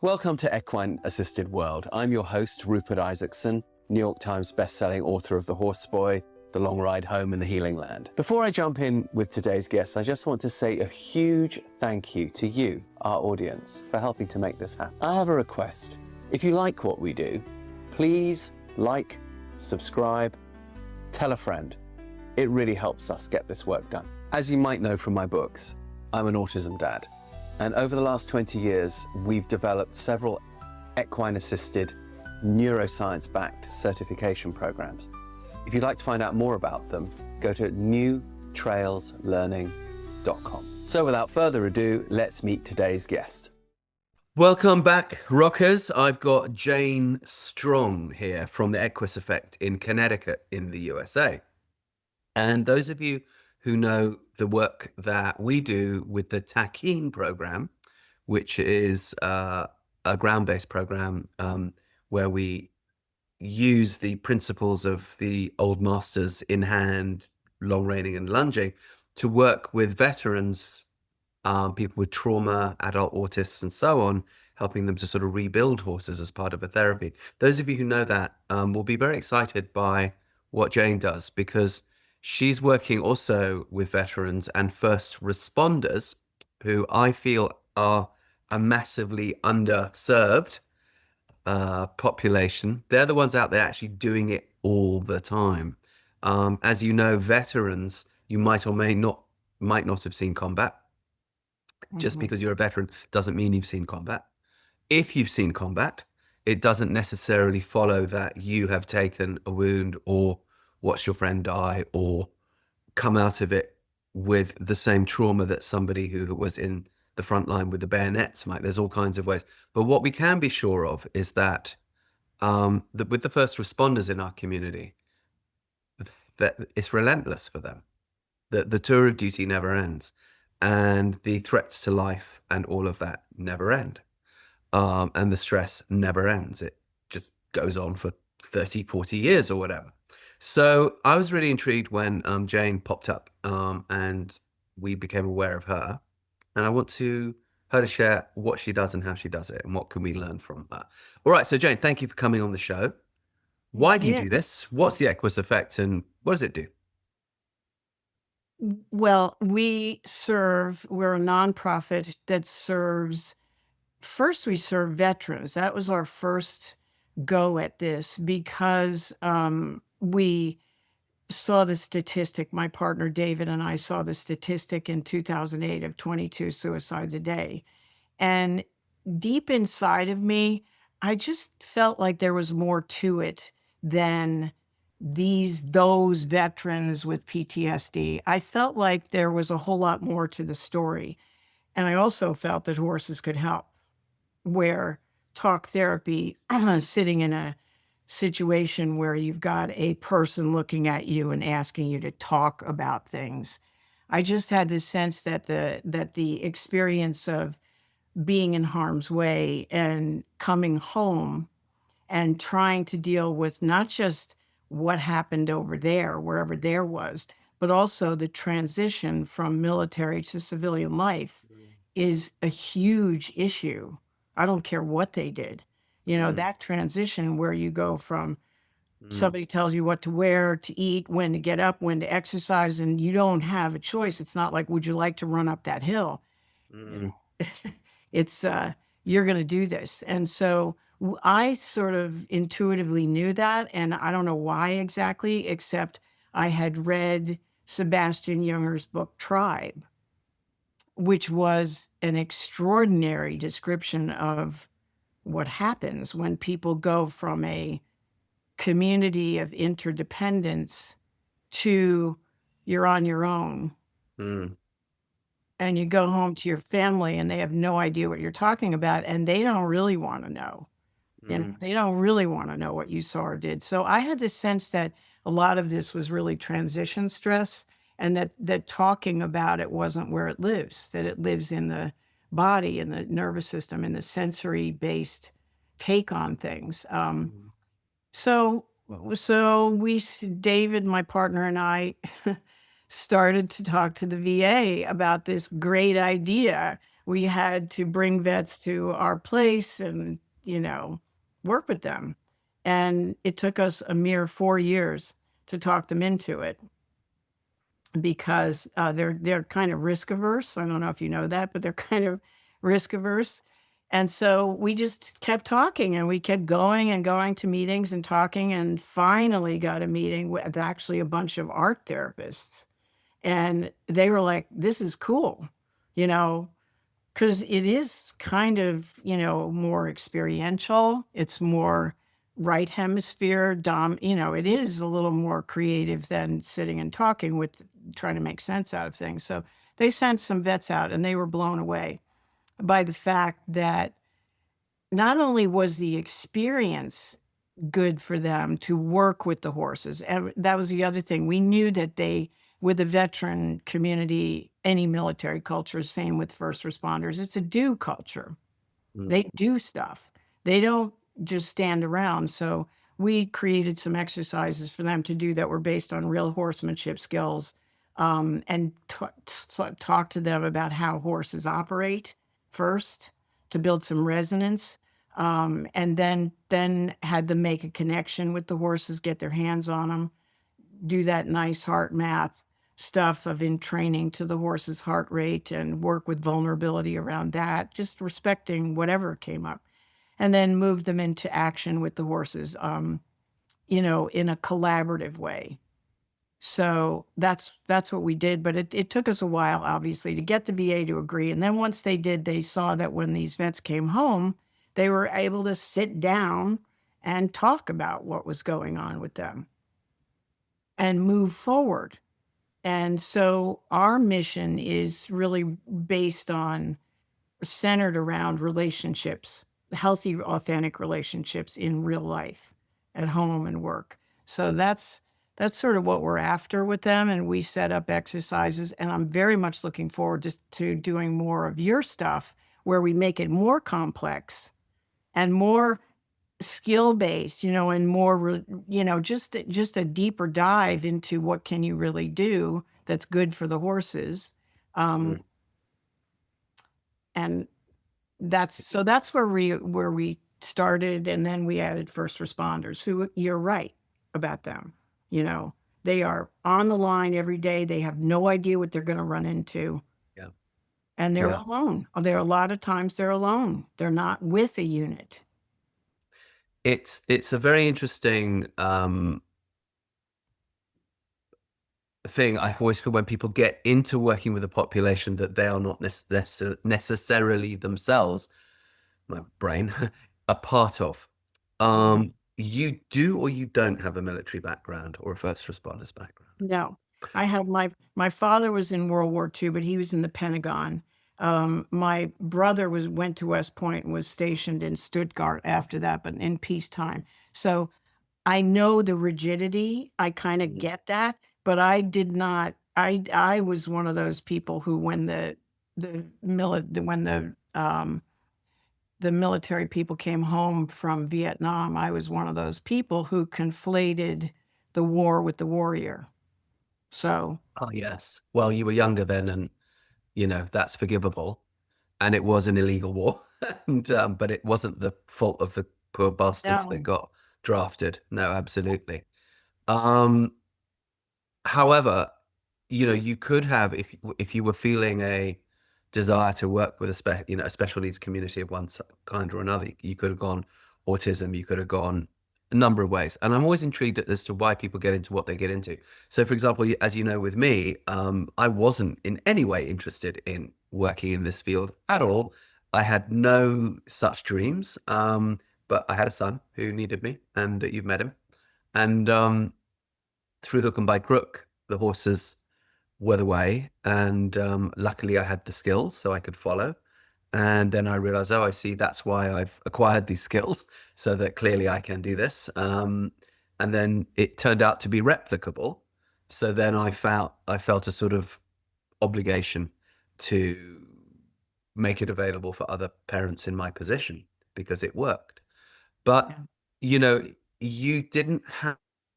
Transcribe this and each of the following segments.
Welcome to Equine Assisted World. I'm your host, Rupert Isaacson, New York Times bestselling author of The Horse Boy, The Long Ride Home and The Healing Land. Before I jump in with today's guest, I just want to say a huge thank you to you, our audience, for helping to make this happen. I have a request. If you like what we do, please like, subscribe, tell a friend. It really helps us get this work done. As you might know from my books, I'm an autism dad. And over the last 20 years, we've developed several equine-assisted, neuroscience-backed certification programs. If you'd like to find out more about them, go to newtrailslearning.com. So without further ado, let's meet today's guest. Welcome back, rockers. I've got Jane Strong here from the Equus Effect in Connecticut in the USA. And those of you who know the work that we do with the Takin program, which is a ground-based program where we use the principles of the old masters in hand, long reining and lunging, to work with veterans, people with trauma, adult autists, and so on, helping them to sort of rebuild horses as part of a therapy. Those of you who know that will be very excited by what Jane does, because she's working also with veterans and first responders who I feel are a massively underserved population. They're the ones out there actually doing it all the time. As you know, veterans, you might or might not have seen combat. Just because you're a veteran doesn't mean you've seen combat. If you've seen combat, it doesn't necessarily follow that you have taken a wound or watched your friend die or come out of it with the same trauma that somebody who was in the front line with the bayonets might. There's all kinds of ways. But what we can be sure of is that, with the first responders in our community, that it's relentless for them. The tour of duty never ends. And the threats to life and all of that never end. And the stress never ends. It just goes on for 30, 40 years or whatever. So I was really intrigued when Jane popped up and we became aware of her. And I want her to share what she does and how she does it and what can we learn from that. All right, so Jane, thank you for coming on the show. Why do you do this? What's the Equus Effect and what does it do? Well, we're a nonprofit that first we serve veterans. That was our first go at this because we saw the statistic, my partner David and I saw the statistic in 2008 of 22 suicides a day. And deep inside of me, I just felt like there was more to it than those veterans with PTSD. I felt like there was a whole lot more to the story. And I also felt that horses could help, where talk therapy, sitting in a situation where you've got a person looking at you and asking you to talk about things. I just had this sense that the experience of being in harm's way and coming home and trying to deal with not just what happened over there, wherever there was, but also the transition from military to civilian life is a huge issue. I don't care what they did. That transition where you go from somebody tells you what to wear, to eat, when to get up, when to exercise, and you don't have a choice. It's not like, would you like to run up that hill? It's, you're going to do this. And so I sort of intuitively knew that, and I don't know why exactly, except I had read Sebastian Junger's book, Tribe, which was an extraordinary description of what happens when people go from a community of interdependence to you're on your own. And you go home to your family and they have no idea what you're talking about, and they don't really want to know. They don't really want to know what you saw or did. So I had this sense that a lot of this was really transition stress, and that talking about it wasn't where it lives, that it lives in the body and the nervous system and the sensory-based take on things. So David, my partner, and I started to talk to the VA about this great idea we had to bring vets to our place and, work with them. And it took us a mere 4 years to talk them into it because they're kind of risk averse. I don't know if you know that, but they're kind of risk averse. And so we just kept talking and we kept going and going to meetings and talking and finally got a meeting with actually a bunch of art therapists. And they were like, this is cool, you know, because it is kind of, more experiential. It's more right hemisphere it is a little more creative than sitting and talking with trying to make sense out of things. So they sent some vets out and they were blown away by the fact that not only was the experience good for them to work with the horses, and that was the other thing. We knew that with the veteran community, any military culture, same with first responders, it's a do culture. They do stuff. They don't just stand around. So we created some exercises for them to do that were based on real horsemanship skills, and talk to them about how horses operate first to build some resonance, and then had them make a connection with the horses, get their hands on them, do that nice heart math stuff of in training to the horse's heart rate and work with vulnerability around that, just respecting whatever came up, and then move them into action with the horses, in a collaborative way. So that's what we did, but it took us a while, obviously, to get the VA to agree. And then once they did, they saw that when these vets came home, they were able to sit down and talk about what was going on with them and move forward. And so our mission is really centered around relationships, healthy, authentic relationships in real life, at home and work. So that's sort of what we're after with them. And we set up exercises, and I'm very much looking forward to doing more of your stuff where we make it more complex and more skill-based, and more, just a deeper dive into what can you really do that's good for the horses. And that's where we started. And then we added first responders, who, you're right about them. They are on the line every day. They have no idea what they're going to run into. Yeah. And they're Yeah. alone. A lot of times they're alone. They're not with a unit. It's a very interesting thing. I always feel when people get into working with a population that they are not necessarily themselves, my brain, a part of. You do or you don't have a military background or a first responders background? No, I have my father was in World War II, but he was in the Pentagon. My brother went to West Point and was stationed in Stuttgart after that, but in peacetime. So I know the rigidity. I kind of get that, but I did not. I was one of those people who, when the military people came home from Vietnam, I was one of those people who conflated the war with the warrior. So, Oh, yes. Well, you were younger then, and that's forgivable. And it was an illegal war, and but it wasn't the fault of the poor bastards that no, got drafted. No, absolutely. However, you could have, if you were feeling a desire to work with a special needs community of one kind or another, you could have gone autism, you could have gone a number of ways. And I'm always intrigued as to why people get into what they get into. So, for example, as you know, with me, I wasn't in any way interested in working in this field at all. I had no such dreams, but I had a son who needed me, and you've met him. And through hook and by crook, the horses were the way. And luckily I had the skills so I could follow. And then I realized, oh, I see, that's why I've acquired these skills, so that clearly I can do this. And then it turned out to be replicable. So then I felt a sort of obligation to make it available for other parents in my position because it worked. But, you didn't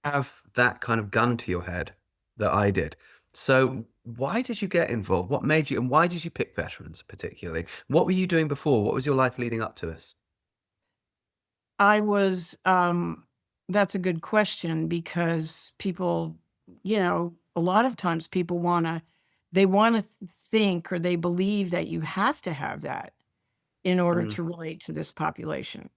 have that kind of gun to your head that I did. So Why did you get involved? What made you, and why did you pick veterans particularly? What were you doing before? What was your life leading up to this? I was, that's a good question because people, a lot of times people they want to think or they believe that you have to have that in order Mm, to relate to this population.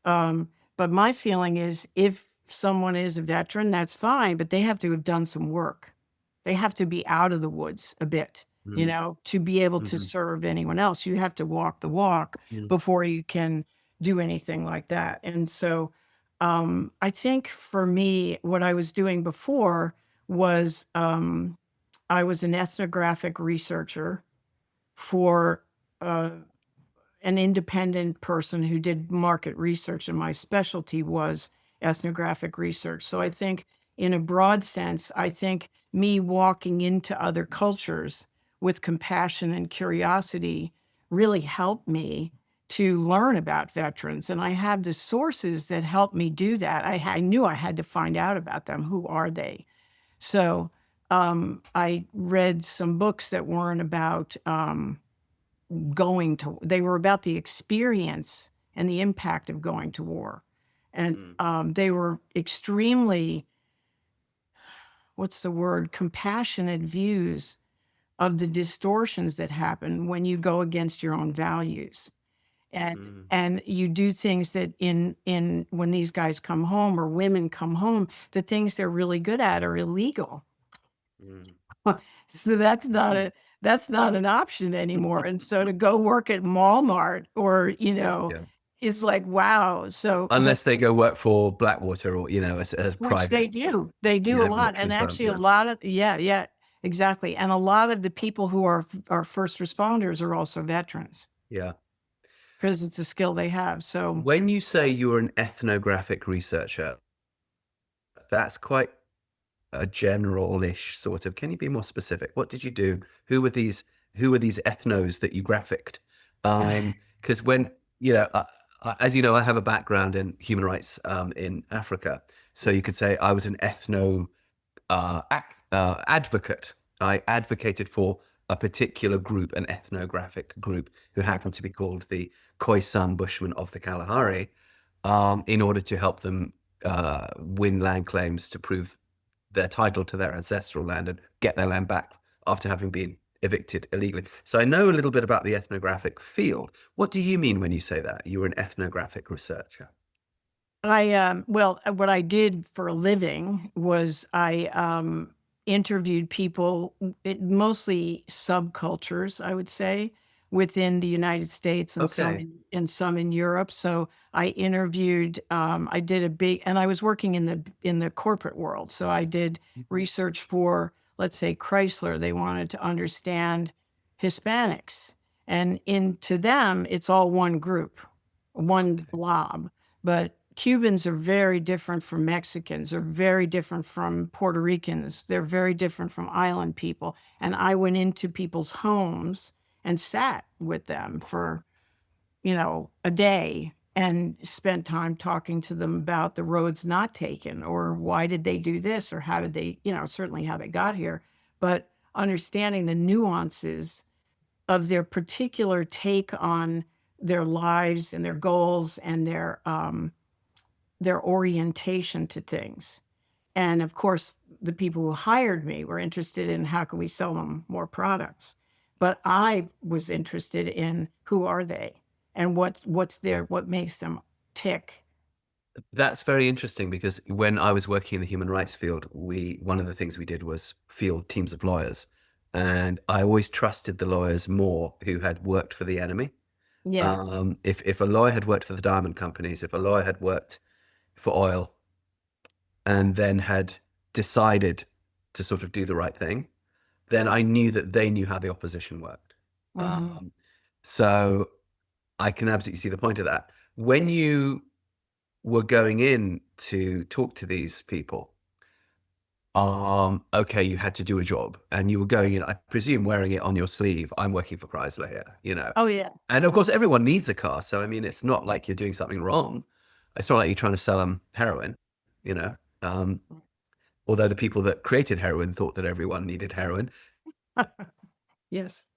But my feeling is if someone is a veteran, that's fine, but they have to have done some work. They have to be out of the woods a bit, mm, to be able to mhm, serve anyone else. You have to walk the walk mm, before you can do anything like that. And so I think for me, what I was doing before was I was an ethnographic researcher for uh, an independent person who did market research, and my specialty was ethnographic research. So I think, in a broad sense, I think me walking into other cultures with compassion and curiosity really helped me to learn about veterans. And I have the sources that helped me do that. I knew I had to find out about them. Who are they? So I read some books that weren't about they were about the experience and the impact of going to war. And mm, they were extremely, what's the word, compassionate views of the distortions that happen when you go against your own values. And mm, and you do things that in when these guys come home or women come home, the things they're really good at are illegal. mm. So that's not an option anymore. And so to go work at Walmart or, Yeah. is like, wow. So, but Unless they go work for Blackwater or, as which private, they do a lot. military And firm. actually a Yeah. lot of, yeah, yeah, exactly. And a lot of the people who are first responders are also veterans Yeah. because it's a skill they have. So When you say you were an ethnographic researcher, that's quite a general-ish sort of. Can you be more specific? What did you do? Who were these ethnos that you graphicked? Because when, as you know, I have a background in human rights in Africa. So you could say I was an advocate. I advocated for a particular group, an ethnographic group, who happened to be called the Khoisan Bushmen of the Kalahari, in order to help them win land claims to prove their title to their ancestral land and get their land back after having been evicted illegally. So I know a little bit about the ethnographic field. What do you mean when you say that? You were an ethnographic researcher. what I did for a living was I interviewed people, mostly subcultures, I would say, within the United States and Okay. some in Europe. So I interviewed, I did a big, and I was working in the corporate world. So I did research for, let's say, Chrysler. They wanted to understand Hispanics, and to them, it's all one group, one Okay. blob. But Cubans are very different from Mexicans, are very different from Puerto Ricans. They're very different from island people. And I went into people's homes and sat with them for, a day and spent time talking to them about the roads not taken or why did they do this or how did they, certainly how they got here, but understanding the nuances of their particular take on their lives and their goals and their orientation to things. And of course, the people who hired me were interested in how can we sell them more products. But I was interested in who are they and what makes them tick. That's very interesting because when I was working in the human rights field, one of the things we did was field teams of lawyers. And I always trusted the lawyers more who had worked for the enemy. Yeah. If a lawyer had worked for the diamond companies, if a lawyer had worked for oil and then had decided to sort of do the right thing, then I knew that they knew how the opposition worked. Hmm. Um, so I can absolutely see the point of that. When you were going in to talk to these people, okay, you had to do a job and you were going in, I presume, wearing it on your sleeve. I'm working for Chrysler here. Oh, yeah. And of course, everyone needs a car. So, I mean, it's not like you're doing something wrong. It's not like you're trying to sell them heroin, you know. Although the people that created heroin thought that everyone needed heroin. Yes.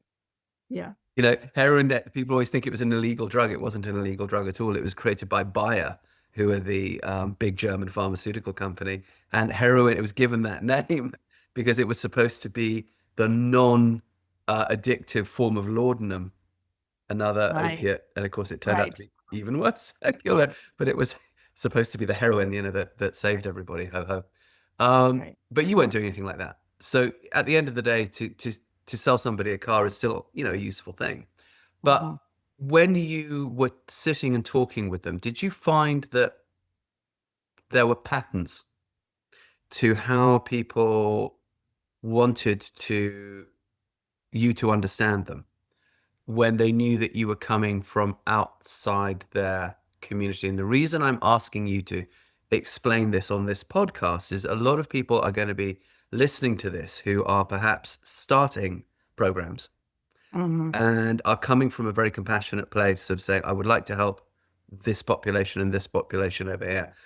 Yeah. You know, heroin, people always think it was an illegal drug. It wasn't an illegal drug at all. It was created by Bayer, who are the big German pharmaceutical company. And heroin, it was given that name because it was supposed to be the non-addictive form of laudanum, another Right. opiate. And of course, it turned out Right. to be even worse, a killer. But it was supposed to be the heroin, you know, that saved everybody. Ho ho. Right. But you weren't doing anything like that. So at the end of the day, to sell somebody a car is still, you know, a useful thing. But Mhm. when you were sitting and talking with them, did you find that there were patterns to how people wanted you to understand them when they knew that you were coming from outside their community? And the reason I'm asking you to explain this on this podcast is a lot of people are going to be listening to this who are perhaps starting programs Mhm. and are coming from a very compassionate place of saying, I would like to help this population and this population over here,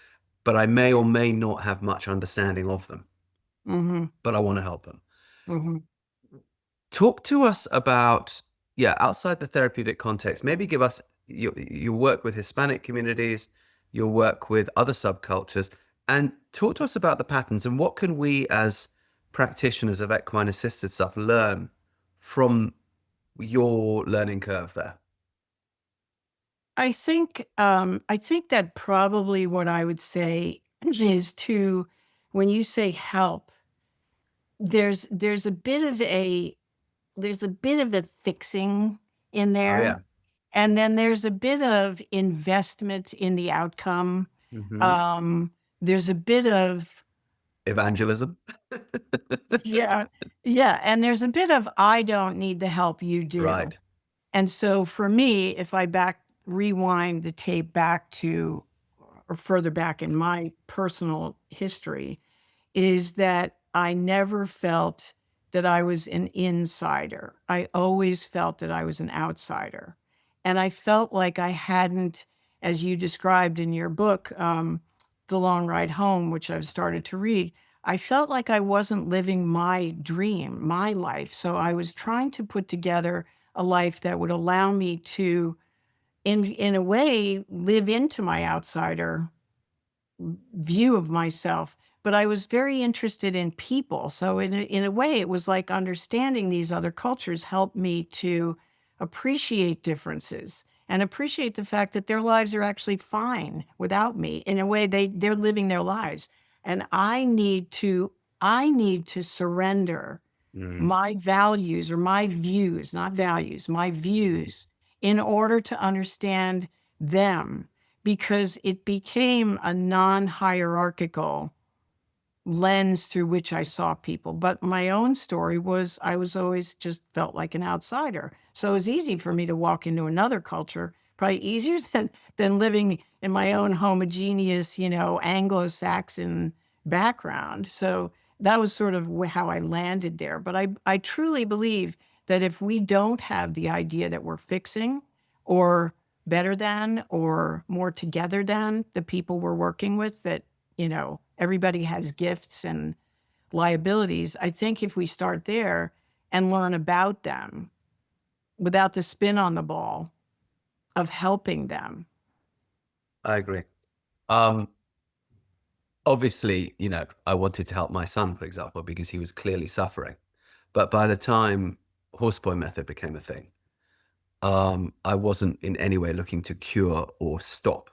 but I may or may not have much understanding of them, Mhm. but I want to help them. Mhm. Talk to us about, yeah, outside the therapeutic context, maybe give us your work with Hispanic communities, your work with other subcultures, and talk to us about the patterns and what can we as practitioners of equine assisted stuff learn from your learning curve there. I think that probably what I would say is to, when you say help, there's a bit of a fixing in Oh yeah. there, and then there's a bit of investment in the outcome. Hmm. Um, there's a bit of Evangelism. yeah, yeah, and there's a bit of I don't need the help, you do. Right. And so for me, if I rewind the tape back to, or further back in my personal history, is that I never felt that I was an insider. I always felt that I was an outsider. And I felt like I hadn't, as you described in your book, The Long Ride Home, which I've started to read, I felt like I wasn't living my dream, my life. So I was trying to put together a life that would allow me to, in a way, live into my outsider view of myself, but I was very interested in people. So in a way, it was like understanding these other cultures helped me to appreciate differences and appreciate the fact that their lives are actually fine without me. In a way, they're living their lives. And I need to surrender Mm. my values or my views, not values, my views, in order to understand them, because it became a non-hierarchical lens through which I saw people. But my own story was I was always just felt like an outsider. So it was easy for me to walk into another culture, probably easier than living in my own homogeneous, Anglo-Saxon background. So that was sort of how I landed there. But I truly believe that if we don't have the idea that we're fixing or better than or more together than the people we're working with, that everybody has gifts and liabilities. I think if we start there and learn about them without the spin on the ball of helping them. I agree. Obviously, you know, I wanted to help my son, for example, because he was clearly suffering. But by the time horseboy method became a thing, I wasn't in any way looking to cure or stop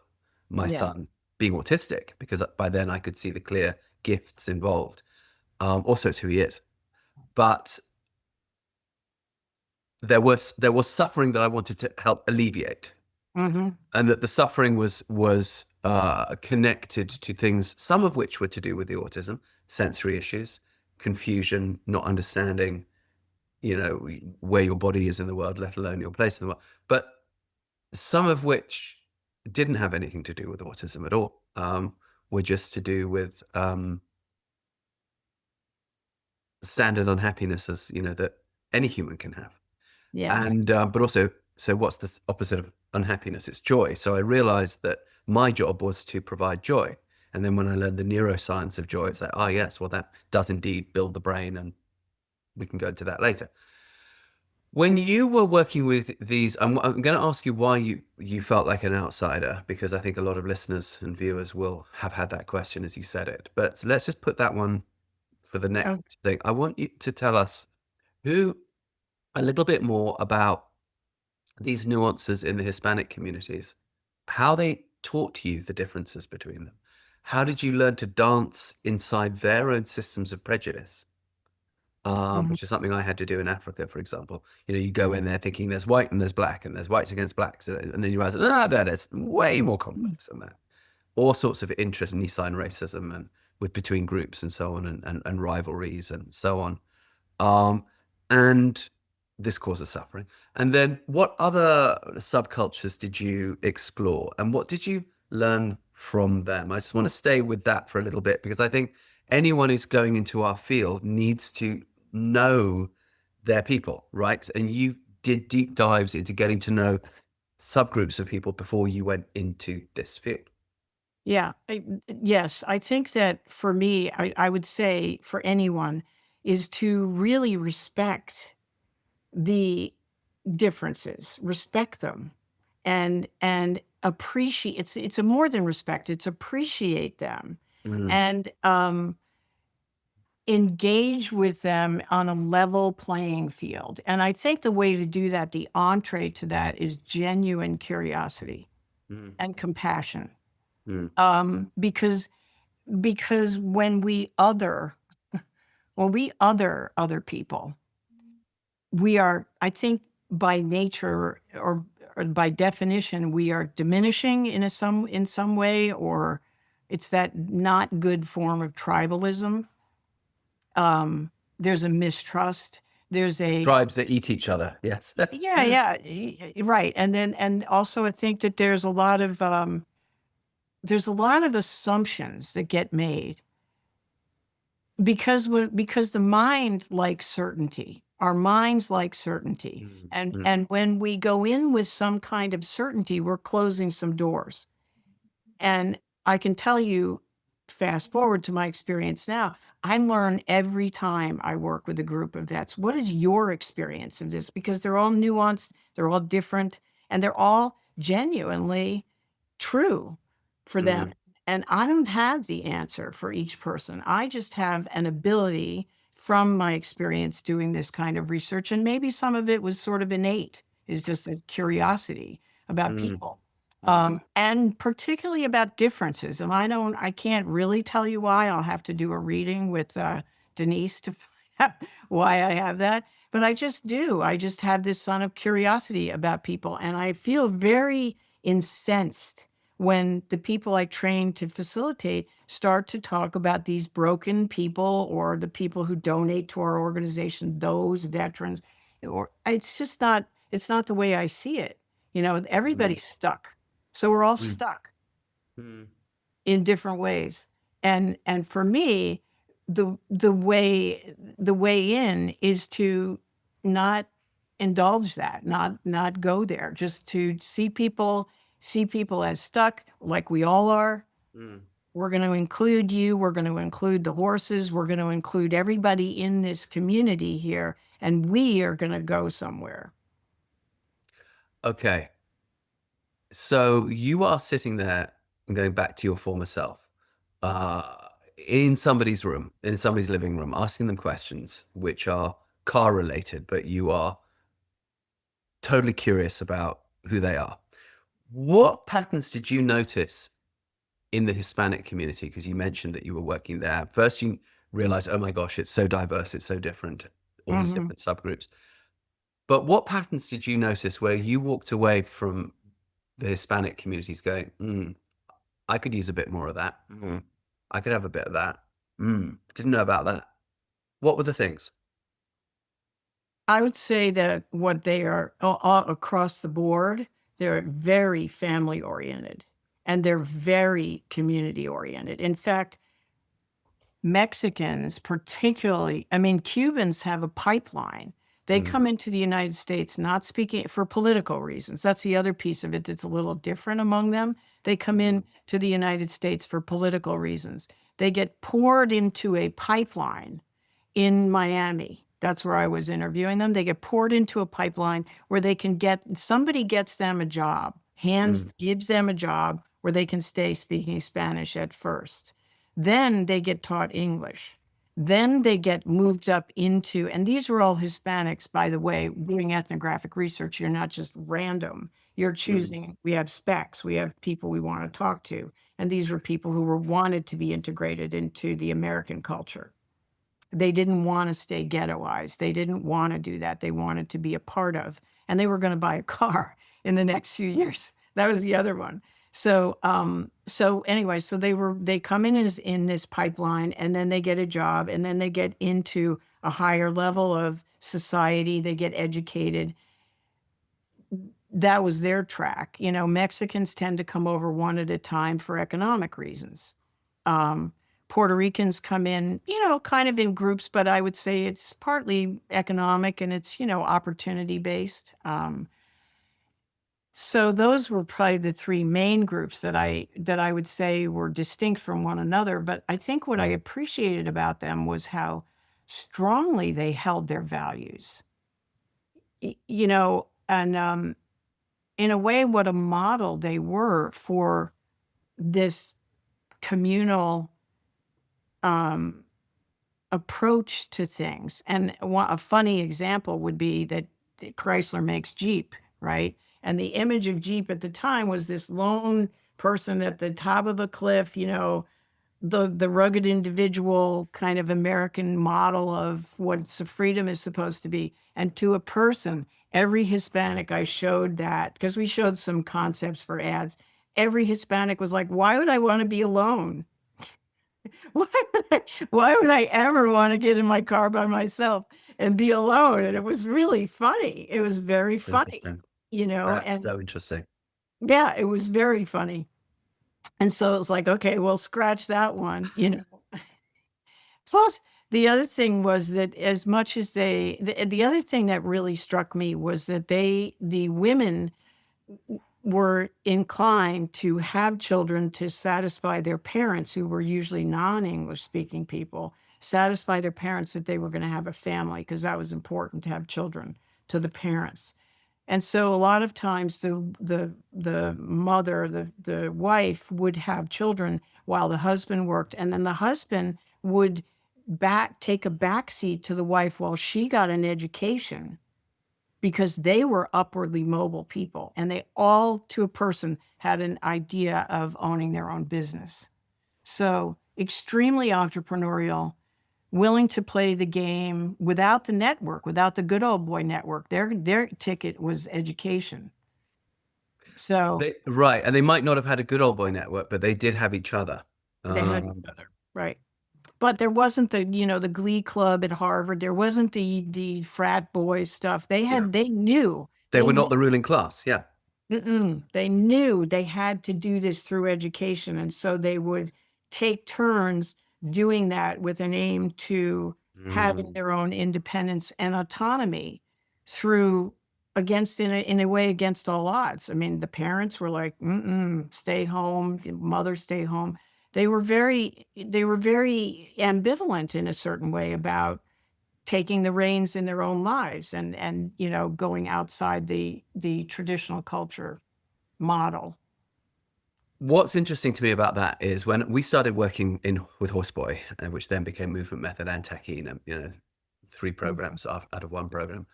my Yeah. son being autistic, because by then I could see the clear gifts involved. Also, it's who he is. But there was suffering that I wanted to help alleviate, Hmm. and that the suffering was connected to things, some of which were to do with the autism, sensory issues, confusion, not understanding, you know, where your body is in the world, let alone your place in the world. But some of which didn't have anything to do with autism at all, were just to do with standard unhappiness, as you know, that any human can have. Yeah. And but also, so what's the opposite of unhappiness? It's joy. So I realized that my job was to provide joy. And then when I learned the neuroscience of joy, it's like, oh yes, well that does indeed build the brain and we can go into that later. When you were working with these, I'm going to ask you why you felt like an outsider, because I think a lot of listeners and viewers will have had that question as you said it. But let's just put that one for the Oh, next thing. I want you to tell us a little bit more about these nuances in the Hispanic communities, how they taught you the differences between them. How did you learn to dance inside their own systems of prejudice? mhm. Which is something I had to do in Africa, for example. You go in there thinking there's white and there's black and there's whites against blacks, and then you realize, no, it's way more complex than that. All sorts of interest in sign racism and with between groups and so on, and rivalries and so on. And this causes suffering. And then what other subcultures did you explore and what did you learn from them? I just want to stay with that for a little bit, because I think anyone who's going into our field needs to know their people, right? And you did deep dives into getting to know subgroups of people before you went into this field. Yeah. Yes. I think that for me, I would say for anyone is to really respect the differences, respect them, and appreciate. It's a more than respect. It's appreciate them, Mm, and engage with them on a level playing field. And I think the way to do that, the entree to that, is genuine curiosity mm, and compassion. mm, Because when we other other people, we are, I think, by nature or by definition, we are diminishing in some way, or it's that not good form of tribalism. There's a mistrust. There's a Tribes that eat each other. Yes. yeah, right. And also I think that there's a lot of assumptions that get made because the mind likes certainty. Our minds like certainty. Mm, And mm, and when we go in with some kind of certainty, we're closing some doors. And I can tell you, fast forward to my experience now, I learn every time I work with a group of vets. What is your experience of this? Because they're all nuanced, they're all different, and they're all genuinely true for them. mm, And I don't have the answer for each person. I just have an ability from my experience doing this kind of research. And maybe some of it was sort of innate, is just a curiosity about mm, people. mm. And particularly about differences. And I can't really tell you why. I'll have to do a reading with Denise to find out why I have that. But I just do. I just have this son of curiosity about people. And I feel very incensed when the people I train to facilitate start to talk about these broken people or the people who donate to our organization, those veterans. Or it's not the way I see it. Mm, Everybody's stuck. So we're all mm, stuck mm, in different ways. And for me, the way in is to not indulge that, not go there, just to see people as stuck, like we all are. mm. We're going to include you, we're going to include the horses, we're going to include everybody in this community here, and we are going to go somewhere. Okay. So you are sitting there and going back to your former self, uh, in somebody's room, in somebody's living room, asking them questions which are car related, but you are totally curious about who they are. What patterns did you notice in the Hispanic community? Because you mentioned that you were working there. First, you realized, oh my gosh, it's so diverse, it's so different, all these Mhm. different subgroups. But what patterns did you notice where you walked away from the Hispanic communities going, I could use a bit more of that. I could have a bit of that. Didn't know about that. What were the things? I would say that what they are all across the board, they're very family oriented and they're very community oriented. In fact, Mexicans, particularly, I mean, Cubans have a pipeline. They Mm, come into the United States not speaking for political reasons. That's the other piece of it that's a little different among them. They come in to the United States for political reasons. They get poured into a pipeline in Miami That's where I was interviewing them. They get poured into a pipeline where they can somebody gets them a job, gives them a job where they can stay speaking Spanish at first. Then they get taught English. Then they get moved up into, and these were all Hispanics, by the way, doing ethnographic research. You're not just random. You're choosing, we have specs, we have people we want to talk to. And these were people who were wanted to be integrated into the American culture. They didn't want to stay ghettoized. They didn't want to do that. They wanted to be a part of, and they were going to buy a car in the next few years. That was the other one. So, anyway, so they come in this pipeline, and then they get a job, and then they get into a higher level of society. They get educated. That was their track. You know, Mexicans tend to come over one at a time for economic reasons. Puerto Ricans come in, you know, kind of in groups, but I would say it's partly economic and it's, you know, opportunity based. So those were probably the three main groups that I would say were distinct from one another. But I think what I appreciated about them was how strongly they held their values. You know, and in a way, what a model they were for this communal approach to things. And a funny example would be that Chrysler makes Jeep, right? And the image of Jeep at the time was this lone person at the top of a cliff, you know, the rugged individual kind of American model of what freedom is supposed to be. And to a person, every Hispanic I showed that, because we showed some concepts for ads, every Hispanic was like, why would I want to be alone? Why would I ever want to get in my car by myself and be alone? And it was really funny. It was very funny, you know. That's and so interesting. yeah, it was very funny. And so it was like, okay, well, scratch that one, you know. Plus, the other thing was that as much as the other thing that really struck me was that the women were inclined to have children to satisfy their parents, who were usually non-English speaking people, satisfy their parents that they were going to have a family, because that was important to have children to the parents. And so a lot of times the mother, the wife would have children while the husband worked, and then the husband would take a backseat to the wife while she got an education, because they were upwardly mobile people, and they all, to a person, had an idea of owning their own business. So extremely entrepreneurial, willing to play the game without the network, without the good old boy network. Their ticket was education. So Right. And they might not have had a good old boy network, but they did have each other. they had each other, right? But there wasn't the Glee Club at Harvard. There wasn't the frat boys stuff. They knew. They were not the ruling class. Yeah. They knew they had to do this through education. And so they would take turns doing that with an aim to having their own independence and autonomy in a way against all odds. I mean, the parents were like, stay home, mother, stay home. They were very ambivalent in a certain way about taking the reins in their own lives and you know, going outside the traditional culture model. What's interesting to me about that is when we started working with Horseboy, which then became Movement Method and Techine, you know, 3 programs out of 1 program.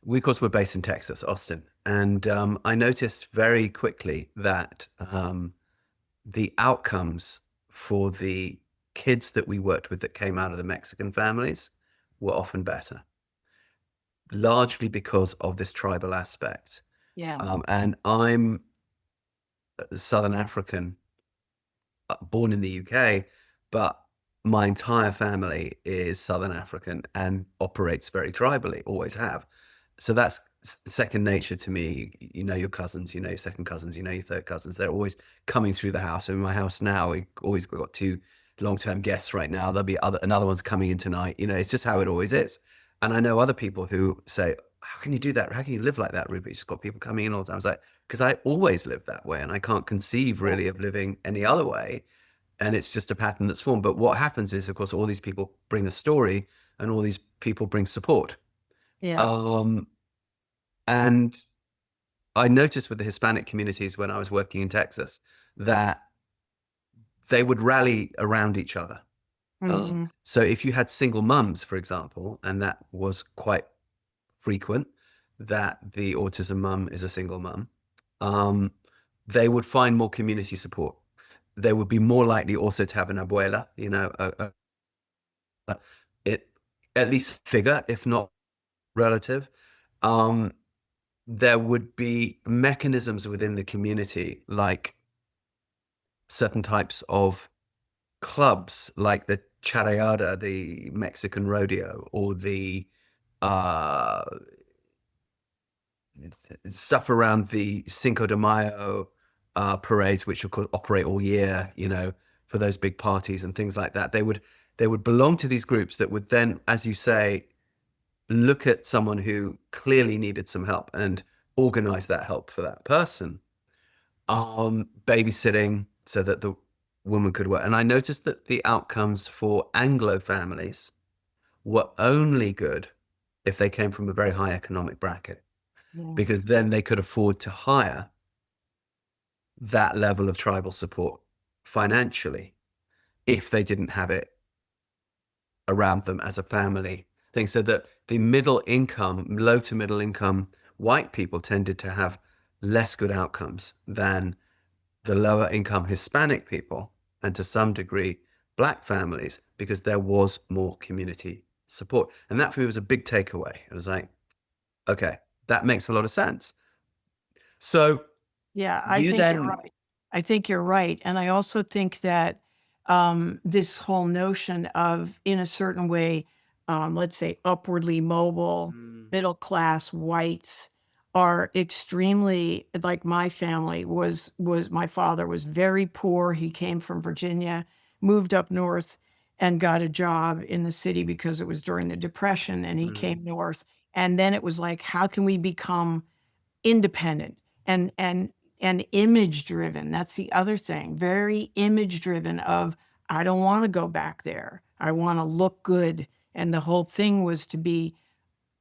We, of course, were based in Texas, Austin. And I noticed very quickly that the outcomes for the kids that we worked with that came out of the Mexican families were often better, largely because of this tribal aspect. Yeah. And I'm Southern African, born in the UK, but my entire family is Southern African and operates very tribally, always have. So that's second nature to me. You know your cousins, you know your second cousins, you know your third cousins. They're always coming through the house. In my house now, we always got 2 long-term guests right now. There'll be another one's coming in tonight. You know, it's just how it always is. And I know other people who say, how can you do that? How can you live like that, Rupert? You've just got people coming in all the time. I was like, because I always live that way and I can't conceive really of living any other way. And it's just a pattern that's formed. But what happens is, of course, all these people bring a story and all these people bring support. Yeah. And I noticed with the Hispanic communities when I was working in Texas that they would rally around each other. Hmm. So if you had single mums, for example, and that was quite frequent, that the autism mum is a single mum, they would find more community support. They would be more likely also to have an abuela, you know, it at least figure, if not relative. Um, there would be mechanisms within the community, like certain types of clubs, like the charreada, the Mexican rodeo, or the uh, stuff around the Cinco de Mayo parades, which of course operate all year, you know, for those big parties and things like that. They would belong to these groups that would then, as you say, look at someone who clearly needed some help and organize that help for that person. Babysitting so that the woman could work. And I noticed that the outcomes for Anglo families were only good if they came from a very high economic bracket, Yeah. because then they could afford to hire that level of tribal support financially if they didn't have it around them as a family thing. So that the middle income, low to middle income white people tended to have less good outcomes than the lower income Hispanic people, and to some degree Black families, because there was more community support. And that for me was a big takeaway. It was like, okay, that makes a lot of sense. So Yeah, I you think you're then, right. I think you're right. And I also think that this whole notion of, in a certain way, let's say upwardly mobile, middle class whites are extremely, like my family was my father was very poor. He came from Virginia, moved up north and got a job in the city because it was during the Depression, and he came north. And then it was like, how can we become independent and image driven? That's the other thing, very image driven of, I don't want to go back there, I want to look good. And the whole thing was to be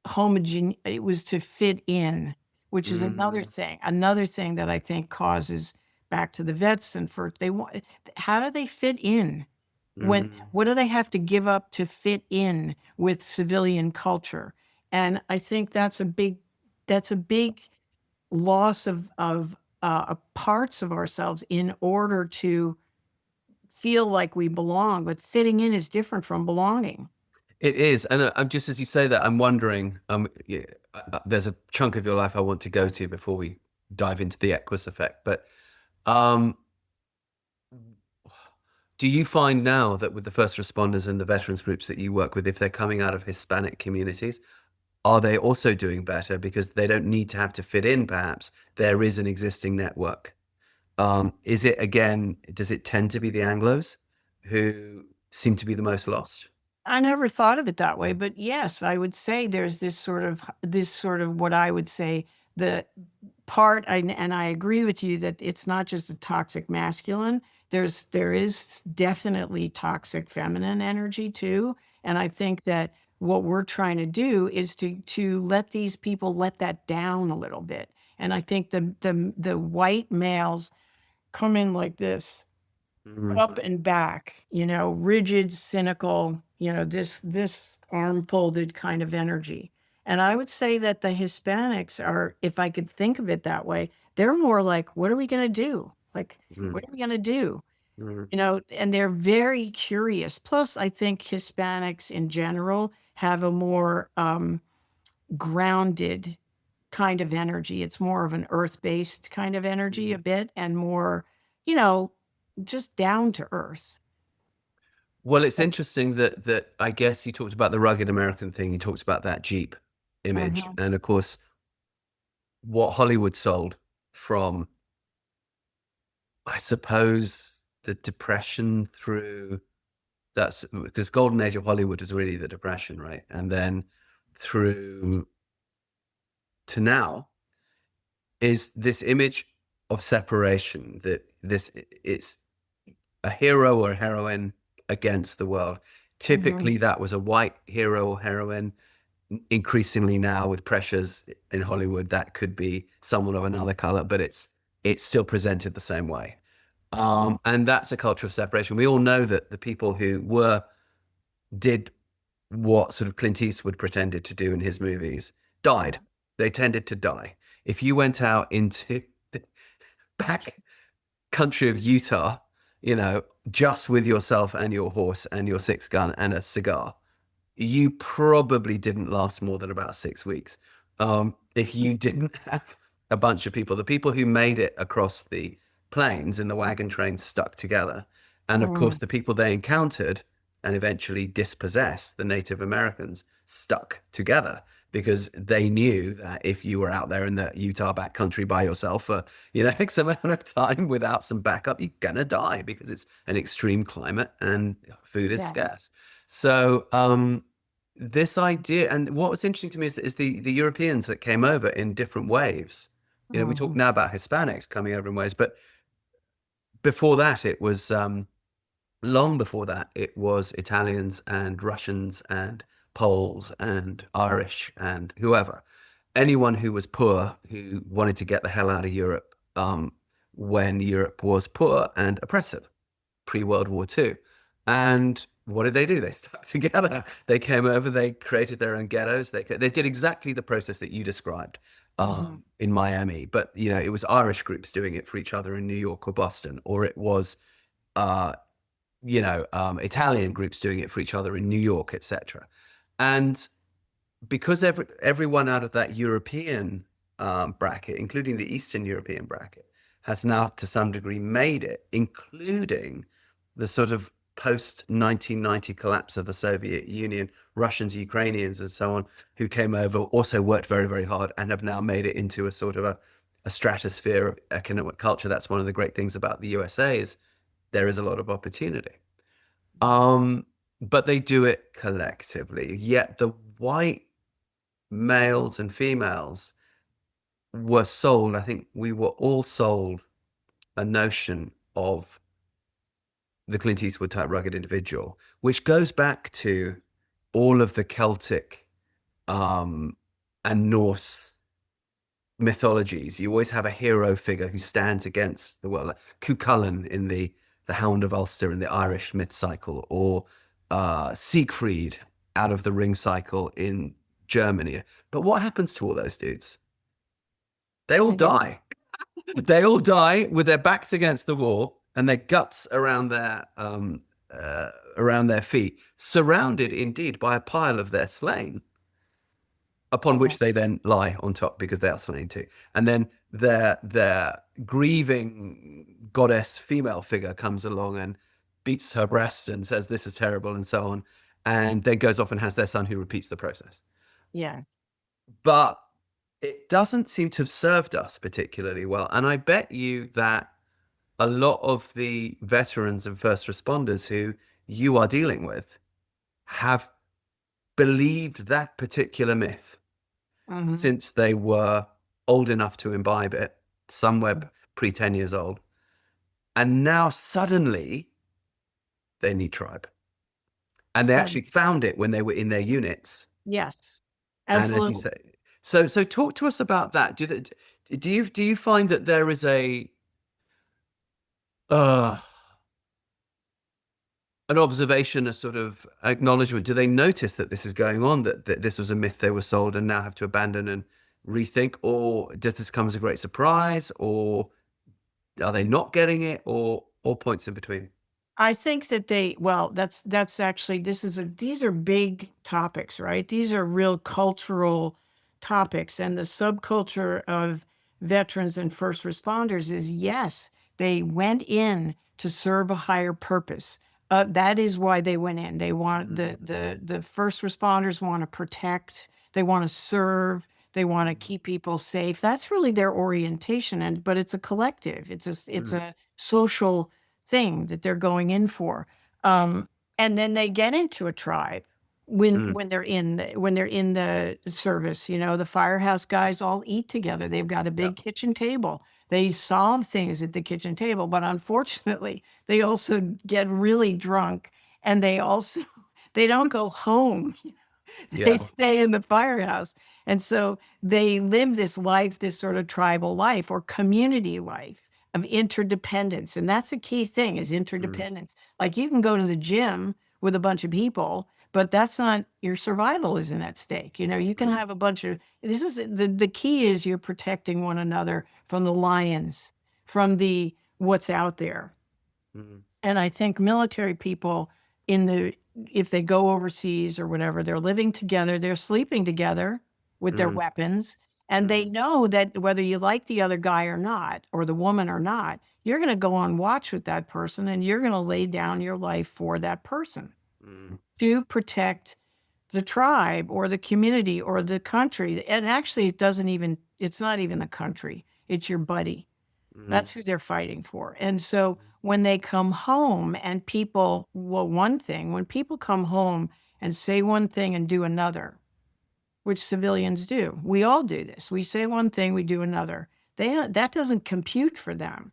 homogeneous, it was to fit in, which is another thing that I think causes, back to the vets, and for they want, how do they fit in when, what do they have to give up to fit in with civilian culture? And I think that's a big loss of parts of ourselves in order to feel like we belong. But fitting in is different from belonging. it is. And I'm just, as you say that, I'm wondering, there's a chunk of your life I want to go to before we dive into the Equus Effect. But um, do you find now that with the first responders and the veterans groups that you work with, if they're coming out of Hispanic communities, are they also doing better because they don't need to have to fit in, perhaps? There is an existing network. Is it, again, does it tend to be the Anglos who seem to be the most lost? I never thought of it that way, but yes, I would say there's this sort of what I would say the part, and I agree with you that it's not just a toxic masculine. There is definitely toxic feminine energy too, and I think that what we're trying to do is to let these people let that down a little bit. And I think the white males come in like this, Mm. up and back, rigid, cynical, this arm folded kind of energy. And I would say that the Hispanics are, if I could think of it that way, they're more like, what are we going to do? Like, Mm. what are we going to do? Mm. And they're very curious. Plus, I think Hispanics in general have a more grounded kind of energy. It's more of an earth-based kind of energy a bit, and more, you know, just down to earth. Well, it's interesting that I guess you talked about the rugged American thing. You talked about that Jeep image, Mhm. and of course, what Hollywood sold from, I suppose, the Depression through, that's because golden age of Hollywood is really the Depression, right? And then through to now is this image of separation, that it's a hero or a heroine against the world, Typically, that was a white hero or heroine. Increasingly now, with pressures in Hollywood, that could be someone of another color, but it's still presented the same way. And that's a culture of separation. We all know that the people who did what sort of Clint Eastwood pretended to do in his movies died. They tended to die. If you went out into the back country of Utah, just with yourself and your horse and your 6-gun and a cigar, you probably didn't last more than about 6 weeks. If you didn't have a bunch of people, the people who made it across the plains in the wagon trains stuck together. And of course, the people they encountered and eventually dispossessed, the Native Americans, stuck together because they knew that if you were out there in the Utah backcountry by yourself for X amount of time without some backup, you're gonna die because it's an extreme climate and food is scarce. So this idea, and what was interesting to me is the Europeans that came over in different waves. We talk now about Hispanics coming over in waves, but before that, it was long before that, it was Italians and Russians and Poles and Irish and whoever. Anyone who was poor, who wanted to get the hell out of Europe when Europe was poor and oppressive, pre-World War II. And what did they do? They stuck together. They came over, they created their own ghettos. They did exactly the process that you described in Miami. But, it was Irish groups doing it for each other in New York or Boston, or it was Italian groups doing it for each other in New York, etc. And because everyone out of that European bracket, including the Eastern European bracket, has now to some degree made it, including the sort of post-1990 collapse of the Soviet Union, Russians, Ukrainians, and so on, who came over, also worked very, very hard and have now made it into a sort of a stratosphere of economic culture. That's one of the great things about the USA is there is a lot of opportunity. But they do it collectively. Yet the white males and females were sold, I think we were all sold a notion of the Clint Eastwood type rugged individual, which goes back to all of the Celtic and Norse mythologies. You always have a hero figure who stands against the world, like Cuchulainn in the Hound of Ulster in the Irish myth cycle, or Siegfried out of the Ring cycle in Germany. But what happens to all those dudes? They all die. They all die with their backs against the wall and their guts around their feet, surrounded indeed by a pile of their slain, upon which they then lie on top because they are slain too. And then their grieving goddess female figure comes along and beats her breast and says, "This is terrible," and so on. And then goes off and has their son who repeats the process. Yeah. But it doesn't seem to have served us particularly well. And I bet you that a lot of the veterans and first responders who you are dealing with have believed that particular myth since they were old enough to imbibe it, somewhere pre-10 years old. And now suddenly they need tribe. And they actually found it when they were in their units. Yes, absolutely. And as you say, so talk to us about that. Do you find that there is an observation, a sort of acknowledgement? Do they notice that this is going on, that this was a myth they were sold and now have to abandon and rethink? Or does this come as a great surprise? Or are they not getting it? Or points in between? I think that that's actually, these are big topics, right? These are real cultural topics. And the subculture of veterans and first responders is, yes, they went in to serve a higher purpose. That is why they went in. They want the first responders want to protect, they want to serve, they want to keep people safe. That's really their orientation. But it's a collective. It's a social thing that they're going in for. And then they get into a tribe when they're in the service. The firehouse guys all eat together. They've got a big kitchen table. They solve things at the kitchen table, but unfortunately, they also get really drunk, and they also They don't go home. They Yeah. stay in the firehouse. And so they live this life, this sort of tribal life or community life of interdependence. And that's a key thing is Mm. interdependence. Like you can go to the gym with a bunch of people, but that's not your survival isn't at stake. You know, you can Mm. have a bunch of this is the key is you're protecting one another from the lions, from the what's out there. Mm. And I think military people if they go overseas or whatever, they're living together, they're sleeping together with their Mm. weapons, and they Mm. know that whether you like the other guy or not, or the woman or not, you're going to go on watch with that person and you're going to lay down your life for that person Mm. to protect the tribe or the community or the country. And actually, it's not even the country, it's your buddy. Mm. That's who they're fighting for. And so when they come home and when people come home and say one thing and do another, which civilians do, we all do this. We say one thing, we do another. That doesn't compute for them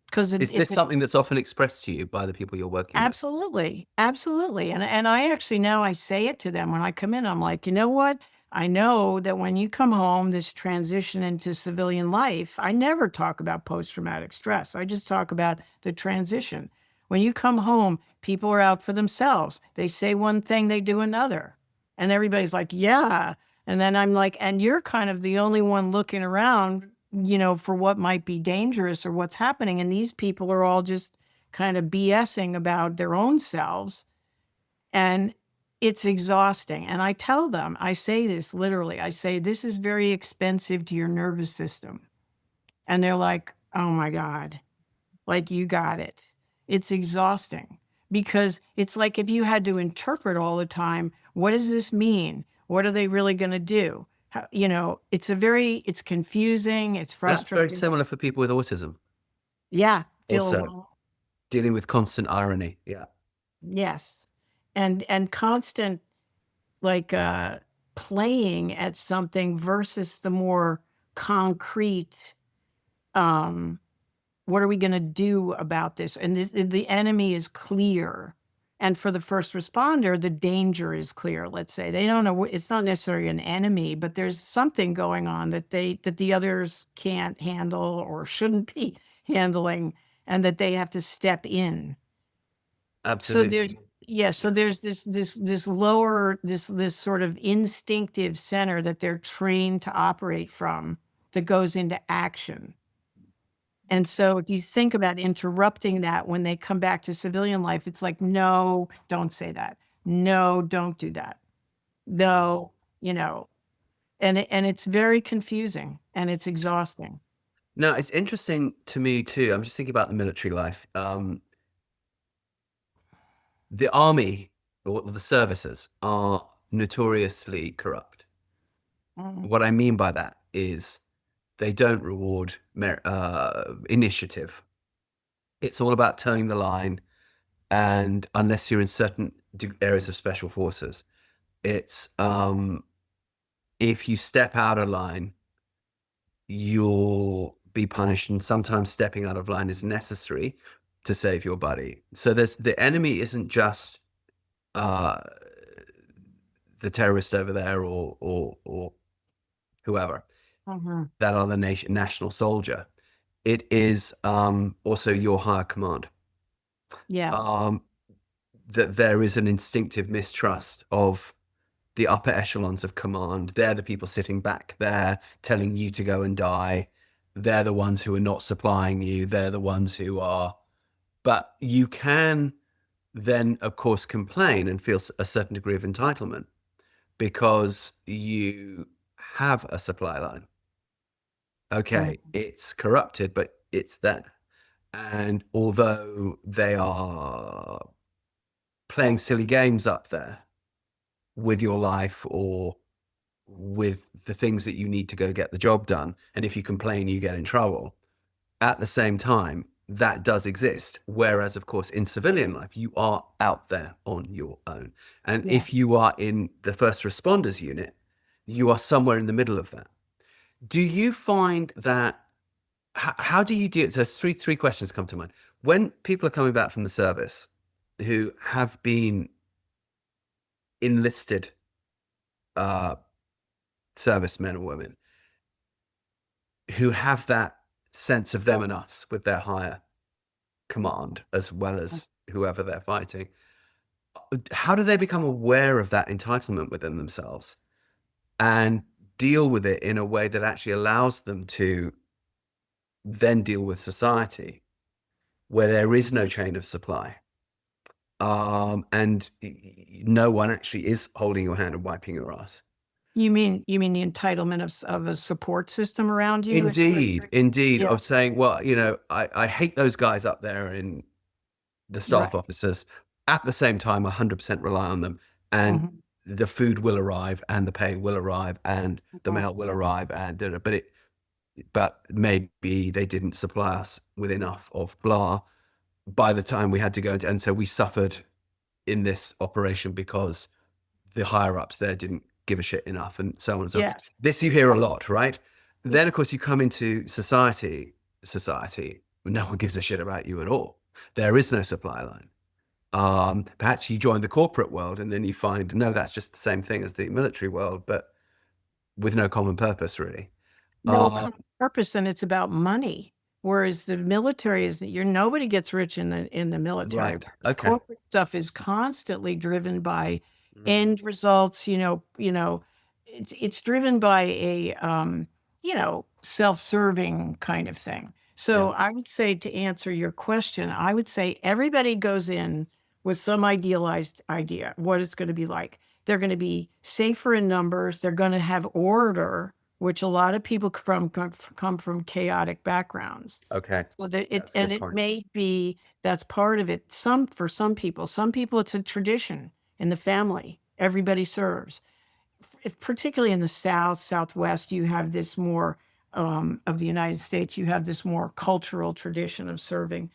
because Is this something that's often expressed to you by the people you're working with? absolutely, absolutely. And I actually now I say it to them when I come in. I'm like, you know what? I know that when you come home, this transition into civilian life, I never talk about post-traumatic stress. I just talk about the transition. When you come home, people are out for themselves. They say one thing, they do another. And everybody's like, yeah. And then I'm like, and you're kind of the only one looking around, for what might be dangerous or what's happening. And these people are all just kind of BSing about their own selves. And it's exhausting. And I tell them, I say this literally, I say, this is very expensive to your nervous system. And they're like, oh my God, like you got it. It's exhausting because it's like if you had to interpret all the time, what does this mean? What are they really going to do? It's confusing. It's That's very frustrating. similar for people with autism. Yeah. Also, dealing with constant irony. Yeah. Yes. And constant like playing at something versus the more concrete um what are we going to do about this? And the enemy is clear. And for the first responder, the danger is clear. Let's say they don't know it's not necessarily an enemy, but there's something going on that the others can't handle or shouldn't be handling, and that they have to step in. So there's Absolutely. so there's this lower this sort of instinctive center that they're trained to operate from that goes into action. And so if you think about interrupting that when they come back to civilian life, it's like, no, don't say that. No, don't do that. No, and it's very confusing and it's exhausting. No, it's interesting to me too. I'm just thinking about the military life. The army or the services are notoriously corrupt. Mm. What I mean by that is they don't reward initiative. It's all about towing the line, and unless you're in certain areas of special forces, it's if you step out of line, you'll be punished, and sometimes stepping out of line is necessary to save your buddy. So the enemy isn't just uh, the terrorist over there or whoever Mhm. that are the national soldier. It is also your higher command. Yeah. That there is an instinctive mistrust of the upper echelons of command. They're the people sitting back there telling you to go and die. They're the ones who are not supplying you. They're the ones who are. But you can then, of course, complain and feel a certain degree of entitlement because you have a supply line. Okay, it's corrupted, but it's there. And although they are playing silly games up there with your life or with the things that you need to go get the job done, and if you complain, you get in trouble, at the same time, that does exist. Whereas, of course, in civilian life, you are out there on your own. And Yeah. if you are in the first responders unit, you are somewhere in the middle of that. Do you find that how do you do it? So there's three questions come to mind. When people are coming back from the service who have been enlisted servicemen and women who have that sense of them and us with their higher command, as well as whoever they're fighting. How do they become aware of that entitlement within themselves and deal with it in a way that actually allows them to then deal with society where there is no chain of supply, and no one actually is holding your hand and wiping your ass? You mean the entitlement of a support system around you? Indeed, Yeah. of saying, well, you know, I hate those guys up there in the staff Right. officers. At the same time, 100% rely on them, and Mhm. the food will arrive, and the pay will arrive, and the Mhm. mail will arrive, and but maybe they didn't supply us with enough of blah by the time we had to go into, and so we suffered in this operation because the higher ups there didn't give a shit enough, and so on and so on. Yes. This you hear a lot, right? Then of course you come into society, no one gives a shit about you at all. There is no supply line. Perhaps you join the corporate world and then you find, no, that's just the same thing as the military world, but with no common purpose, really. No common purpose, and it's about money. Whereas the military is nobody gets rich in the military. Right. Okay. Corporate stuff is constantly driven by Mhm. end results. It's driven by a self-serving kind of thing. So Yeah. I would say, to answer your question, I would say everybody goes in with some idealized idea of what it's going to be like. They're going to be safer in numbers. They're going to have order, which a lot of people come from chaotic backgrounds. Okay. So that That's a good it point. may be that's part of it. For some people, it's a tradition in the family. Everybody serves. Particularly in the South, Southwest, you have this more of the United States. You have this more cultural tradition of serving.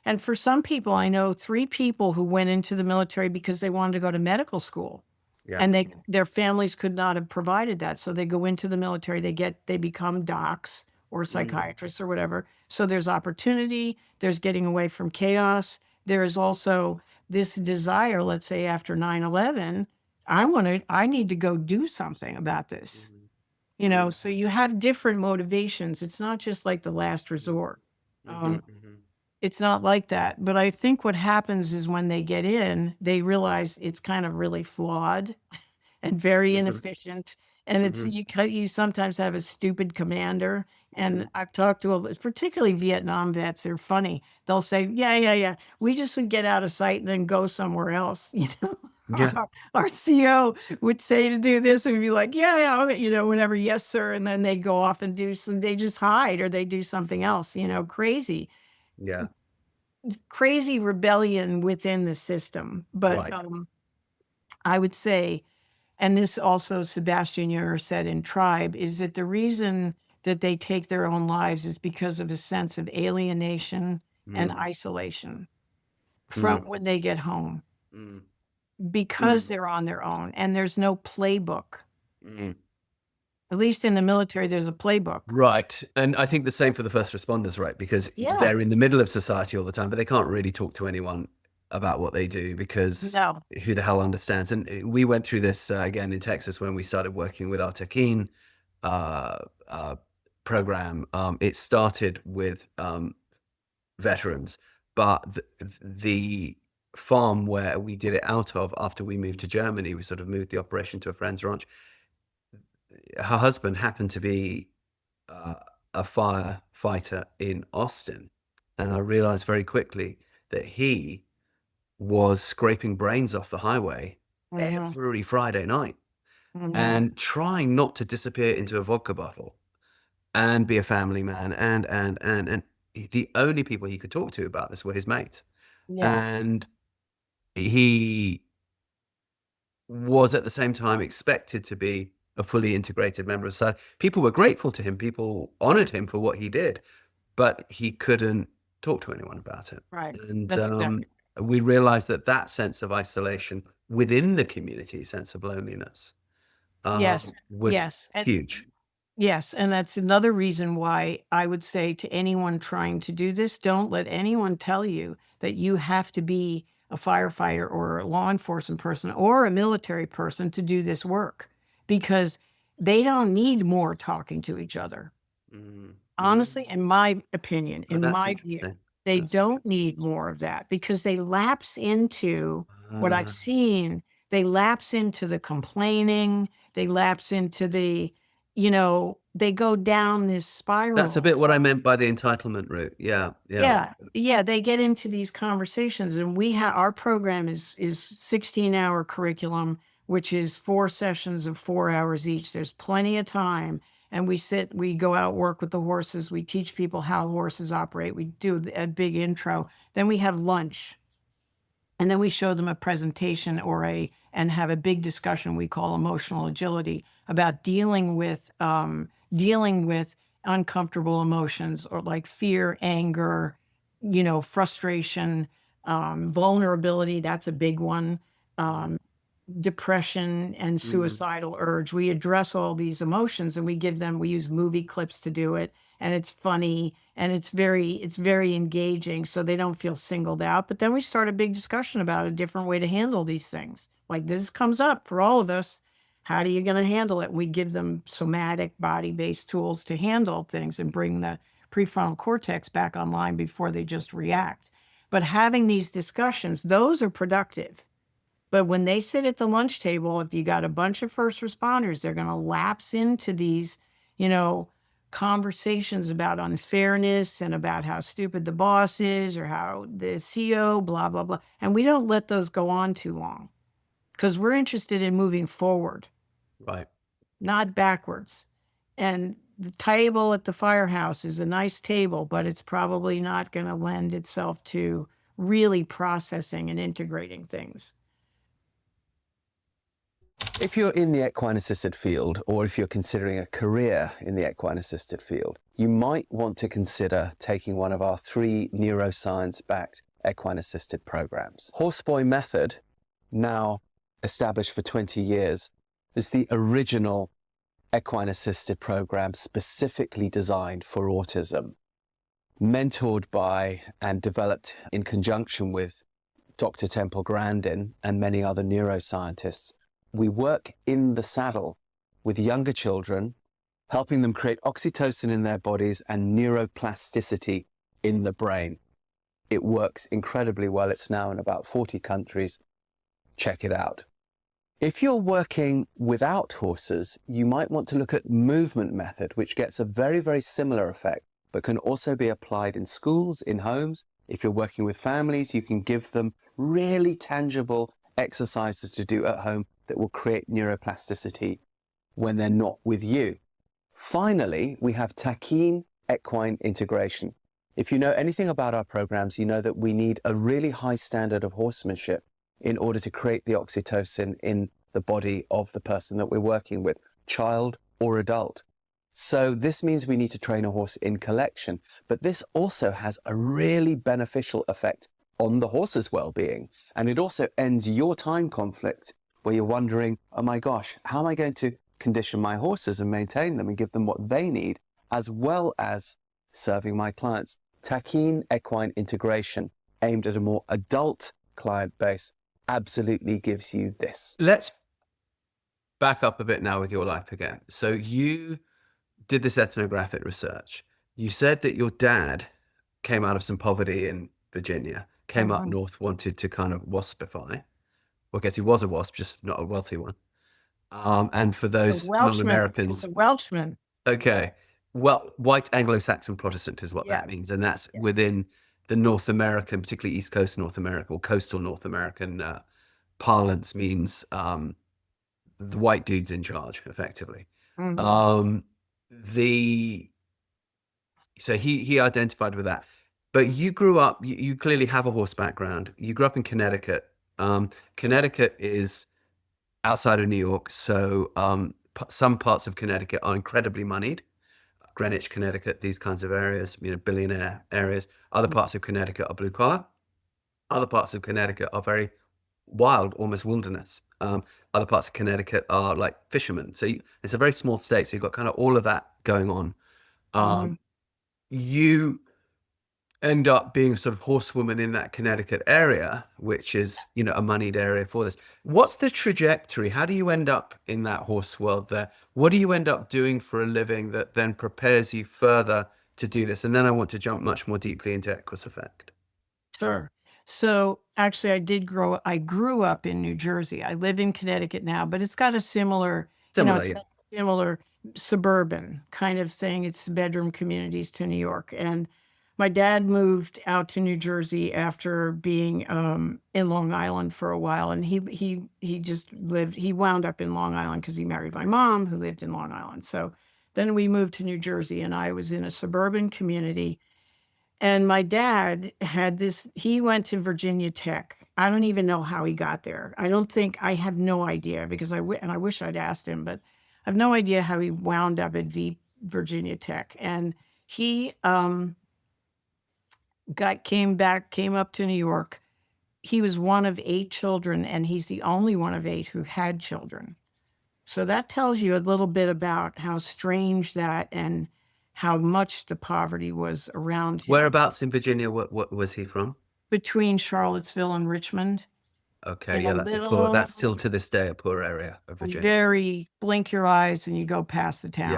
And for some people, I know 3 people who went into the military because they wanted to go to medical school. Yeah. And their families could not have provided that. So they go into the military, they become docs or psychiatrists or whatever. So there's opportunity, there's getting away from chaos. There is also this desire, let's say after 9/11, I need to go do something about this. So you have different motivations. It's not just like the last resort. It's not like that. But I think what happens is when they get in, they realize it's kind of really flawed and very inefficient. And you sometimes have a stupid commander. And I've talked to particularly Vietnam vets. They're funny. They'll say, yeah. We just would get out of sight and then go somewhere else. Yeah. Our CO would say to do this and we'd be like, yeah, whenever, yes, sir. And then they go off and they just hide or they do something else, crazy Yeah. rebellion within the system. But Right. I would say, and this also Sebastian Junger said in Tribe, is that the reason that they take their own lives is because of a sense of alienation and isolation from when they get home, because they're on their own and there's no playbook. At least in the military, there's a playbook. Right. And I think the same for the first responders, right? Because Yeah. they're in the middle of society all the time, but they can't really talk to anyone about what they do because No. who the hell understands? And we went through this again in Texas when we started working with our Equine program. It started with veterans, but the farm where we did it out of after we moved to Germany, we sort of moved the operation to a friend's ranch. Her husband happened to be a firefighter in Austin. And I realized very quickly that he was scraping brains off the highway every Friday night and trying not to disappear into a vodka bottle and be a family man. And the only people he could talk to about this were his mates. Yeah. And he was at the same time expected to be a fully integrated member of society. People were grateful to him. People honored him for what he did, but he couldn't talk to anyone about it. Right. And That's exactly. we realized that sense of isolation within the community, sense of loneliness, Yes. was Yes. huge. Yes, and that's another reason why I would say to anyone trying to do this, don't let anyone tell you that you have to be a firefighter or a law enforcement person or a military person to do this work, because they don't need more talking to each other. Mm. Honestly, in my opinion, Oh, in that's my view, interesting. they That's don't need more of that, because they lapse into what I've Ah, seen. They lapse into the complaining. They lapse into the, you know, they go down this that's a spiral. bit what I meant by the entitlement route. Yeah, yeah. Yeah, they get into these conversations, and we have our program is 16-hour curriculum, which is 4 sessions of 4 hours each. There's plenty of time, and we go out, work with the horses, we teach people how horses operate, we do a big intro, then we have lunch, and then we show them a presentation and have a big discussion we call emotional agility, about dealing with uncomfortable emotions, or like fear, anger, frustration, vulnerability. That's a big one. Depression and Mm. suicidal urge. We address all these emotions, and we use movie clips to do it. And it's funny, and it's very engaging, so they don't feel singled out. But then we start a big discussion about a different way to handle these things. Like, this comes up for all of us. How are you going to handle it? We give them somatic body-based tools to handle things and bring the prefrontal cortex back online before they just react. But having these discussions, those are productive. But when they sit at the lunch table, if you got a bunch of first responders, they're going to lapse into these, you know, conversations about unfairness and about how stupid the boss is, or how the CEO, blah, blah, blah. And we don't let those go on too long, because we're interested in moving forward, Right. not backwards. And the table at the firehouse is a nice table, but it's probably not going to lend itself to really processing and integrating things. If you're in the equine assisted field, or if you're considering a career in the equine assisted field, you might want to consider taking one of our 3 neuroscience-backed equine assisted programs. Horseboy Method, now established for 20 years, is the original equine assisted program specifically designed for autism, mentored by and developed in conjunction with Dr. Temple Grandin and many other neuroscientists. We work in the saddle with younger children, helping them create oxytocin in their bodies and neuroplasticity in the brain. It works incredibly well. It's now in about 40 countries. Check it out. If you're working without horses, you might want to look at movement method, which gets a very, very similar effect, but can also be applied in schools, in homes. If you're working with families, you can give them really tangible exercises to do at home that will create neuroplasticity when they're not with you. Finally, we have taquine equine integration. If you know anything about our programs, you know that we need a really high standard of horsemanship in order to create the oxytocin in the body of the person that we're working with, child or adult. So this means we need to train a horse in collection, but this also has a really beneficial effect on the horse's well-being. And it also ends your time conflict where you're wondering, oh my gosh, how am I going to condition my horses and maintain them and give them what they need, as well as serving my clients? Taquine equine integration, aimed at a more adult client base, absolutely gives you this. Let's back up a bit now with your life again. So you did this ethnographic research. You said that your dad came out of some poverty in Virginia, came up north, wanted to kind of waspify. Well, I guess he was a wasp, just not a wealthy one. And for The those Welshman, non-Americans, the Welshman. okay, well, white Anglo-Saxon Protestant is what Yeah. that means. And that's within the North American, particularly East Coast North America or coastal North American parlance, means the white dude's in charge, effectively. Mhm. So he identified with that. But you grew up, you clearly have a horse background. You grew up in Connecticut. Connecticut is outside of New York, so some parts of Connecticut are incredibly moneyed. Greenwich, Connecticut, these kinds of areas, billionaire areas. Other parts of Connecticut are blue collar. Other parts of Connecticut are very wild, almost wilderness. Other parts of Connecticut are like fishermen. So it's a very small state. So you've got kind of all of that going on. Mhm. You end up being a sort of horsewoman in that Connecticut area, which is, you know, a moneyed area for this. What's the trajectory? How do you end up in that horse world there? What do you end up doing for a living that then prepares you further to do this? And then I want to jump much more deeply into Equus Effect. Sure. So actually, I grew up in New Jersey. I live in Connecticut now, but it's got a similar, Similar, it's yeah. got a similar suburban kind of thing. It's bedroom communities to New York. And my dad moved out to New Jersey after being in Long Island for a while. And he just lived, he wound up in Long Island because he married my mom, who lived in Long Island. So then we moved to New Jersey, and I was in a suburban community. And my dad had this, he went to Virginia Tech. I don't even know how he got there. I have no idea, because and I wish I'd asked him, but I have no idea how he wound up at Virginia Tech. And he came up to New York. He was one of 8 children, and he's the only one of 8 who had children. So that tells you a little bit about how strange that, and how much the poverty was around him. Whereabouts in Virginia, what was he from? Between Charlottesville and Richmond. Okay, In yeah, a that's still to this day a poor area of Virginia. very blink your eyes and you go past the Yeah,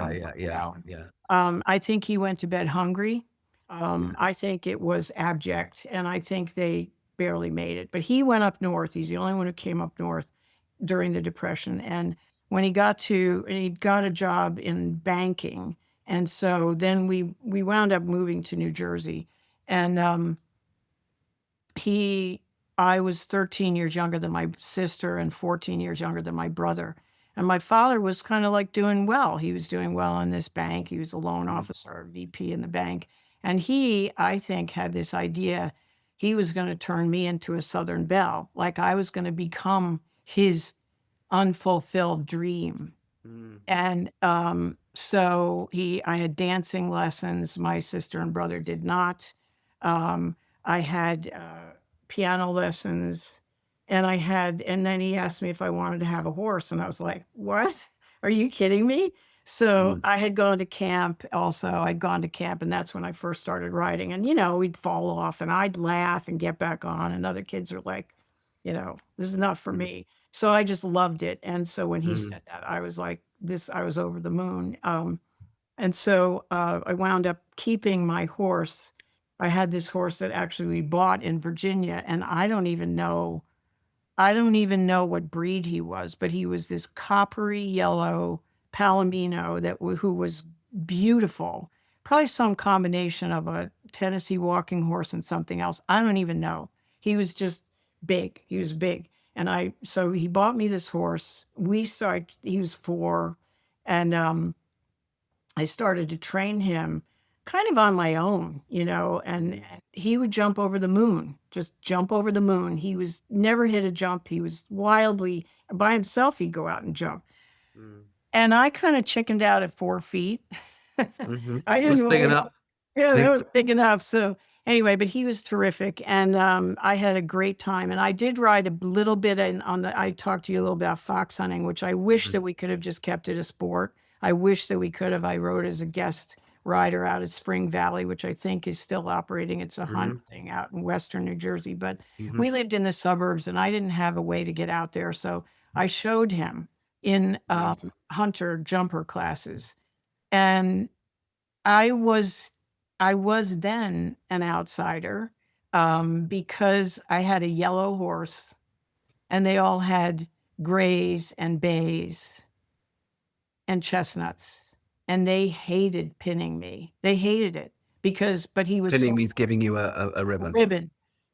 town. yeah. I think he went to bed hungry. I think it was abject, and I think they barely made it. But he went up north. He's the only one who came up north during the Depression. And when he got a job in banking. And so then we wound up moving to New Jersey. And I was 13 years younger than my sister and 14 years younger than my brother. And my father was kind of like doing well. He was doing well in this bank. He was a loan officer, VP in the bank. And he, I think, had this idea he was going to turn me into a Southern belle, like I was going to become his unfulfilled dream. And so I had dancing lessons. My sister and brother did not. I had piano lessons, and then he asked me if I wanted to have a horse, and I was like, "What? Are you kidding me?" So I had gone to camp also. I'd gone to camp, and that's when I first started riding. And, we'd fall off, and I'd laugh and get back on, and other kids are like, this is not for me. So I just loved it. And so when he said that, I was like, I was over the moon. And so I wound up keeping my horse. I had this horse that actually we bought in Virginia, and I don't even know what breed he was, but he was this coppery yellow Palomino who was beautiful. Probably some combination of a Tennessee walking horse and something else. I don't even know. He was just big. He was big. And so he bought me this horse. He was 4, and I started to train him kind of on my own, and he would jump over the moon, just jump over the moon. He was never hit a jump. He was wildly by himself. He'd go out and jump. And I kind of chickened out at 4 feet. I didn't Was big really- enough. Yeah, that was big enough. So anyway, but he was terrific, and I had a great time. And I did ride a little bit I talked to you a little bit about fox hunting, which I wish that we could have just kept it a sport. I wish that we could have. I rode as a guest rider out at Spring Valley, which I think is still operating. It's a hunt thing out in Western New Jersey, but we lived in the suburbs, and I didn't have a way to get out there. So I showed him in hunter jumper classes, and I was then an outsider because I had a yellow horse, and they all had grays and bays and chestnuts, and they hated pinning me. They hated it but he was Pinning means giving you a ribbon. ribbon.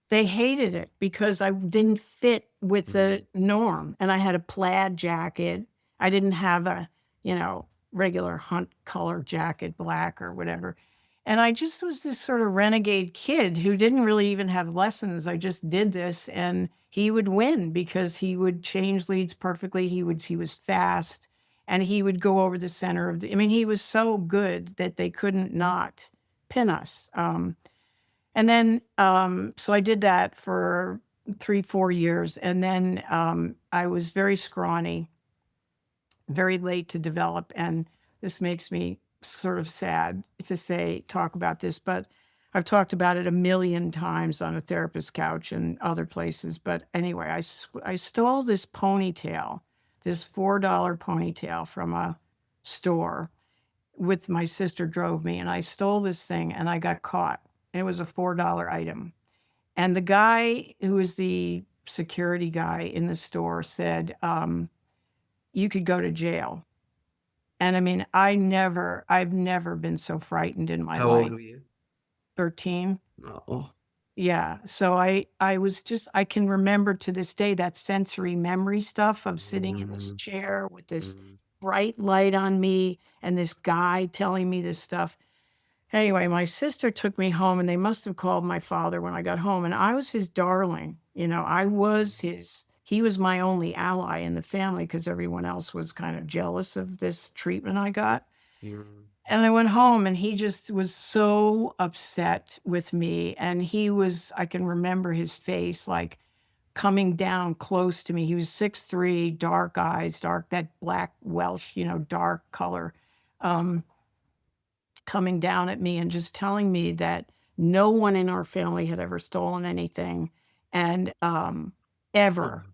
They hated it because I didn't fit with the norm, and I had a plaid jacket. I didn't have a, regular hunt color jacket, black or whatever. And I just was this sort of renegade kid who didn't really even have lessons. I just did this, and he would win because he would change leads perfectly. He was fast, and he would go over the center of he was so good that they couldn't not pin us. And then, so I did that for 3-4 years. And then I was very scrawny, very late to develop. And this makes me sort of sad to talk about this, but I've talked about it a million times on a therapist's couch and other places. But anyway, I stole this ponytail, this $4 ponytail from a store with my sister drove me, and I stole this thing and I got caught. It was a $4 item. And the guy who was the security guy in the store said, you could go to jail. And I mean, I've never been so frightened in my How old life. were you? 13. Oh, Yeah. So I was just, I can remember to this day that sensory memory stuff of sitting in this chair with this bright light on me and this guy telling me this stuff. Anyway, my sister took me home and they must have called my father when I got home, and I was his darling. He was my only ally in the family because everyone else was kind of jealous of this treatment I got. yeah. And I went home and he just was so upset with me. And I can remember his face like coming down close to me. He was 6'3", dark eyes, that black Welsh, dark color, coming down at me and just telling me that no one in our family had ever stolen anything. And ever.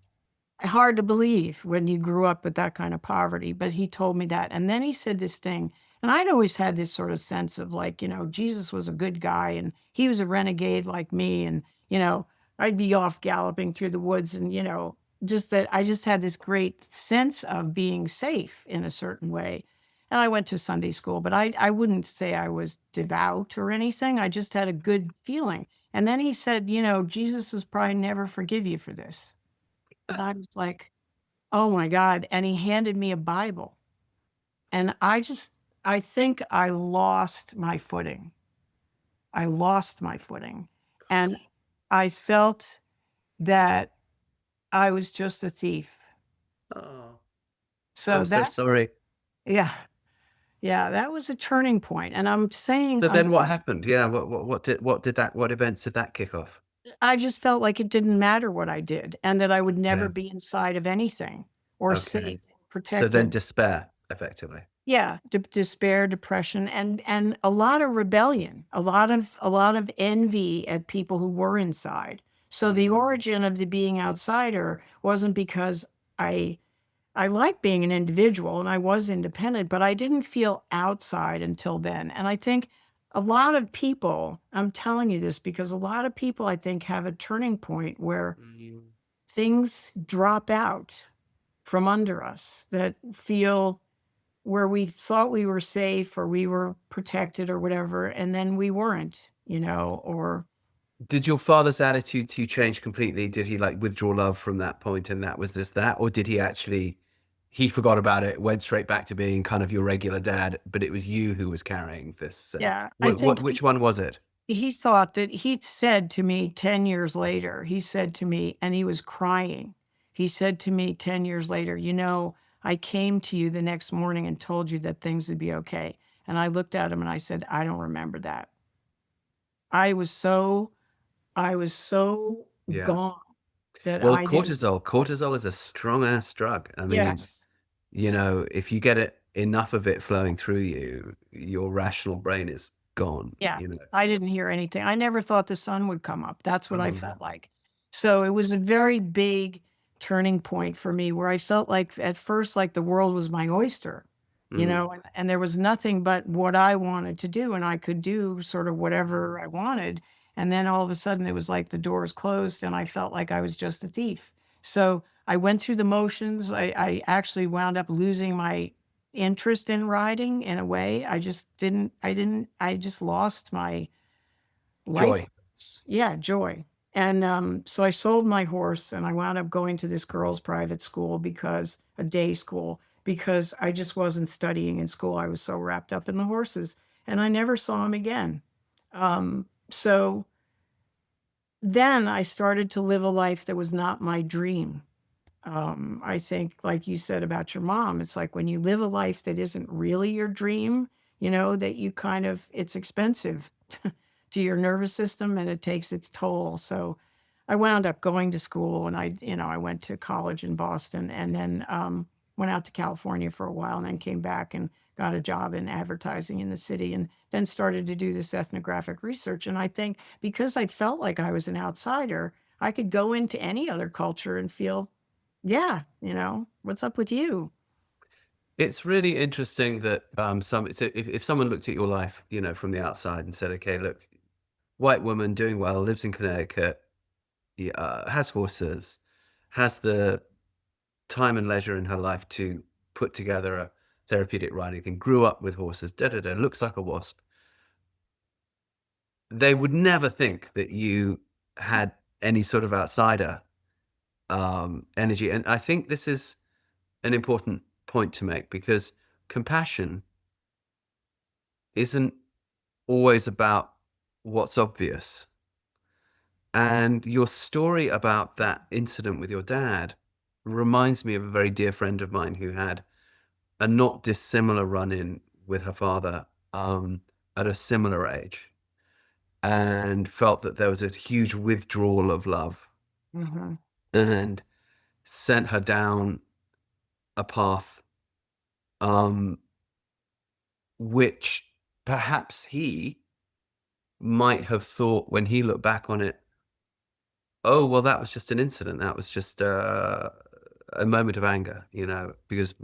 Hard to believe when you grew up with that kind of poverty, but he told me that. And then he said this thing, and I'd always had this sort of sense of like, Jesus was a good guy and he was a renegade like me. And, I'd be off galloping through the woods and, just that I just had this great sense of being safe in a certain way. And I went to Sunday school, but I wouldn't say I was devout or anything. I just had a good feeling. And then he said, Jesus will probably never forgive you for this. And I was like, oh my God. And he handed me a Bible. And I think I lost my footing. I lost my footing. And I felt that I was just a thief. Oh, So I'm so sorry. yeah, that was a turning point. And I'm saying, So then what happened? Yeah, what events did that kick off? I just felt like it didn't matter what I did and that I would never Yeah. be inside of anything or Okay. safe, So then protected. despair, effectively. Yeah, despair, depression, and a lot of rebellion, a lot of envy at people who were inside. So the origin of the being outsider wasn't because I like being an individual and I was independent, but I didn't feel outside until then. And I think a lot of people, I'm telling you this because a lot of people I think have a turning point where things drop out from under us that feel where we thought we were safe or we were protected or whatever, and then we weren't, or Did your father's attitude to you change completely? Did he like withdraw love from that point and that was just that? Or did he forgot about it, went straight back to being kind of your regular dad, but it was you who was carrying this sense? yeah, I think Which one was it? he thought that he said to me 10 years later, he said to me, and he was crying. He said to me 10 years later, I came to you the next morning and told you that things would be okay. And I looked at him and I said, I don't remember that. I was so Yeah. gone that Well, I didn't. cortisol is a strong ass drug. I mean, Yes. if you get enough of it flowing through you, your rational brain is gone, Yeah, I didn't hear anything. I never thought the sun would come up. That's what I felt like. So it was a very big turning point for me where I felt like at first like the world was my oyster, and there was nothing but what I wanted to do, and I could do sort of whatever I wanted. And then all of a sudden it was like the doors closed and I felt like I was just a thief. So I went through the motions. I actually wound up losing my interest in riding in a way. I just lost my life. Joy. Yeah, joy. And so I sold my horse and I wound up going to this girls' private school a day school, because I just wasn't studying in school. I was so wrapped up in the horses and I never saw him again. So then I started to live a life that was not my dream. I think, like you said about your mom, it's like when you live a life that isn't really your dream, that it's expensive to your nervous system and it takes its toll. So I wound up going to school and I went to college in Boston and then went out to California for a while and then came back and got a job in advertising in the city, and then started to do this ethnographic research. And I think because I felt like I was an outsider, I could go into any other culture and feel, yeah, what's up with you? It's really interesting that so if someone looked at your life, from the outside and said, okay, look, white woman doing well, lives in Connecticut, has horses, has the time and leisure in her life to put together a therapeutic riding thing, grew up with horses, looks like a wasp. They would never think that you had any sort of outsider energy. And I think this is an important point to make, because compassion isn't always about what's obvious. And your story about that incident with your dad reminds me of a very dear friend of mine who had a not dissimilar run-in with her father at a similar age, and felt that there was a huge withdrawal of love, Hmm. and sent her down a path which perhaps he might have thought, when he looked back on it, oh, well, that was just an incident. That was just a moment of anger, because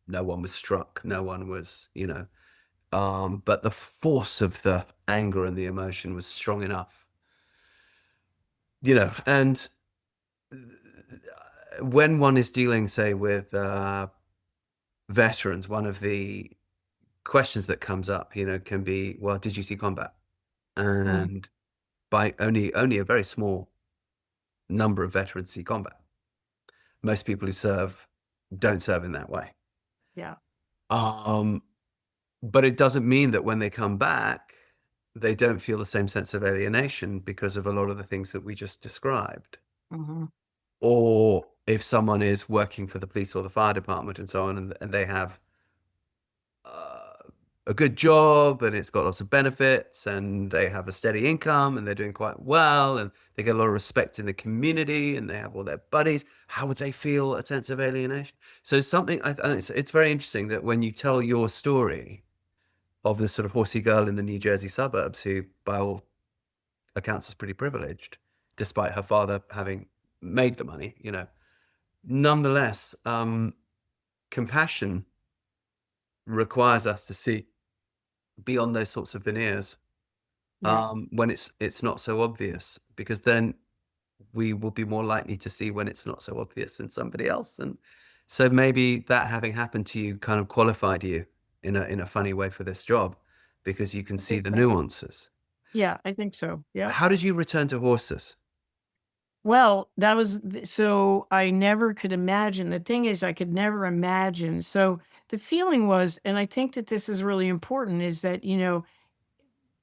no one was struck. No one was, but the force of the anger and the emotion was strong enough, and when one is dealing, say, with veterans, one of the questions that comes up, can be, well, did you see combat? And by only a very small number of veterans see combat. Most people who serve don't serve in that way. Yeah. Um, but it doesn't mean that when they come back, they don't feel the same sense of alienation because of a lot of the things that we just described. Hmm. Or if someone is working for the police or the fire department and so on, and they have a good job and it's got lots of benefits and they have a steady income and they're doing quite well and they get a lot of respect in the community and they have all their buddies, how would they feel a sense of alienation? So it's very interesting that when you tell your story of this sort of horsey girl in the New Jersey suburbs who, by all accounts, is pretty privileged, despite her father having made the money, nonetheless, compassion requires us to see beyond those sorts of veneers, Yeah. when it's not so obvious, because then we will be more likely to see when it's not so obvious in somebody else. And so maybe that having happened to you kind of qualified you in a funny way for this job, because you can I see think the so. nuances. Yeah, I think so. Yeah. How did you return to horses? Well, that was so I never could imagine. The thing is, I could never imagine. So the feeling was, and I think that this is really important, is that,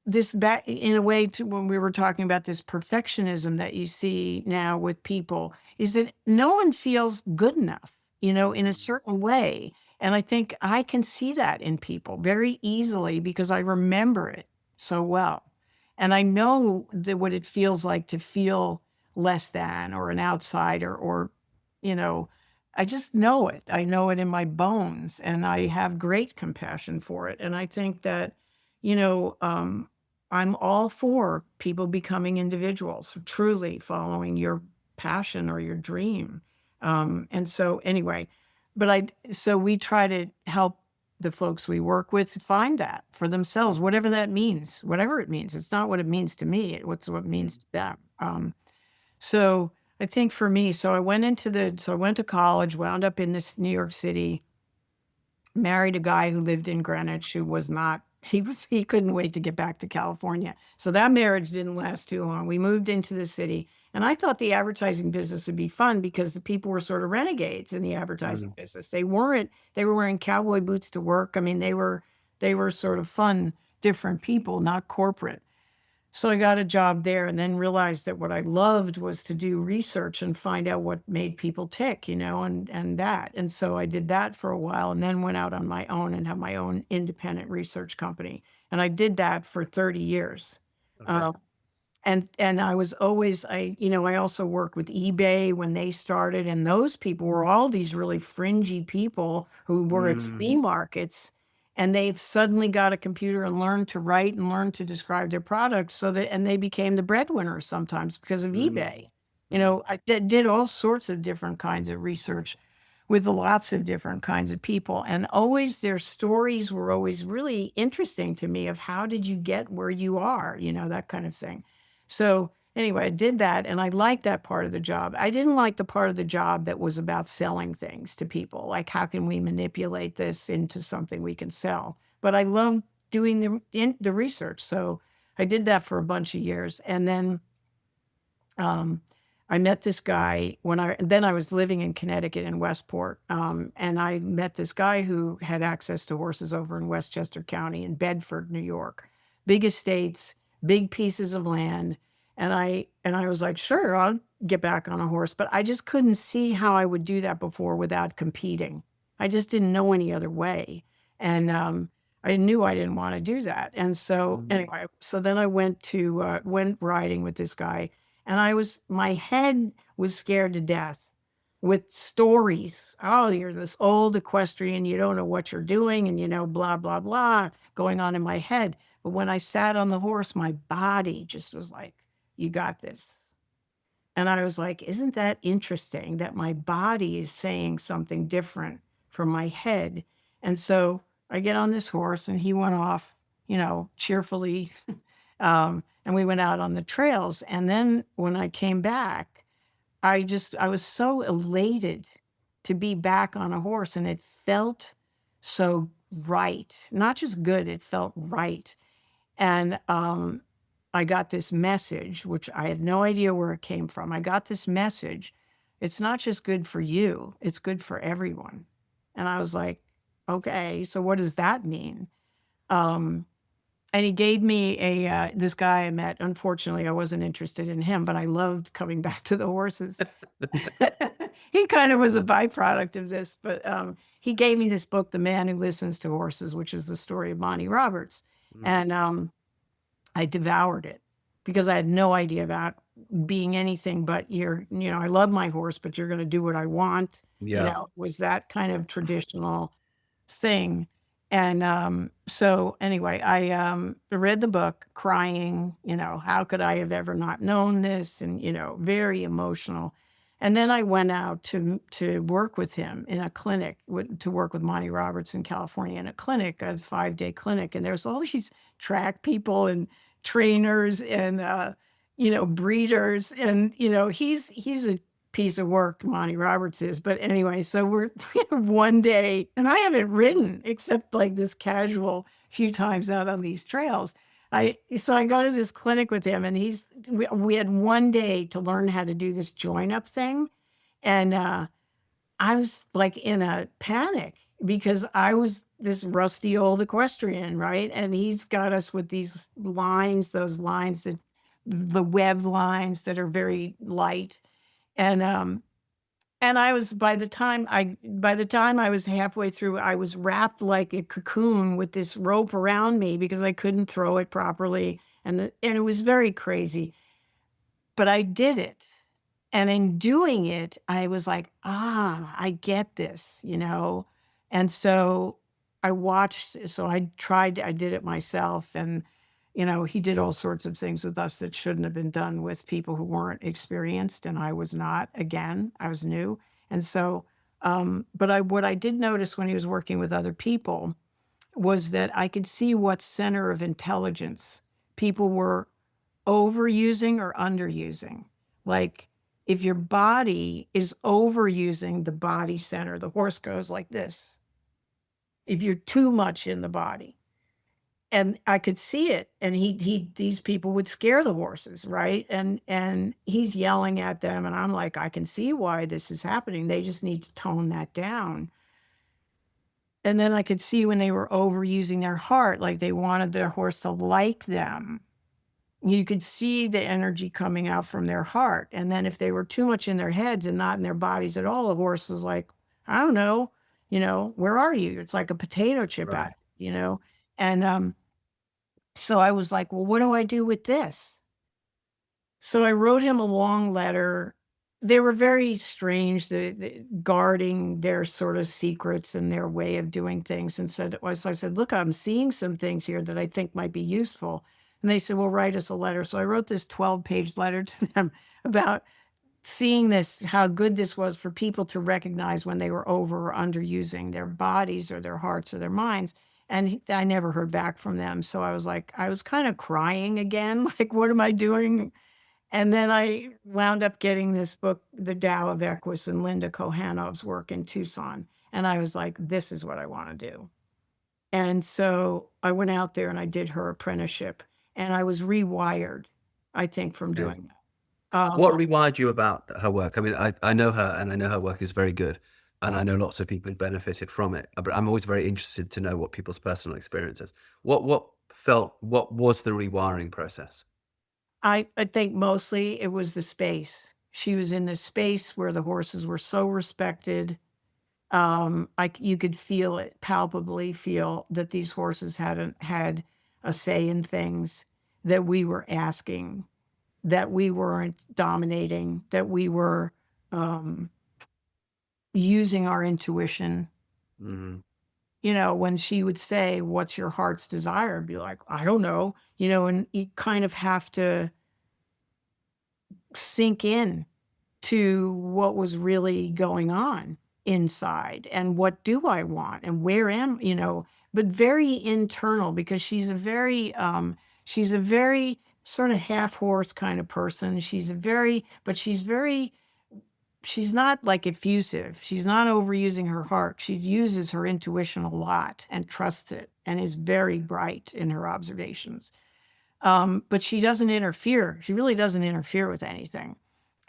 this back in a way to when we were talking about this perfectionism that you see now with people, is that no one feels good enough, in a certain way. And I think I can see that in people very easily because I remember it so well. And I know that what it feels like to feel less than or an outsider or, you know, I just know it. I know it in my bones and I have great compassion for it. And I think that, you know, um, I'm all for people becoming individuals, truly following your passion or your dream. And so anyway, so we try to help the folks we work with find that for themselves, whatever that means, whatever it means. It's not what it means to me. What's what it means to them. So I think for me, so I went to college, wound up in this New York City, married a guy who lived in Greenwich who was not he couldn't wait to get back to California. So that marriage didn't last too long. We moved into the city and I thought the advertising business would be fun because the people were sort of renegades in the advertising Mm. business. They were wearing cowboy boots to work. I mean, they were sort of fun, different people, not corporate. So I got a job there and then realized that what I loved was to do research and find out what made people tick, and that. And so I did that for a while and then went out on my own and have my own independent research company. And I did that for 30 years. Okay. Uh, and I was always I also worked with eBay when they started, and those people were all these really fringy people who were at flea Mm. markets, and they've suddenly got a computer and learned to write and learned to describe their products, and they became the breadwinners sometimes because of eBay. I did all sorts of different kinds of research with lots of different kinds of people, and always their stories were always really interesting to me, of how did you get where you are, that kind of thing. So anyway, I did that, and I liked that part of the job. I didn't like the part of the job that was about selling things to people, like how can we manipulate this into something we can sell. But I loved doing the research, so I did that for a bunch of years, and then I met this guy then I was living in Connecticut in Westport, and I met this guy who had access to horses over in Westchester County in Bedford, New York. Big estates, big pieces of land, and I was like, sure, I'll get back on a horse, but I just couldn't see how I would do that before without competing. I just didn't know any other way, and I knew I didn't want to do that. And so anyway, so then I went riding with this guy. And my head was scared to death with stories. Oh, you're this old equestrian, you don't know what you're doing, and blah, blah, blah, going on in my head. But when I sat on the horse, my body just was like, you got this. And I was like, isn't that interesting that my body is saying something different from my head? And so I get on this horse, and he went off, cheerfully. And we went out on the trails. And then when I came back, I was so elated to be back on a horse, and it felt so right. Not just good, it felt right. And I got this message, which I had no idea where it came from. I got this message. It's not just good for you, it's good for everyone. And I was like, okay, so what does that mean? And he gave me this guy I met. Unfortunately, I wasn't interested in him, but I loved coming back to the horses. He kind of was a byproduct of this, but he gave me this book, The Man Who Listens to Horses, which is the story of Monty Roberts. And I devoured it because I had no idea about being anything but I love my horse, but you're going to do what I want. Was that kind of traditional thing. And so anyway, I read the book crying, how could I have ever not known this? And, very emotional. And then I went out to work with him in a clinic, to work with Monty Roberts in California in a clinic, a 5-day clinic. And there's all these track people and trainers and, breeders. And, he's a piece of work, Monty Roberts is. But anyway, so we have one day, and I haven't ridden except like this casual few times out on these trails. So I go to this clinic with him, and we had one day to learn how to do this join up thing. And I was like in a panic because I was this rusty old equestrian, right? And he's got us with these lines, those lines the web lines that are very light. And I was by the time I was halfway through, I was wrapped like a cocoon with this rope around me because I couldn't throw it properly, and it was very crazy. But I did it, and in doing it, I was like, I get this, And so I watched. So I did it myself, and he did all sorts of things with us that shouldn't have been done with people who weren't experienced, and I was not. Again, I was new. And so, but what I did notice when he was working with other people was that I could see what center of intelligence people were overusing or underusing. Like if your body is overusing the body center, the horse goes like this. If you're too much in the body, and I could see it, and these people would scare the horses, right? And he's yelling at them, and I'm like, I can see why this is happening. They just need to tone that down. And then I could see when they were overusing their heart, like they wanted their horse to like them. You could see the energy coming out from their heart. And then if they were too much in their heads and not in their bodies at all, the horse was like, I don't know, where are you? It's like a potato chip Right. out, And so I was like, well, what do I do with this? So I wrote him a long letter, they were very strange, guarding their sort of secrets and their way of doing things. And said, so I said, look, I'm seeing some things here that I think might be useful. And they said, well, write us a letter. So I wrote this 12-page letter to them about seeing this, how good this was for people to recognize when they were over or underusing their bodies or their hearts or their minds. And I never heard back from them. So I was like, I was kind of crying again, like, what am I doing? And then I wound up getting this book, The Tao of Equus, and Linda Kohanov's work in Tucson. And I was like, this is what I want to do. And so I went out there and I did her apprenticeship, and I was rewired, I think, from Okay. doing that. What rewired you about her work? I mean, I know her, and I know her work is very good, and I know lots of people who've benefited from it. But I'm always very interested to know what people's personal experiences. What was the rewiring process? I think mostly it was the space. She was in this space where the horses were so respected. You could feel it, palpably feel that these horses had a say in things, that we were asking, that we weren't dominating, that we were using our intuition. Mm-hmm. You know, when she would say, what's your heart's desire? I'd be like, I don't know, you know, and you kind of have to sink in to what was really going on inside, and what do I want, and where am, you know, but very internal, because she's a very sort of half horse kind of person. She's not like effusive. She's not overusing her heart. She uses her intuition a lot and trusts it, and is very bright in her observations. But she doesn't interfere. She really doesn't interfere with anything.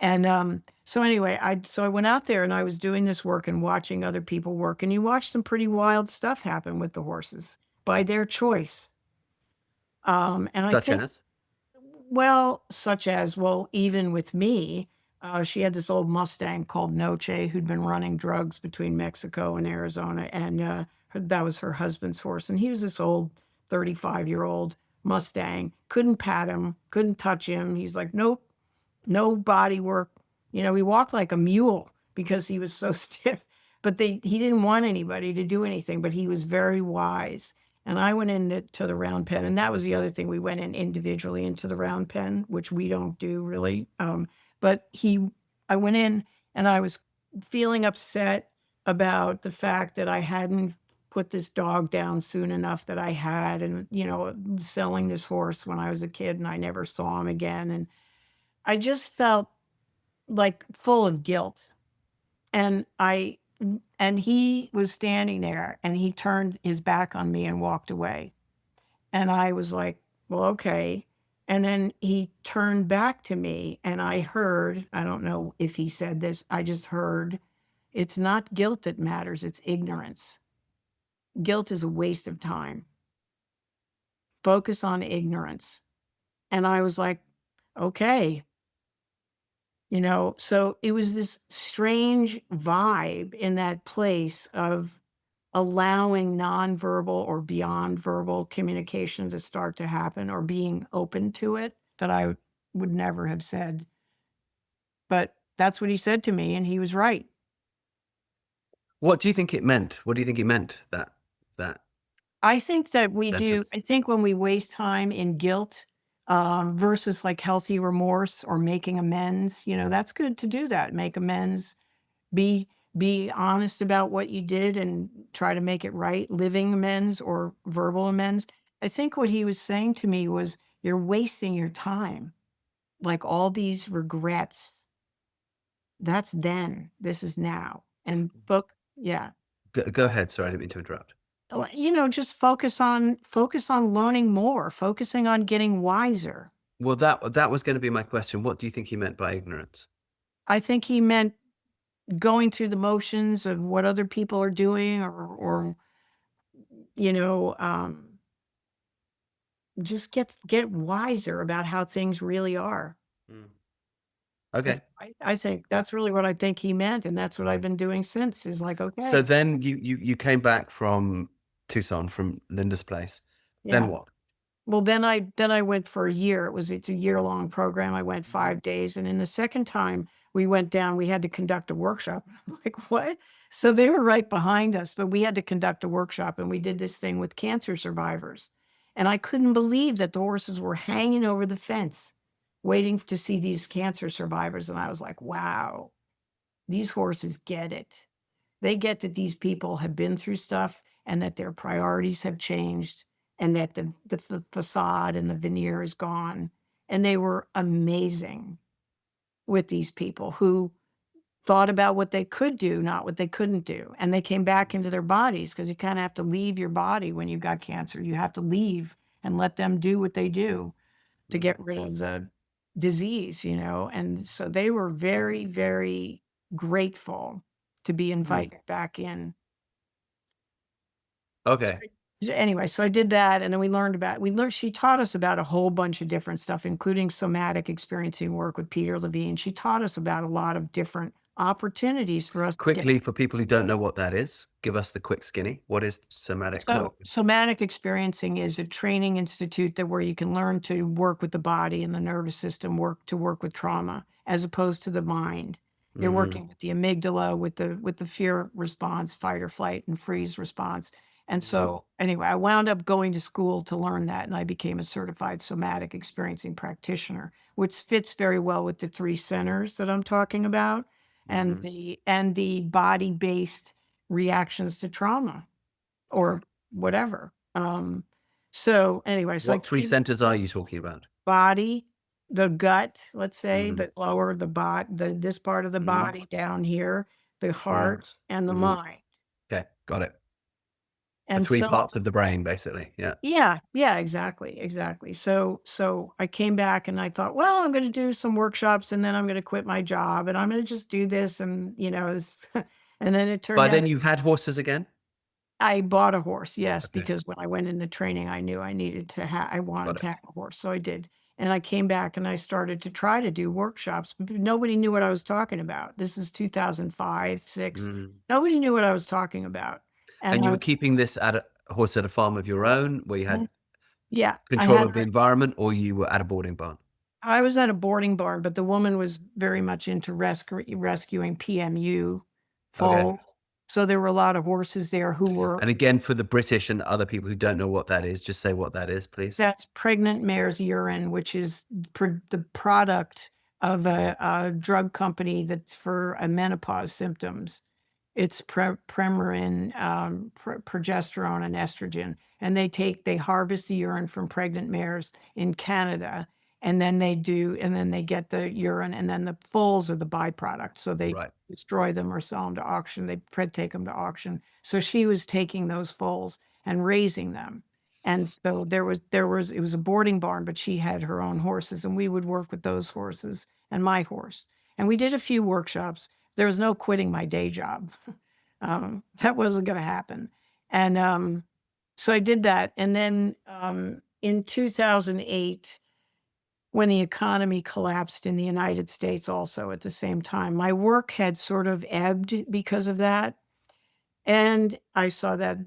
And so anyway, I went out there and I was doing this work and watching other people work, and you watch some pretty wild stuff happen with the horses by their choice. And I Such think, as? well, such as, well, even with me, she had this old Mustang called Noche who'd been running drugs between Mexico and Arizona, and that was her husband's horse. And he was this old 35-year-old Mustang. Couldn't pat him, couldn't touch him. He's like, nope, no body work. You know, he walked like a mule because he was so stiff. But he didn't want anybody to do anything, but he was very wise. And I went into the round pen, and that was the other thing. We went in individually into the round pen, which we don't do really. But I went in and I was feeling upset about the fact that I hadn't put this dog down soon enough, that I had, and, you know, selling this horse when I was a kid and I never saw him again. And I just felt like full of guilt. And he was standing there and he turned his back on me and walked away. And I was like, well, okay. And then he turned back to me and I heard, I don't know if he said this, I just heard, it's not guilt that matters, it's ignorance. Guilt is a waste of time. Focus on ignorance. And I was like, okay. You know, so it was this strange vibe in that place of allowing nonverbal or beyond verbal communication to start to happen, or being open to it, that I would never have said. But that's what he said to me, and he was right. What do you think it meant? What do you think he meant, that I think that we do. sentence? I think when we waste time in guilt versus like healthy remorse or making amends, you know, that's good to do that. Make amends, be honest about what you did and try to make it right, living amends or verbal amends. I think what he was saying to me was, you're wasting your time. Like all these regrets, that's then, this is now. And yeah. Go ahead. Sorry, I didn't mean to interrupt. You know, just focus on learning more, focusing on getting wiser. Well, that was going to be my question. What do you think he meant by ignorance? I think he meant going through the motions of what other people are doing, or you know, just get wiser about how things really are. Okay. I think that's really what I think he meant, and that's what I've been doing since, is like, okay. So then you came back from Tucson, from Linda's place. Then Yeah. what? Well, then I went for a year. It's a year-long program. I went 5 days, and in the second time, we went down, we had to conduct a workshop. I'm like, what? So they were right behind us, but we had to conduct a workshop, and we did this thing with cancer survivors. And I couldn't believe that the horses were hanging over the fence, waiting to see these cancer survivors. And I was like, wow, these horses get it. They get that these people have been through stuff and that their priorities have changed and that the facade and the veneer is gone. And they were amazing with these people who thought about what they could do, not what they couldn't do. And they came back into their bodies, because you kind of have to leave your body when you've got cancer. You have to leave and let them do what they do to get rid of the disease, you know? And so they were very, very grateful to be invited back in. Okay. Anyway, so I did that, and then she taught us about a whole bunch of different stuff, including somatic experiencing work with Peter Levine. She taught us about a lot of different opportunities for us to get. Quickly, for people who don't know what that is, give us the quick skinny. What is somatic? So somatic experiencing is a training institute where you can learn to work with the body and the nervous system, work with trauma, as opposed to the mind. You're working with the amygdala, with the fear response, fight or flight and freeze response. And so anyway, I wound up going to school to learn that, and I became a certified somatic experiencing practitioner, which fits very well with the 3 centers that I'm talking about, and the body-based reactions to trauma or whatever. So anyway, so What 3 centers are you talking about? body, the gut, let's say, the lower, this part of the body down here, the heart and the mind. Okay, got it. And The 3 so, parts of the brain, basically. Yeah. yeah, exactly. So I came back and I thought, well, I'm going to do some workshops, and then I'm going to quit my job, and I'm going to just do this, and this, and then it turned By out. then you had horses again? I bought a horse, yes, Okay. because when I went into training, I knew I wanted Got to have a horse, so I did. And I came back and I started to try to do workshops, but nobody knew what I was talking about. This is 2005, 6. Nobody knew what I was talking about. And you I were keeping this horse at a farm of your own, where you had yeah, control of the environment, or you were at a boarding barn? I was at a boarding barn, but the woman was very much into rescuing PMU foals. Okay. So there were a lot of horses there who were. And again, for the British and other people who don't know what that is, just say what that is, please. That's pregnant mare's urine, which is the product of a drug company that's for menopause symptoms. It's Premarin, progesterone, and estrogen, and they harvest the urine from pregnant mares in Canada, and then they get the urine, and then the foals are the byproduct. So they destroy them or sell them to auction. They take them to auction. So she was taking those foals and raising them. And so it was a boarding barn, but she had her own horses, and we would work with those horses and my horse. And we did a few workshops. There was no quitting my day job. That wasn't going to happen. And so I did that. And then in 2008, when the economy collapsed in the United States also at the same time, my work had sort of ebbed because of that. And I saw that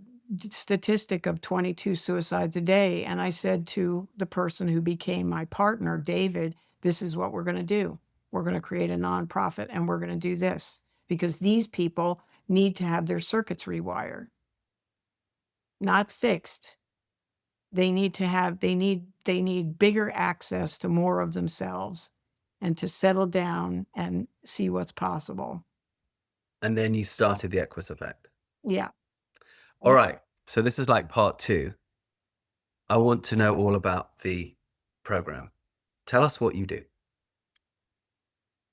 statistic of 22 suicides a day. And I said to the person who became my partner, David, this is what we're going to do. We're going to create a nonprofit, and we're going to do this because these people need to have their circuits rewired, not fixed. They need bigger access to more of themselves and to settle down and see what's possible. And then you started the Equus Effect. Yeah. All right. So this is like part 2. I want to know all about the program. Tell us what you do.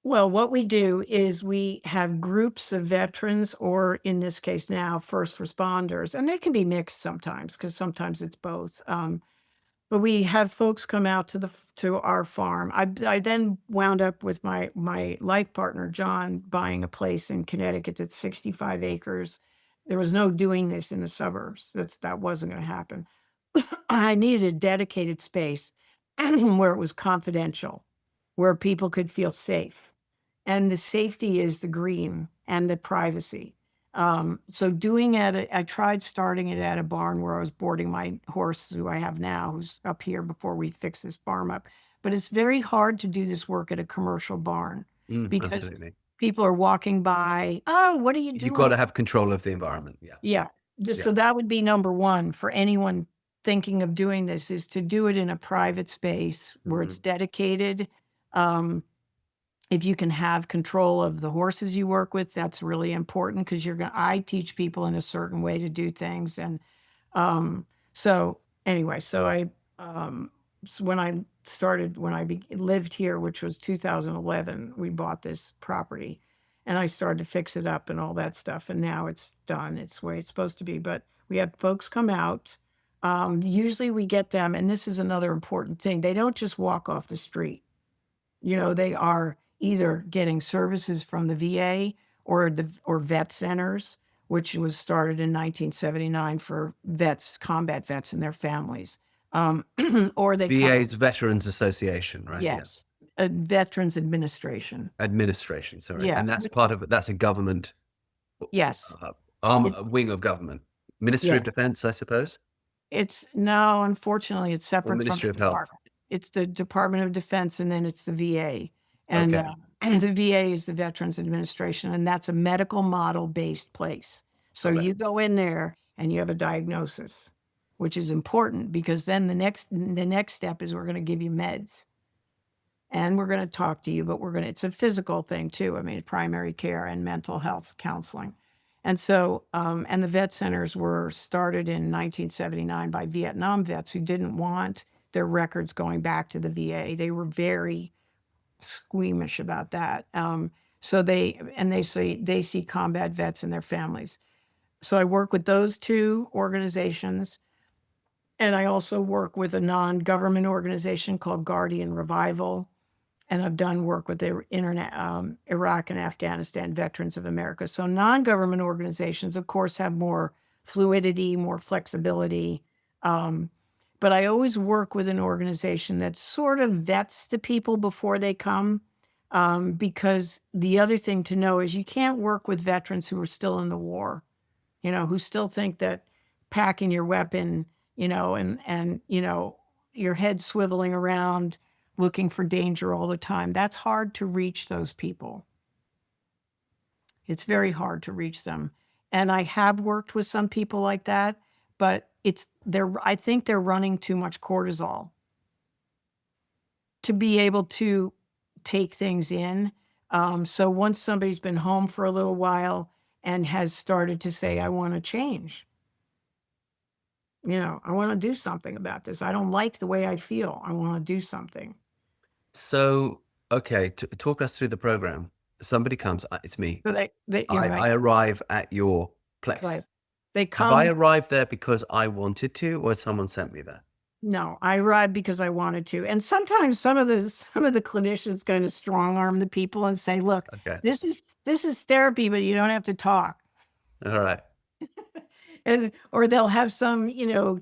Well, what we do is we have groups of veterans, or in this case now, first responders, and they can be mixed sometimes because sometimes it's both. But we have folks come out to our farm. I then wound up with my life partner, John, buying a place in Connecticut that's 65 acres. There was no doing this in the suburbs. That wasn't going to happen. I needed a dedicated space where it was confidential, where people could feel safe. And the safety is the green and the privacy. So I tried starting it at a barn where I was boarding my horse, who I have now, who's up here before we fix this farm up. But it's very hard to do this work at a commercial barn because Absolutely. people are walking by. Oh, what are you You've doing? got to have control of the environment. Yeah. Yeah. So that would be number one for anyone thinking of doing this, is to do it in a private space where it's dedicated. If you can have control of the horses you work with, that's really important, because I teach people in a certain way to do things. And so anyway, so when I lived here, which was 2011, we bought this property, and I started to fix it up and all that stuff. And now it's done. It's the way it's supposed to be. But we have folks come out. Usually we get them, and this is another important thing. They don't just walk off the street. They are either getting services from the VA or vet centers, which was started in 1979 for combat vets and their families. Or they VA's Veterans Association, right? Yes, Veterans Administration. Administration, sorry. Yeah. And that's part of it. That's a government Yes. wing of government. Ministry of Defense, I suppose? No, unfortunately, it's separate from Ministry the of Health. department. It's the Department of Defense, and then it's the VA. And, Okay. and the VA is the Veterans Administration, and that's a medical model-based place. So Correct. you go in there and you have a diagnosis, which is important, because then the next step is we're going to give you meds. And we're going to talk to you, but it's a physical thing too. I mean, primary care and mental health counseling. And so, and the vet centers were started in 1979 by Vietnam vets who didn't want their records going back to the VA. They were very squeamish about that. So they see combat vets and their families. So I work with those two organizations. And I also work with a non-government organization called Guardian Revival. And I've done work with the Iraq and Afghanistan Veterans of America. So non-government organizations, of course, have more fluidity, more flexibility. But I always work with an organization that sort of vets the people before they come. Because the other thing to know is you can't work with veterans who are still in the war, who still think that packing your weapon, and your head swiveling around, looking for danger all the time. That's hard to reach those people. It's very hard to reach them. And I have worked with some people like that, but I think they're running too much cortisol to be able to take things in. So once somebody's been home for a little while and has started to say, I want to change, I want to do something about this. I don't like the way I feel. I want to do something. So, okay, talk us through the program. Somebody comes, it's me. So I arrive at your place. Right. They Have come. I arrived there because I wanted to, or someone sent me there? No, I arrived because I wanted to. And sometimes some of the clinicians kind of strong arm the people and say, look, Okay. this is therapy, but you don't have to talk. All right. Or they'll have some,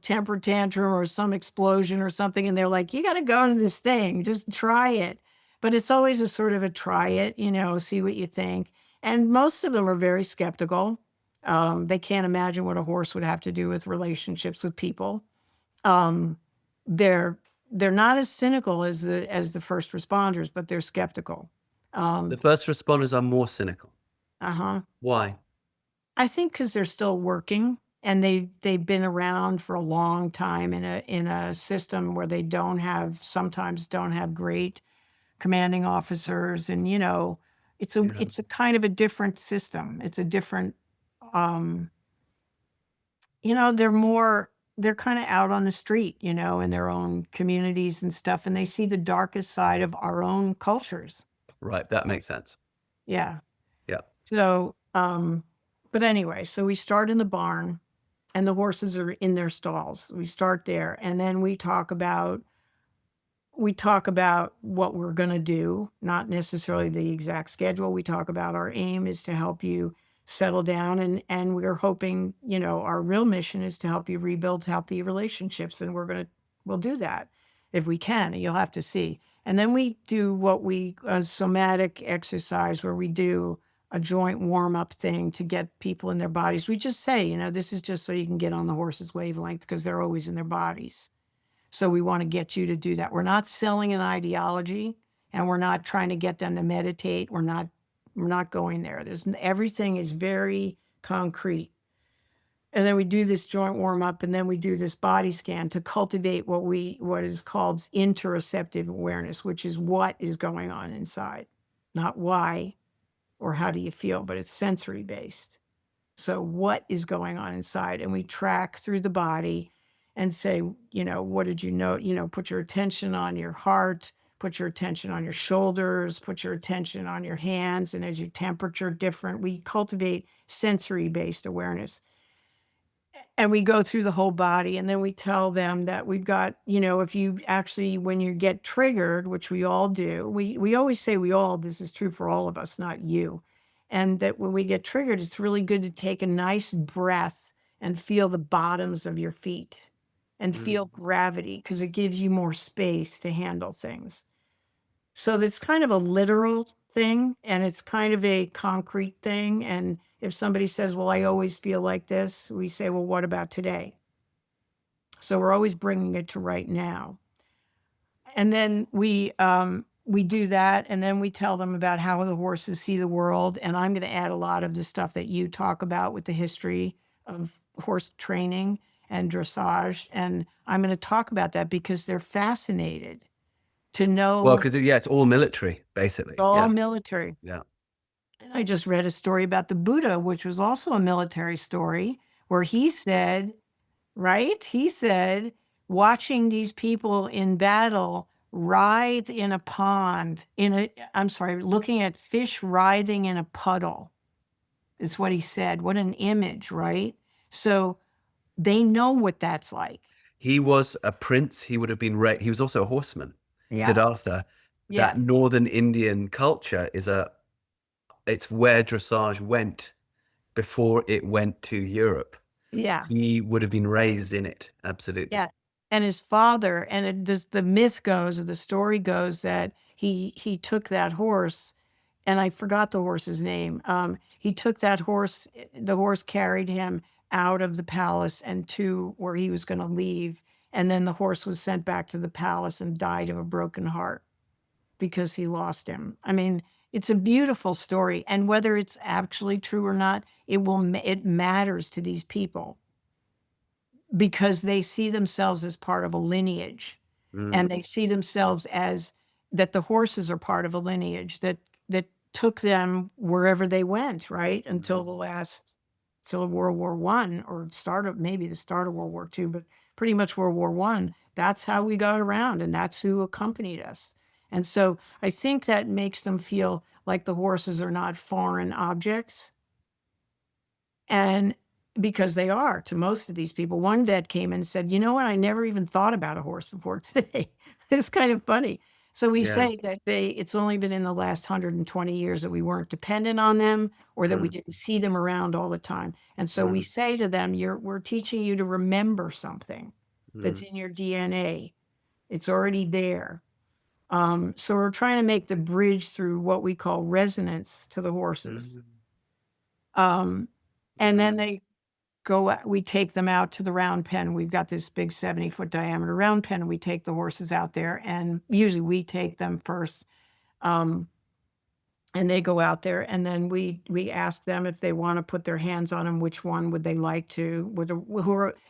temper tantrum or some explosion or something. And they're like, you got to go to this thing, just try it. But it's always a sort of a try it, see what you think. And most of them are very skeptical. They can't imagine what a horse would have to do with relationships with people. They're not as cynical as the first responders, but they're skeptical. The first responders are more cynical. Why? I think because they're still working, and they've been around for a long time in a system where they sometimes don't have great commanding officers, and it's a kind of a different system. It's a different, they're kind of out on the street, in their own communities and stuff, and they see the darkest side of our own cultures. Right. That makes sense. Yeah. Yeah. So, but anyway, so we start in the barn, and the horses are in their stalls. We start there, and then we talk about what we're going to do, not necessarily the exact schedule. We talk about our aim is to help you settle down, and we're hoping, our real mission is to help you rebuild healthy relationships, and we'll do that if we can. You'll have to see. And then we do a somatic exercise where we do a joint warm-up thing to get people in their bodies. We just say, this is just so you can get on the horse's wavelength, because they're always in their bodies. So we want to get you to do that. We're not selling an ideology. and we're not trying to get them to meditate. We're not going there. Everything is very concrete. And then we do this joint warm up, and then we do this body scan to cultivate what is called interoceptive awareness, which is what is going on inside, not why or how do you feel, but it's sensory based. So what is going on inside? And we track through the body and say, what did you know? Put your attention on your heart, put your attention on your shoulders, put your attention on your hands. And as your temperature different, we cultivate sensory based awareness. And we go through the whole body, and then we tell them that we've got, if you actually, when you get triggered, which we all do, we always say this is true for all of us, not you. And that when we get triggered, it's really good to take a nice breath and feel the bottoms of your feet and feel gravity, because it gives you more space to handle things. So it's kind of a literal thing, and it's kind of a concrete thing. And if somebody says, well, I always feel like this, we say, well, what about today? So we're always bringing it to right now. And then we do that, and then we tell them about how the horses see the world. And I'm going to add a lot of the stuff that you talk about with the history of horse training and dressage. And I'm going to talk about that because they're fascinated to know. Well, because it's all military, basically. All military. Yeah. And I just read a story about the Buddha, which was also a military story, where he said, watching these people in battle writhe in a pond, looking at fish writhing in a puddle, is what he said. What an image, right? So they know what that's like. He was a prince. He would have been he was also a horseman. Yeah. Siddhartha. Yes. That northern Indian culture it's where dressage went before it went to Europe. Yeah. He would have been raised in it. Absolutely. Yeah. And his father, and the myth goes, or the story goes, that he took that horse, and I forgot the horse's name. He took that horse, the horse carried him out of the palace and to where he was going to leave. And then the horse was sent back to the palace and died of a broken heart because he lost him. I mean, it's a beautiful story. And whether it's actually true or not, it matters to these people, because they see themselves as part of a lineage, and they see themselves as that the horses are part of a lineage that took them wherever they went, right? Until World War I, or maybe the start of World War II, but pretty much World War I. That's how we got around, and that's who accompanied us. And so I think that makes them feel like the horses are not foreign objects. And because they are to most of these people. One vet came in and said, you know what? I never even thought about a horse before today. It's kind of funny. So we say that it's only been in the last 120 years that we weren't dependent on them, or that we didn't see them around all the time. And so we say to them, we're teaching you to remember something that's in your DNA. It's already there. So we're trying to make the bridge through what we call resonance to the horses. And then we take them out to the round pen. We've got this big 70-foot diameter round pen, and we take the horses out there, and usually we take them first. And they go out there, and then we ask them if they want to put their hands on them, which one would they like to,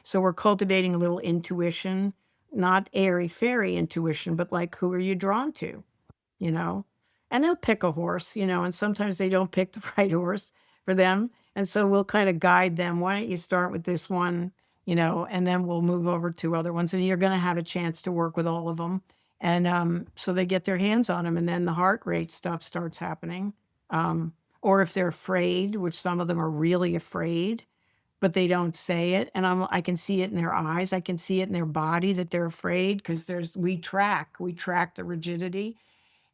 so we're cultivating a little intuition, not airy-fairy intuition, but like, who are you drawn to, and they'll pick a horse, and sometimes they don't pick the right horse for them. And so we'll kind of guide them. Why don't you start with this one, and then we'll move over to other ones. And you're going to have a chance to work with all of them. And so they get their hands on them, and then the heart rate stuff starts happening. Or if they're afraid, which some of them are really afraid, but they don't say it. And I can see it in their eyes. I can see it in their body that they're afraid, because we track the rigidity.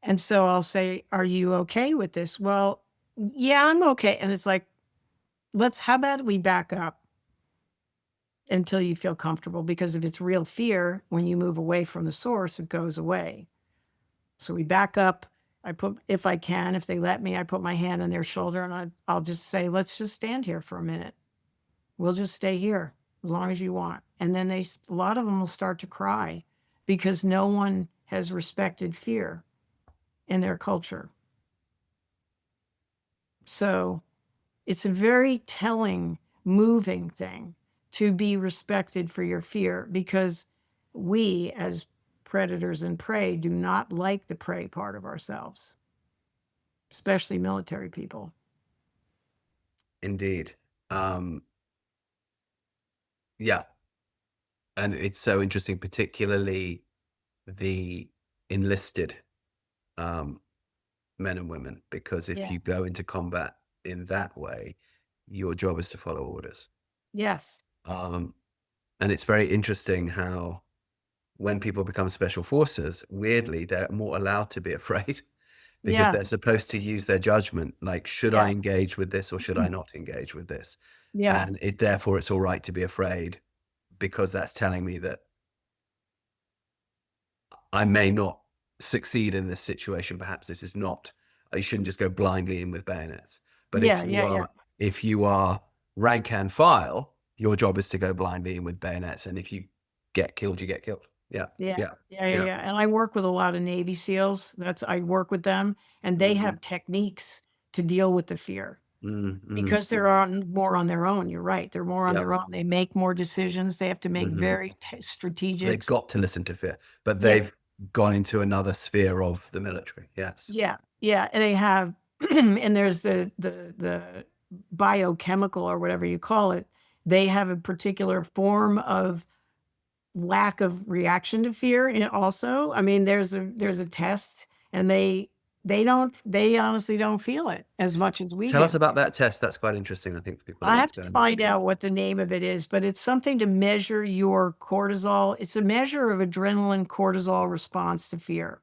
And so I'll say, are you okay with this? Well, yeah, I'm okay. And it's like, how about we back up until you feel comfortable? Because if it's real fear, when you move away from the source, it goes away. So we back up. If I can, if they let me, I put my hand on their shoulder, and I'll just say, let's just stand here for a minute. We'll just stay here as long as you want. And then a lot of them will start to cry, because no one has respected fear. in their culture. So it's a very telling, moving thing to be respected for your fear, because we as predators and prey do not like the prey part of ourselves, especially military people. Indeed. Yeah. And it's so interesting, particularly the enlisted men and women, because if Yeah. you go into combat in that way, your job is to follow orders. Yes. And it's very interesting how when people become special forces, weirdly, they're more allowed to be afraid because Yeah. they're supposed to use their judgment. Like, should I Yeah. engage with this or should I not engage with this? Yeah. And therefore it's all right to be afraid, because that's telling me that I may not succeed in this situation. Perhaps this is not, you shouldn't just go blindly in with bayonets. But Yeah. Yeah. if you are rank and file, your job is to go blindly in with bayonets. And if you get killed, you get killed. Yeah. Yeah. Yeah. Yeah. And I work with a lot of Navy SEALs. I work with them, and they have techniques to deal with the fear, because they're more on their own. You're right. They're more on Yep. their own. They make more decisions. They have to make very They've strategic. got to listen to fear, but Yeah. they've gone into another sphere of the military. Yes. Yeah. Yeah. And they have, and there's the biochemical, or whatever you call it. They have a particular form of lack of reaction to fear. And also, I mean, there's a test, and they honestly don't feel it as much as we Tell do. us about that test. That's quite interesting, I think, for people. I have to find out what the name of it is, but it's something to measure your cortisol. It's a measure of adrenaline cortisol response to fear.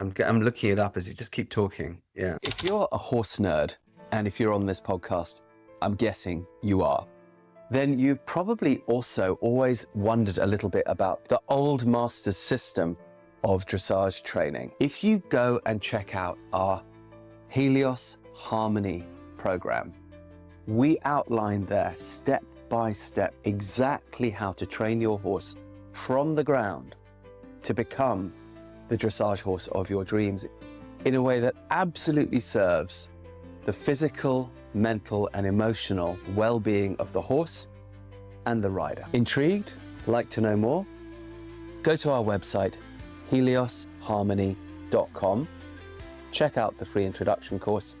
I'm looking it up as you just keep talking. Yeah. If you're a horse nerd, and if you're on this podcast, I'm guessing you are, then you've probably also always wondered a little bit about the old master's system of dressage training. If you go and check out our Helios Harmony program, we outline there step by step exactly how to train your horse from the ground to become the dressage horse of your dreams in a way that absolutely serves the physical, mental, and emotional well-being of the horse and the rider. Intrigued? Like to know more? Go to our website, heliosharmony.com. Check out the free introduction course.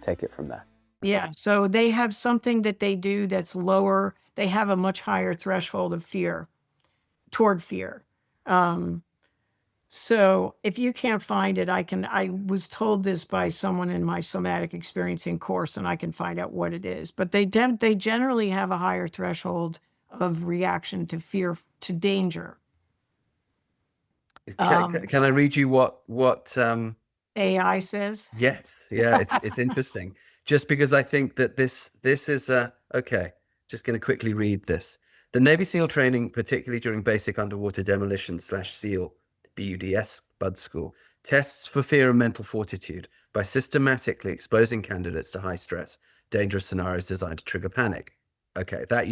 Take it from there. Yeah. So they have something that they do that's lower. They have a much higher threshold of fear, toward fear. So if you can't find it, I was told this by someone in my somatic experiencing course, and I can find out what it is. But they generally have a higher threshold of reaction to fear, to danger. Can I read you what AI says? Yes. Yeah, it's interesting. Just because I think that this is okay. Just going to quickly read this. The Navy SEAL training, particularly during basic underwater demolition / SEAL BUDS Bud School, tests for fear and mental fortitude by systematically exposing candidates to high stress, dangerous scenarios designed to trigger panic. Okay, that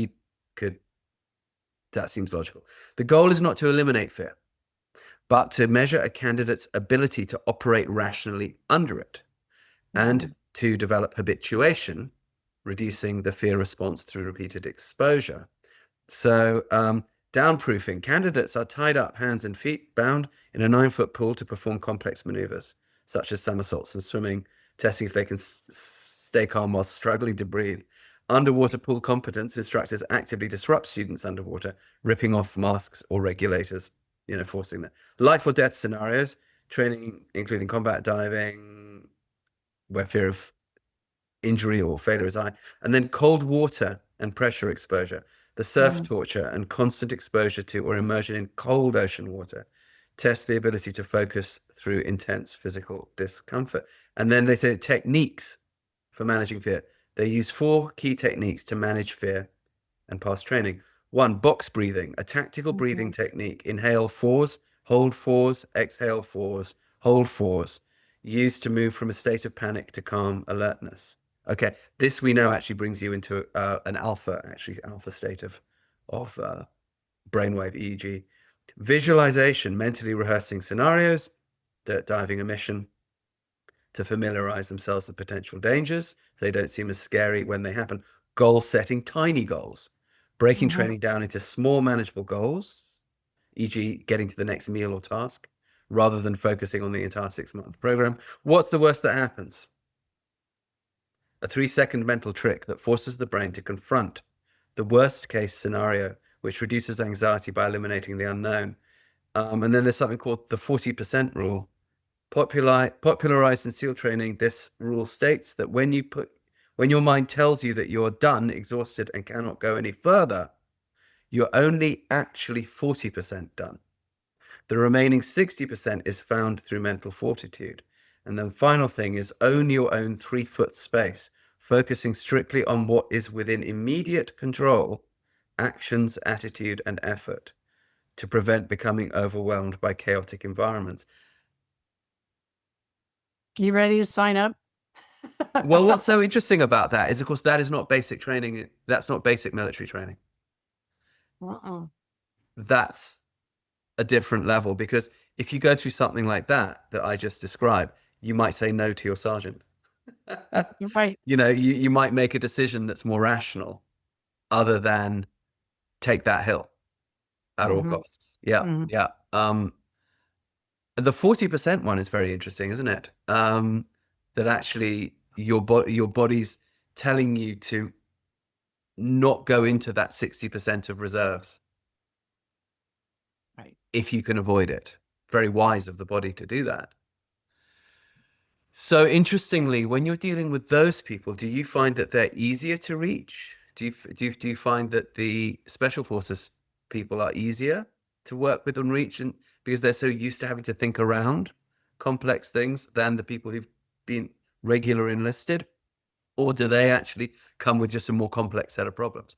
seems logical. The goal is not to eliminate fear, but to measure a candidate's ability to operate rationally under it, and to develop habituation, reducing the fear response through repeated exposure. So downproofing. Candidates are tied up, hands and feet, bound in a 9-foot pool to perform complex maneuvers, such as somersaults and swimming, testing if they can stay calm while struggling to breathe. Underwater pool competence, instructors actively disrupt students underwater, ripping off masks or regulators, forcing them. Life or death scenarios, training including combat diving, where fear of injury or failure is high. And then cold water and pressure exposure, the surf torture and constant exposure to or immersion in cold ocean water test the ability to focus through intense physical discomfort. And then they say techniques for managing fear. They use 4 key techniques to manage fear and pass training. 1, box breathing, a tactical breathing technique. Inhale 4s, hold 4s, exhale 4s, hold 4s, used to move from a state of panic to calm alertness. Okay, this we know actually brings you into an alpha state of brainwave EEG. Visualization, mentally rehearsing scenarios, dirt diving a mission, to familiarize themselves with potential dangers. They don't seem as scary when they happen. Goal setting, tiny goals, breaking Mhm. training down into small manageable goals, e.g. getting to the next meal or task, rather than focusing on the entire 6-month program. What's the worst that happens? A 3-second mental trick that forces the brain to confront the worst case scenario, which reduces anxiety by eliminating the unknown. And then there's something called the 40% rule. Popularized in SEAL training, this rule states that when your mind tells you that you're done, exhausted, and cannot go any further, you're only actually 40% done. The remaining 60% is found through mental fortitude. And then final thing is own your own 3-foot space, focusing strictly on what is within immediate control, actions, attitude, and effort, to prevent becoming overwhelmed by chaotic environments. You ready to sign up? Well, what's so interesting about that is, of course, that is not basic training. That's not basic military training. Uh-uh. That's a different level, because if you go through something like that I just described, you might say no to your sergeant. Right. You might make a decision that's more rational other than take that hill at all Mhm. costs. Yeah. Mhm. Yeah. The 40% one is very interesting, isn't it? That actually your body's telling you to not go into that 60% of reserves Right. if you can avoid it. Very wise of the body to do that. So interestingly, when you're dealing with those people, do you find that they're easier to reach? Do you find that the special forces people are easier to work with and reach, and because they're so used to having to think around complex things than the people who've been regular enlisted? Or do they actually come with just a more complex set of problems?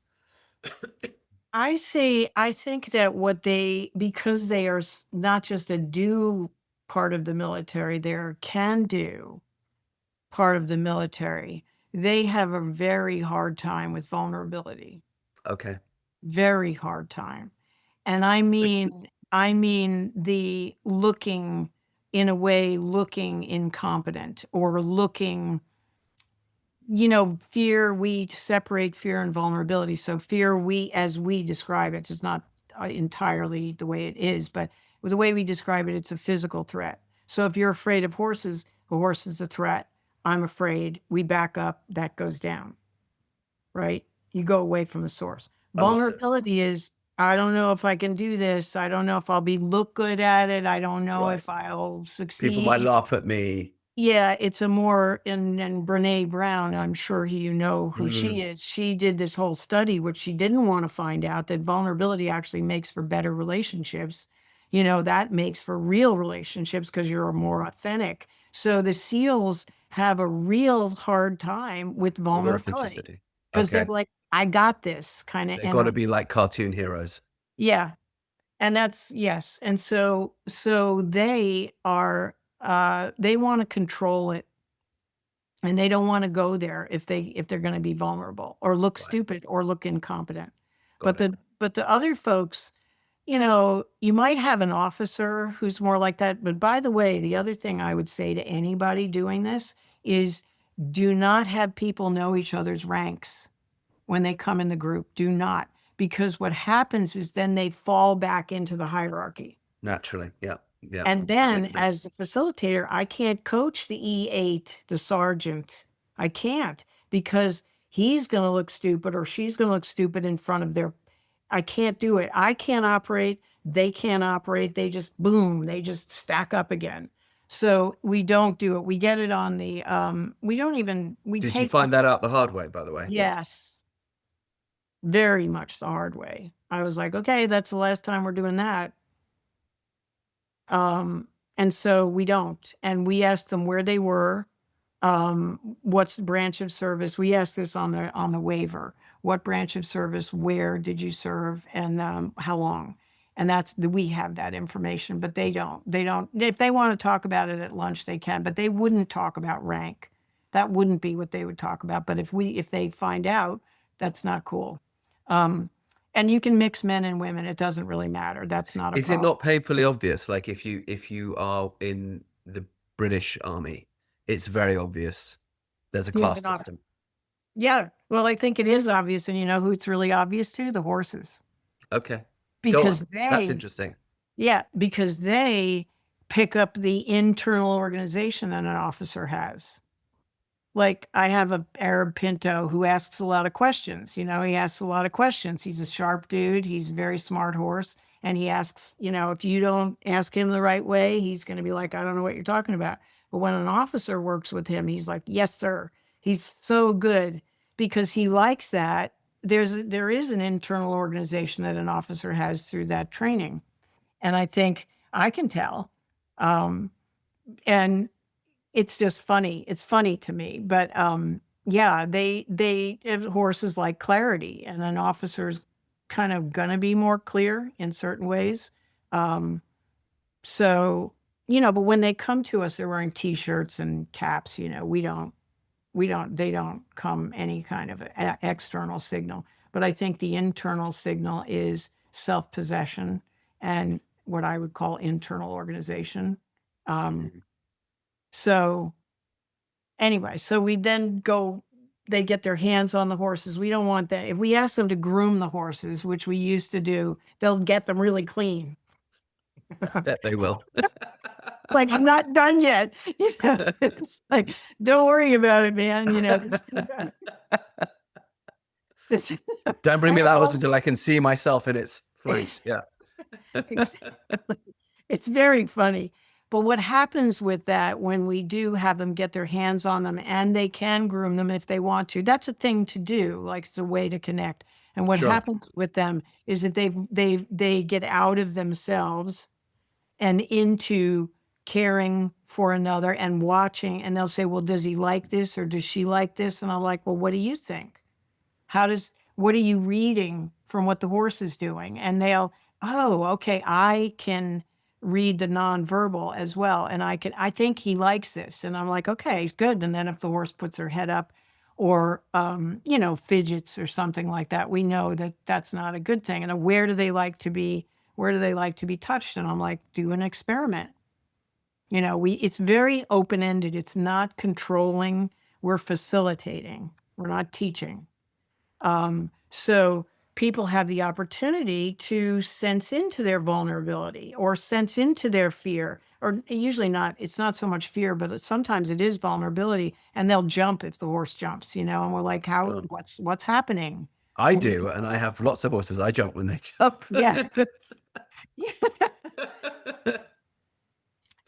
I think that because they are not just a do part of the military, they're a can do part of the military. They have a very hard time with vulnerability, Okay. very hard time. And I mean the looking, in a way, looking incompetent or looking, fear, we separate fear and vulnerability. So fear, as we describe it, is not entirely the way it is, but with the way we describe it, it's a physical threat. So if you're afraid of horses, a horse is a threat. I'm afraid. We back up. That goes down, right? You go away from the source. Understood. Vulnerability is, I don't know if I can do this. I don't know if I'll look good at it. I don't know Right. if I'll People might succeed. laugh at me. Yeah, it's a more, and Brene Brown, I'm sure you know who she Mm, is. She did this whole study, which she didn't want to find out, that vulnerability actually makes for better relationships. That makes for real relationships because you're more authentic. So the SEALs have a real hard time with with vulnerability authenticity. because they're Okay. like, I got this kind of They've got to energy. be like cartoon heroes. Yeah. And that's, yes. And so they want to control it, and they don't want to go there if they're going to be vulnerable or look Right. stupid or look incompetent. Got it. But the other folks, you might have an officer who's more like that. But by the way, the other thing I would say to anybody doing this is, do not have people know each other's ranks when they come in the group. Do not, because what happens is then they fall back into the hierarchy. Naturally. Yeah. Yeah. And That then makes sense. as a facilitator, I can't coach the E8, the sergeant. I can't, because he's going to look stupid or she's going to look stupid in front of I can't do it. I can't operate. They can't operate. They just, boom, they just stack up again. So we don't do it. We get it on we don't even, we Did you take, find that out the hard way, by the way? yes, very much the hard way. I was like, okay, that's the last time we're doing that. And so we don't. And we asked them where they were, what's the branch of service. We asked this on the waiver. What branch of service, where did you serve, and how long? And we have that information, but they don't. They don't. If they want to talk about it at lunch, they can, but they wouldn't talk about rank. That wouldn't be what they would talk about. But if they find out, that's not cool. Um, and you can mix men and women. It doesn't really matter. That's not a Is it problem. not painfully obvious? Like if you are in the British Army it's very obvious. There's a Yeah, class system. yeah. Well, I think it is obvious, and you know who it's really obvious to? The horses, Okay. Go because on. That's they, interesting. yeah, because they pick up the internal organization that an officer has. Like I have a Arab Pinto who asks a lot of questions. You know, he asks a lot of questions. He's a sharp dude. He's a very smart horse. And he asks, you know, if you don't ask him the right way, he's going to be like, I don't know what you're talking about. But when an officer works with him, he's like, yes, sir. He's so good because he likes that. There is an internal organization that an officer has through that training. And I think I can tell. Um, and it's just funny. It's funny to me, but yeah, they have horses like clarity, and an officer's kind of gonna be more clear in certain ways. Um, so you know, but when they come to us, they're wearing t-shirts and caps. You know, they don't come any kind of external signal. But I think the internal signal is self-possession and what I would call internal organization. Um, so anyway, so we then go, they get their hands on the horses. We don't want that. If we ask them to groom the horses, which we used to do, they'll get them really clean. I bet they will. Like, I'm not done yet. You know, it's like, don't worry about it, man. You know, this Don't bring me that horse until I can see myself in its flanks. Yeah. Exactly. It's very funny. But what happens with that when we do have them get their hands on them, and they can groom them if they want to, that's a thing to do, like it's a way to connect. And what Sure. happens with them is that they get out of themselves and into caring for another and watching, and they'll say, well, does he like this or does she like this? And I'm like, well, what do you think? What are you reading from what the horse is doing? And they'll, oh, okay, I can read the nonverbal as well. And I think he likes this. And I'm like, okay, good. And then if the horse puts her head up or, you know, fidgets or something like that, we know that that's not a good thing. And where do they like to be? Where do they like to be touched? And I'm like, do an experiment. You know, it's very open-ended. It's not controlling. We're facilitating. We're not teaching. So people have the opportunity to sense into their vulnerability or sense into their fear, or usually not, it's not so much fear, but sometimes it is vulnerability, and they'll jump if the horse jumps, you know, and we're like, Sure. what's happening? I do, and I have lots of horses. I jump when they jump. Yeah.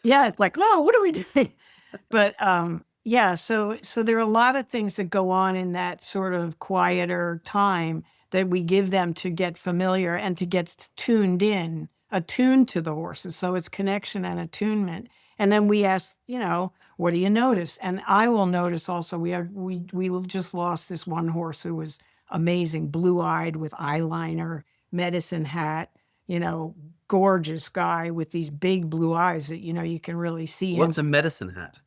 Yeah, it's like, oh, what are we doing? But yeah, so there are a lot of things that go on in that sort of quieter time that we give them to get familiar and to get attuned to the horses. So it's connection and attunement. And then we ask, you know, what do you notice? And I will notice also, we just lost this one horse who was amazing, blue-eyed with eyeliner, medicine hat, you know, gorgeous guy with these big blue eyes that, you know, you can really see him. What's a medicine hat?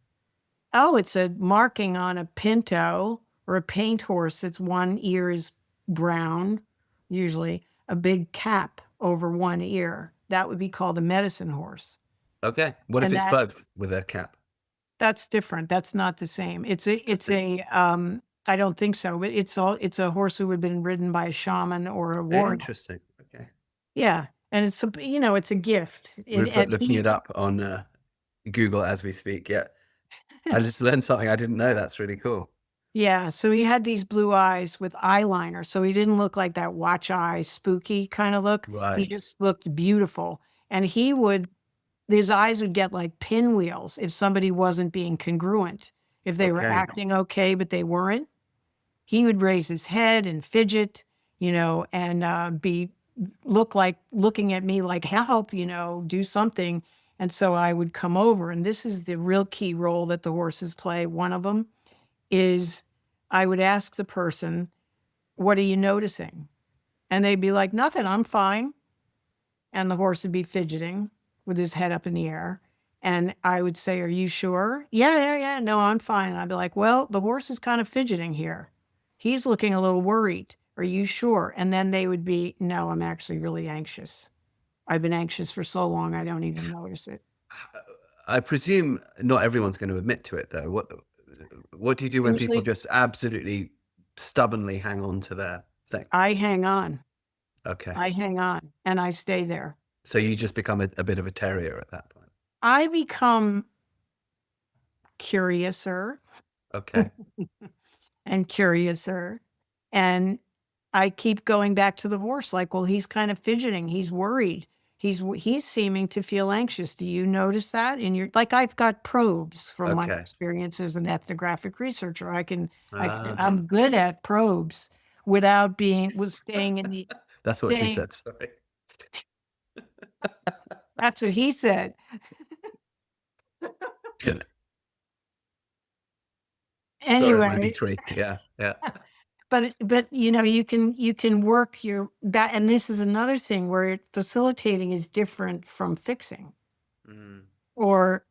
Oh, it's a marking on a pinto or a paint horse. It's one ear is brown, usually a big cap over one ear. That would be called a medicine horse. Okay. What if And it's that- both with a cap? That's different. That's not the same. I don't think so, but it's a horse who had been ridden by a shaman or a warrior. Interesting. Okay. Yeah. And it's it's a gift. Rupert looking it up on Google as we speak. Yeah. I just learned something I didn't know. That's really cool. Yeah, so he had these blue eyes with eyeliner, so he didn't look like that watch eye, spooky kind of look. He Right. just looked beautiful. And his eyes would get like pinwheels if somebody wasn't being congruent. If they were Okay. acting okay, but they weren't, he would raise his head and fidget, you know, and looking at me like, help, you know, do something. And so I would come over, and this is the real key role that the horses play. One of them is I would ask the person, what are you noticing? And they'd be like, nothing, I'm fine. And the horse would be fidgeting with his head up in the air. And I would say, are you sure? Yeah. No, I'm fine. And I'd be like, well, the horse is kind of fidgeting here. He's looking a little worried. Are you sure? And then they would be, no, I'm actually really anxious. I've been anxious for so long, I don't even notice it. I presume not everyone's going to admit to it, though. What do you do when people Usually just absolutely stubbornly hang on to their thing? I hang on. Okay. I hang on and I stay there. So you just become a bit of a terrier at that point. I become curiouser Okay. and curiouser. And I keep going back to the horse, like, well, he's kind of fidgeting. He's worried. He's seeming to feel anxious. Do you notice that in your, like, I've got probes from my Okay. experience as an ethnographic researcher. Ah. I'm good at probes without staying in the, That's what she staying, said. Sorry. that's what he said. Sorry, Anyway, 93. Yeah. Yeah. but you can work that, and this is another thing where facilitating is different from fixing Mm, or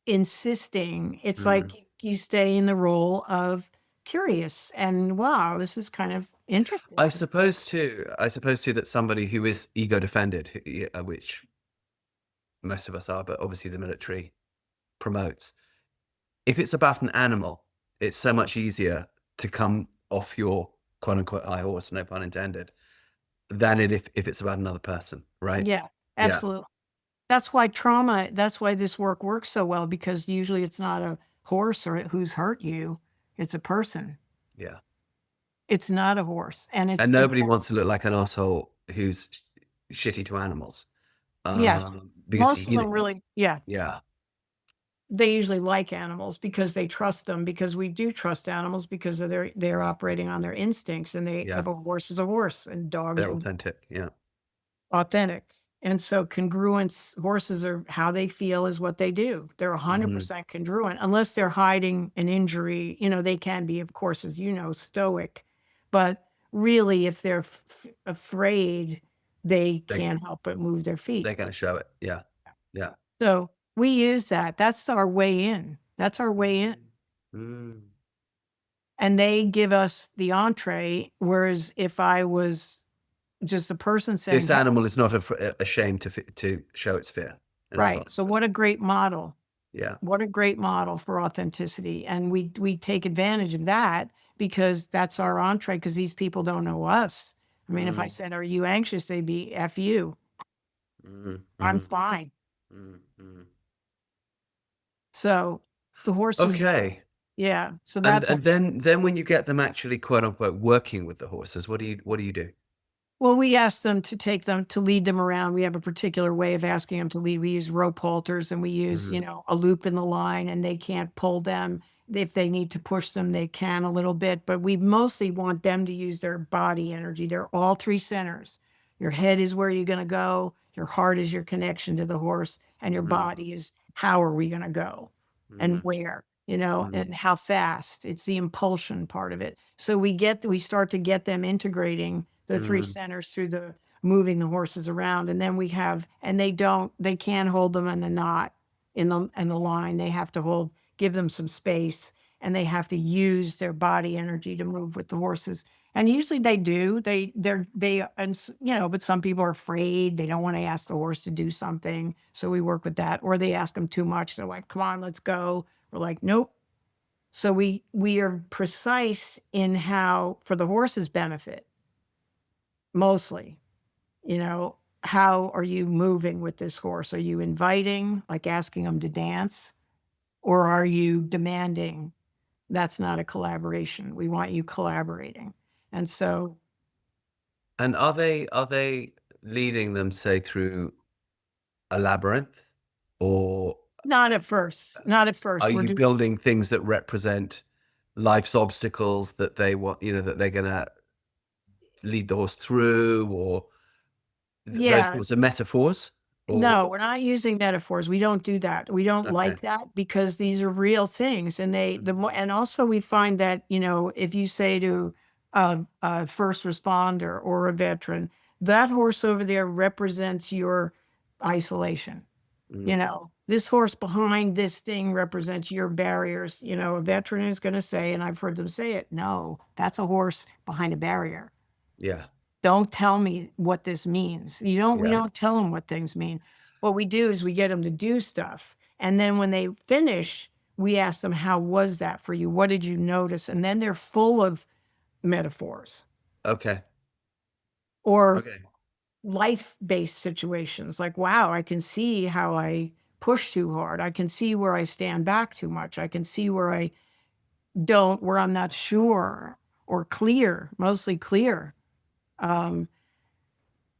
insisting. It's mm. like you stay in the role of curious and, wow, this is kind of interesting. I suppose too that somebody who is ego defended, which most of us are, but obviously the military promotes, if it's about an animal, it's so much easier to come off your quote unquote high horse, no pun intended, than if it's about another person, right? Yeah, absolutely. That's why this work works so well, because usually it's not a horse or who's hurt you, it's a person. Yeah. It's not a horse, and And nobody wants to look like an asshole who's shitty to animals. Yes, Because most of them really, yeah. yeah. They usually like animals because they trust them, because we do trust animals because of they're operating on their instincts, and they Yeah. have a horse is a horse and dogs They're are authentic. Yeah. authentic. And so congruence, horses are how they feel is what they do. They're Mm-hmm. 100% congruent unless they're hiding an injury. They can be, of course, as you know, stoic, but really if they're afraid, they can't help but move their feet. They're going to show it. Yeah. Yeah. So we use that. That's our way in. That's our way in. Mm. And they give us the entree. Whereas if I was just a person saying, This animal is not ashamed to show its fear. right. So what a great model. Yeah. What a great model for authenticity. And we take advantage of that because that's our entree, because these people don't know us. I mean, if I said, are you anxious? They'd be F you. I'm fine. So the horses. Okay. Yeah. So that's And then when you get them actually quote unquote working with the horses, what do you do? well, we ask them to lead them around. We have a particular way of asking them to lead. We use rope halters, and we use, a loop in the line, and they can't pull them. If they need to push them, they can a little bit, but we mostly want them to use their body energy. They're all three centers. Your head is where you're going to go. Your heart is your connection to the horse, and your body is how are we going to go and where, and how fast. It's the impulsion part of it. So we start to get them integrating the three centers through the moving the horses around. And then they can't hold them in the knot in the line. They have to give them some space, and they have to use their body energy to move with the horses. And usually they do, but some people are afraid. They don't want to ask the horse to do something. So we work with that, or they ask them too much. They're like, come on, let's go. We're like, nope. So we are precise in how, for the horse's benefit, mostly, how are you moving with this horse? Are you inviting, like asking them to dance, or are you demanding? That's not a collaboration. We want you collaborating. And so. And are they leading them, say, through a labyrinth, or Not at first. are you building things that represent life's obstacles that they want, that they're going to lead the horse through, or those sorts of metaphors? No, we're not using metaphors. We don't do that. We don't like that, because these are real things. And and also we find that, if you say to a first responder or a veteran, that horse over there represents your isolation. This horse behind this thing represents your barriers. A veteran is going to say, and I've heard them say it, no, that's a horse behind a barrier. Yeah. Don't tell me what this means. We don't tell them what things mean. What we do is we get them to do stuff. And then when they finish, we ask them, how was that for you? What did you notice? And then they're full of metaphors Okay. or Okay. life-based situations. Like, wow, I can see how I push too hard. I can see where I stand back too much. I can see where where I'm not sure or clear, mostly clear.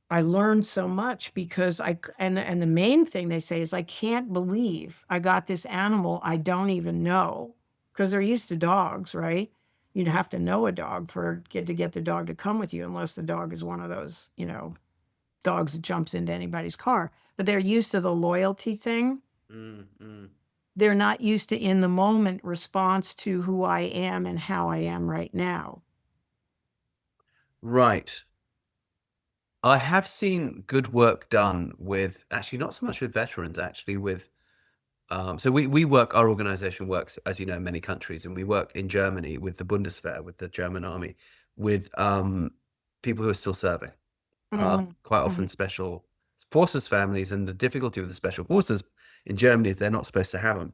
I learned so much because and the main thing they say is, I can't believe I got this animal I don't even know, because they're used to dogs, right? You'd have to know a dog to get the dog to come with you, unless the dog is one of those, dogs that jumps into anybody's car. But they're used to the loyalty thing. They're not used to in the moment response to who I am and how I am right now. Right. I have seen good work done with, actually not so much with veterans, actually with, so we work, our organization works, as you know, in many countries, and we work in Germany with the Bundeswehr, with the German army, with people who are still serving, Mhm, quite often mhm, special forces families. And the difficulty with the special forces in Germany is they're not supposed to have them.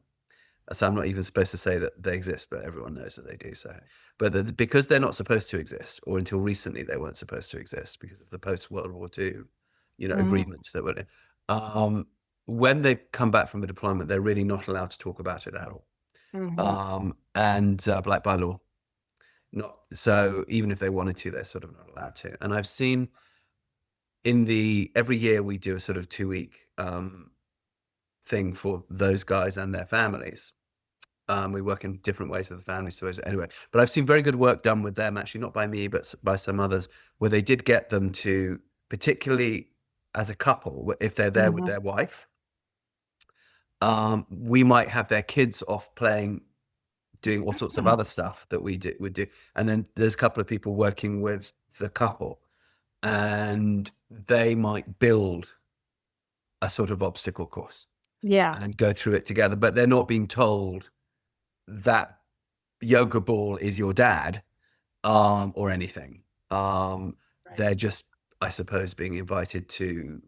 So I'm not even supposed to say that they exist, but everyone knows that they do. So, but because they're not supposed to exist, or until recently they weren't supposed to exist because of the post-World War II, mhm. agreements that were, when they come back from a deployment, they're really not allowed to talk about it at all. And like by law, not so. Even if they wanted to, they're sort of not allowed to. And I've seen every year we do a sort of 2-week thing for those guys and their families. We work in different ways with the families. So anyway, but I've seen very good work done with them, actually, not by me, but by some others, where they did get them to, particularly as a couple, if they're there with their wife, we might have their kids off playing, doing all sorts of other stuff that would do. And then there's a couple of people working with the couple, and they might build a sort of obstacle course Yeah. and go through it together, but they're not being told that yoga ball is your dad, or anything. Right. They're just, I suppose, being invited to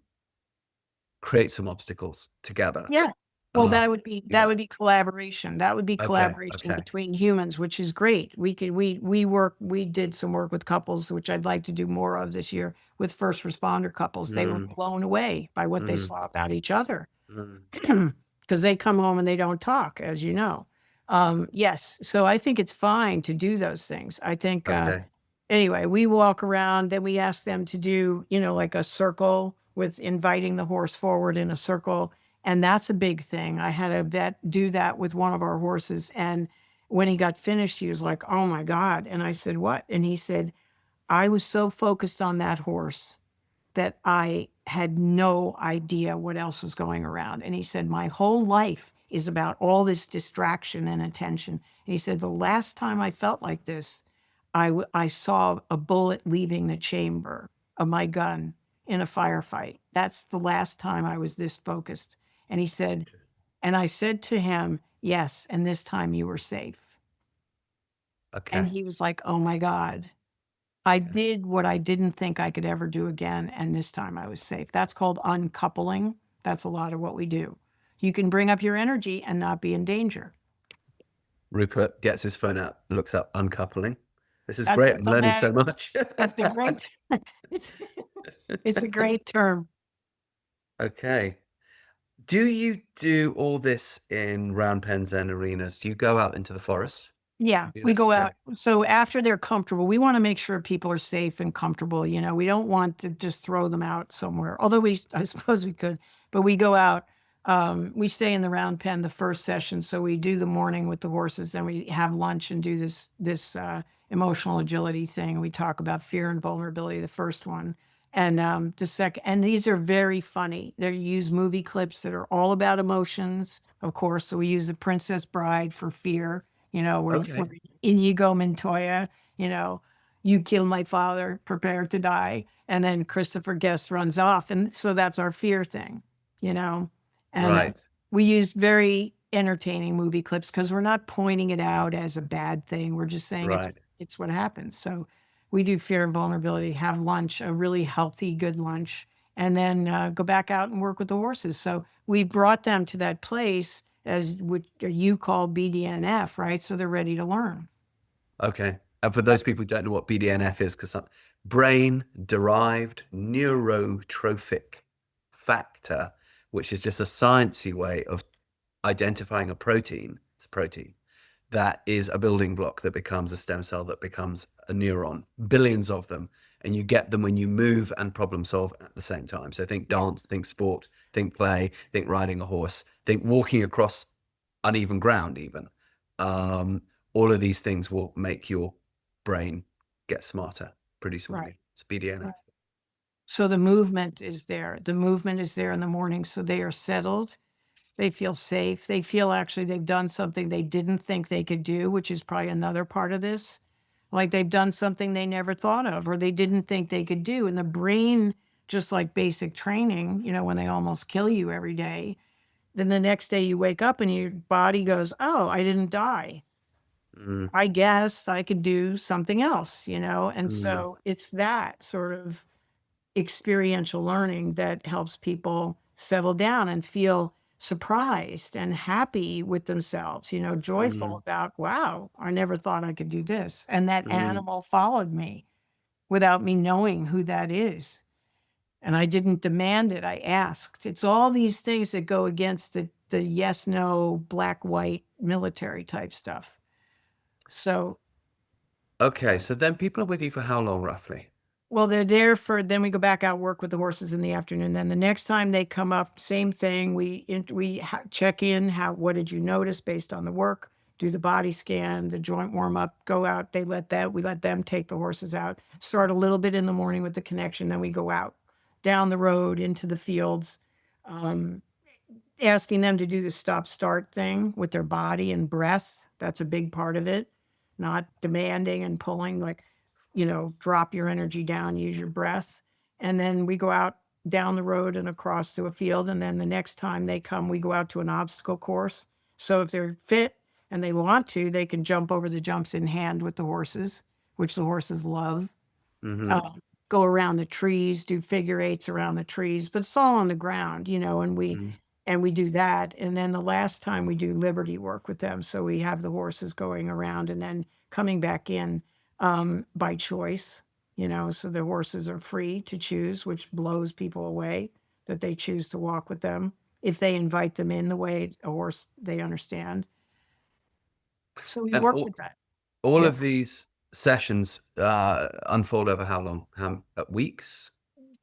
create some obstacles together. Yeah. Well, Uh, that would be collaboration. That would be okay, collaboration okay. between humans, which is great. We did some work with couples, which I'd like to do more of this year, with first responder couples. They were Mm, blown away by what they mm, saw about each other, mm. because they come home and they don't talk, as you know. Yes, so I think it's fine to do those things. I think Okay. anyway, we walk around, then we ask them to do, like a circle with inviting the horse forward in a circle. And that's a big thing. I had a vet do that with one of our horses. And when he got finished, he was like, oh my God. And I said, what? And he said, I was so focused on that horse that I had no idea what else was going around. And he said, my whole life is about all this distraction and attention. And he said, the last time I felt like this, I saw a bullet leaving the chamber of my gun in a firefight. That's the last time I was this focused. And he said, and I said to him, yes, and this time you were safe. And Okay. he was like, oh my God. I did what I didn't think I could ever do again, and this time I was safe. That's called uncoupling. That's a lot of what we do. You can bring up your energy and not be in danger. Rupert gets his phone out, looks up uncoupling. This is That's great. a I'm learning so somatic. much. That's a great. it's, it's a great term. Okay. Do you do all this in round pens and arenas? Do you go out into the forest? Yeah, Do we this? go Yeah. out. So after they're comfortable, we want to make sure people are safe and comfortable. We don't want to just throw them out somewhere. Although I suppose we could, but we go out. We stay in the round pen the first session. So we do the morning with the horses, then we have lunch and do this emotional agility thing. We talk about fear and vulnerability, the first one. And the second, and these are very funny. They use movie clips that are all about emotions, of course. So we use The Princess Bride for fear. Where Okay. Inigo Montoya, you kill my father, prepare to die. And then Christopher Guest runs off. And so that's our fear thing, and Right. we used very entertaining movie clips because we're not pointing it out as a bad thing. We're just saying Right. it's what happens. So we do fear and vulnerability, have lunch, a really healthy, good lunch, and then go back out and work with the horses. So we brought them to that place as what you call BDNF, right? So they're ready to learn. Okay. And for those people who don't know what BDNF is, because brain-derived neurotrophic factor, which is just a sciencey way of identifying a protein. It's a protein that is a building block that becomes a stem cell that becomes a neuron, billions of them. And you get them when you move and problem solve at the same time. So think dance, think sport, think play, think riding a horse, think walking across uneven ground even. All of these things will make your brain get smarter pretty smartly. Right. It's BDNF. Right. So the movement is there. The movement is there in the morning. So they are settled. They feel safe. They feel actually they've done something they didn't think they could do, which is probably another part of this. Like they've done something they never thought of or they didn't think they could do. And the brain, just like basic training, you know, when they almost kill you every day, then the next day you wake up and your body goes, oh, I didn't die. I guess I could do something else, you know? And so it's that sort of experiential learning that helps people settle down and feel surprised and happy with themselves, you know, joyful about, wow, I never thought I could do this. And that animal followed me without me knowing who that is. And I didn't demand it. I asked. It's all these things that go against the yes, no, black, white military type stuff. So, Okay, so then people are with you for how long, roughly? well, they're there for, then we go back out, work with the horses in the afternoon. Then the next time they come up, same thing. We check in, what did you notice based on the work? Do the body scan, the joint warm up, go out. We let them take the horses out, start a little bit in the morning with the connection. Then we go out down the road into the fields, asking them to do the stop start thing with their body and breath. That's a big part of it. Not demanding and pulling, like, you know, drop your energy down, use your breath. And then we go out down the road and across to a field. And then the next time they come, we go out to an obstacle course. So if they're fit and they want to, they can jump over the jumps in hand with the horses, which the horses love. Go around the trees, do figure eights around the trees, but it's all on the ground, you know, and we do that. And then the last time we do liberty work with them. So we have the horses going around and then coming back in by choice, you know, so the horses are free to choose, which blows people away that they choose to walk with them if they invite them in the way a horse they understand. So we And work with that. all Yeah. of these sessions unfold over how long? Weeks?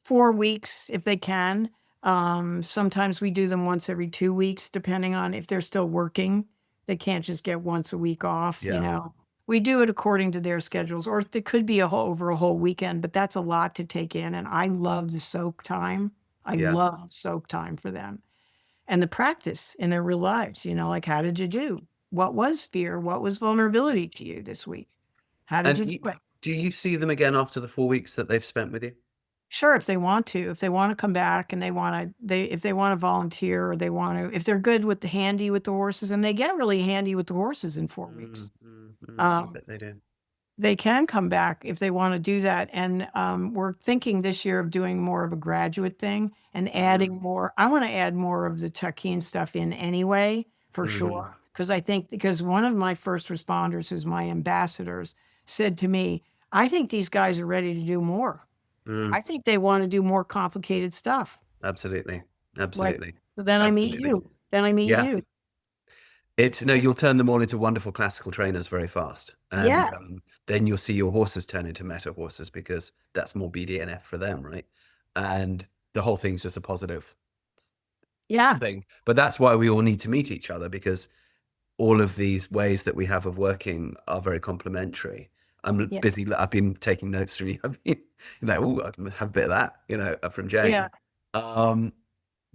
4 weeks if they can. Sometimes we do them once every 2 weeks, depending on if they're still working. They can't just get once a week off, you Yeah. know. We do it according to their schedules, or it could be over a whole weekend, but that's a lot to take in. And I love the soak time. I Yeah. love soak time for them. And the practice in their real lives, you know, like how did you do? What was fear? What was vulnerability to you this week? How did And you do it? do you see them again after the 4 weeks that they've spent with you? Sure, if they want to. If they wanna come back and if they wanna volunteer or they want to, if they're good with the handy with the horses, and they get really handy with the horses in 4 weeks. I bet they do. They can come back if they wanna do that, and, we're thinking this year of doing more of a graduate thing and adding more. I wanna add more of the Takin stuff in anyway, for sure, because one of my first responders, who's my ambassadors, said to me, "I think these guys are ready to do more. I think they wanna do more complicated stuff." Absolutely. Like, Absolutely. so then I meet Absolutely. you. Then I meet Yeah. you. You'll turn them all into wonderful classical trainers very fast. And Yeah. then you'll see your horses turn into meta horses because that's more BDNF for them, right? And the whole thing's just a positive Yeah. thing. But that's why we all need to meet each other, because all of these ways that we have of working are very complementary. I'm Yeah. busy. I've been taking notes from you. I've been like, oh, I have a bit of that, you know, from Jane. Yeah.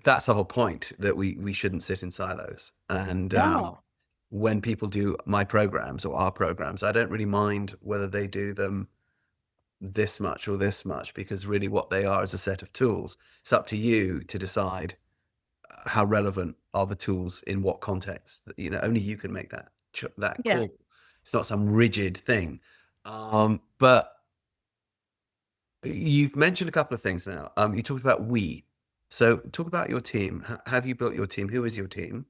That's the whole point, that we shouldn't sit in silos. And No. when people do my programs or our programs, I don't really mind whether they do them this much or this much, because really what they are is a set of tools. It's up to you to decide how relevant are the tools in what context. You know, only you can make that Yeah. call. It's not some rigid thing. But you've mentioned a couple of things now. You talked about we. So talk about your team. Have you built your team? Who is your team?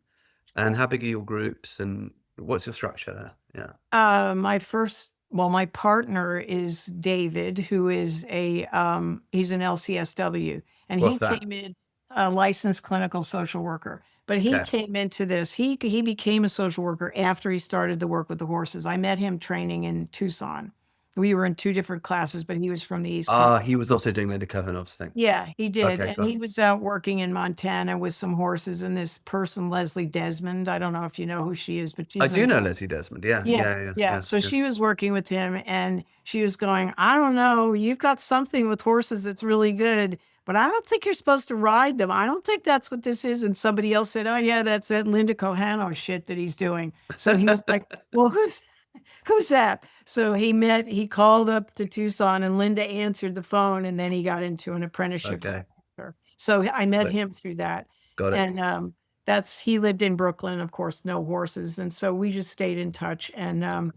And how big are your groups, and what's your structure there? Yeah. My partner is David, who is he's an LCSW, and he What's that? came in a licensed clinical social worker. But he Okay. came into this. He became a social worker after he started to work with the horses. I met him training in Tucson. We were in two different classes, but he was from the East Coast. He was also doing Linda Kohanov's thing. Yeah, he did. Okay, And got he it. was out working in Montana with some horses. And this person, Leslie Desmond, I don't know if you know who she is, but I she's do know Leslie Desmond. Yeah, yeah. yes, So yes. she was working with him and she was going, I don't know, you've got something with horses that's really good, but I don't think you're supposed to ride them. I don't think that's what this is. And somebody else said, oh, yeah, that's that Linda Kohano shit that he's doing. So he was like, well, who's that? So he called up to Tucson and Linda answered the phone and then he got into an apprenticeship. Okay, with her. So I met Good. him through that. got it. And he lived in Brooklyn, of course, no horses. And so we just stayed in touch. And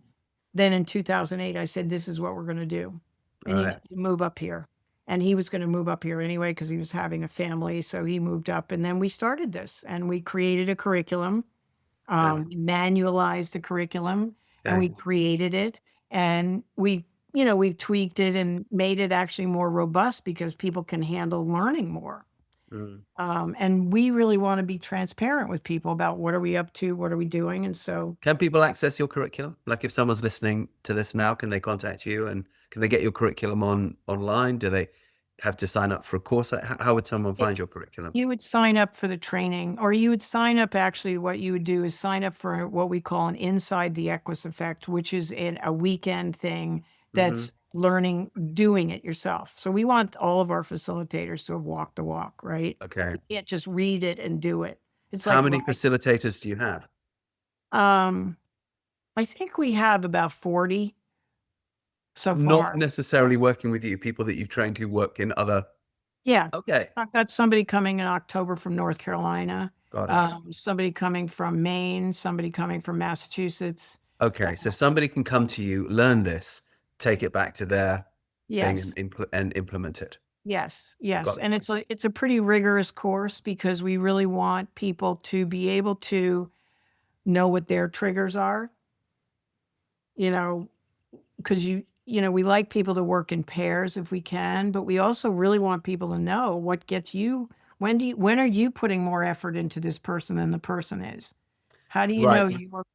then in 2008, I said, this is what we're going to do. And All you right. need to move up here. And he was going to move up here anyway because he was having a family. So he moved up. And then we started this and we created a curriculum, manualized the curriculum, and we Okay. created it. And we've tweaked it and made it actually more robust because people can handle learning more. Mm. And we really want to be transparent with people about what are we up to, what are we doing. And so Can people access your curriculum? Like if someone's listening to this now, can they contact you and can they get your curriculum online? Do they have to sign up for a course? How would someone if find your curriculum? you would sign up for the training, or you would sign up, actually what you would do is sign up for what we call an Inside the Equus Effect, which is a weekend thing that's learning, doing it yourself. So we want all of our facilitators to have walked the walk, right? Okay. You can't just read it and do it. It's How like many facilitators do you have? I think we have about 40 so Not far. necessarily working with you, people that you've trained who work in other. Yeah. Okay. I've got somebody coming in October from North Carolina, Got it. somebody coming from Maine, somebody coming from Massachusetts. Okay. So somebody can come to you, learn this, take it back to their thing Yes. and implement it. Yes. Got And it's a pretty rigorous course because we really want people to be able to know what their triggers are, because we like people to work in pairs if we can, but we also really want people to know what gets you. When are you putting more effort into this person than the person is? How do you know Right. you work?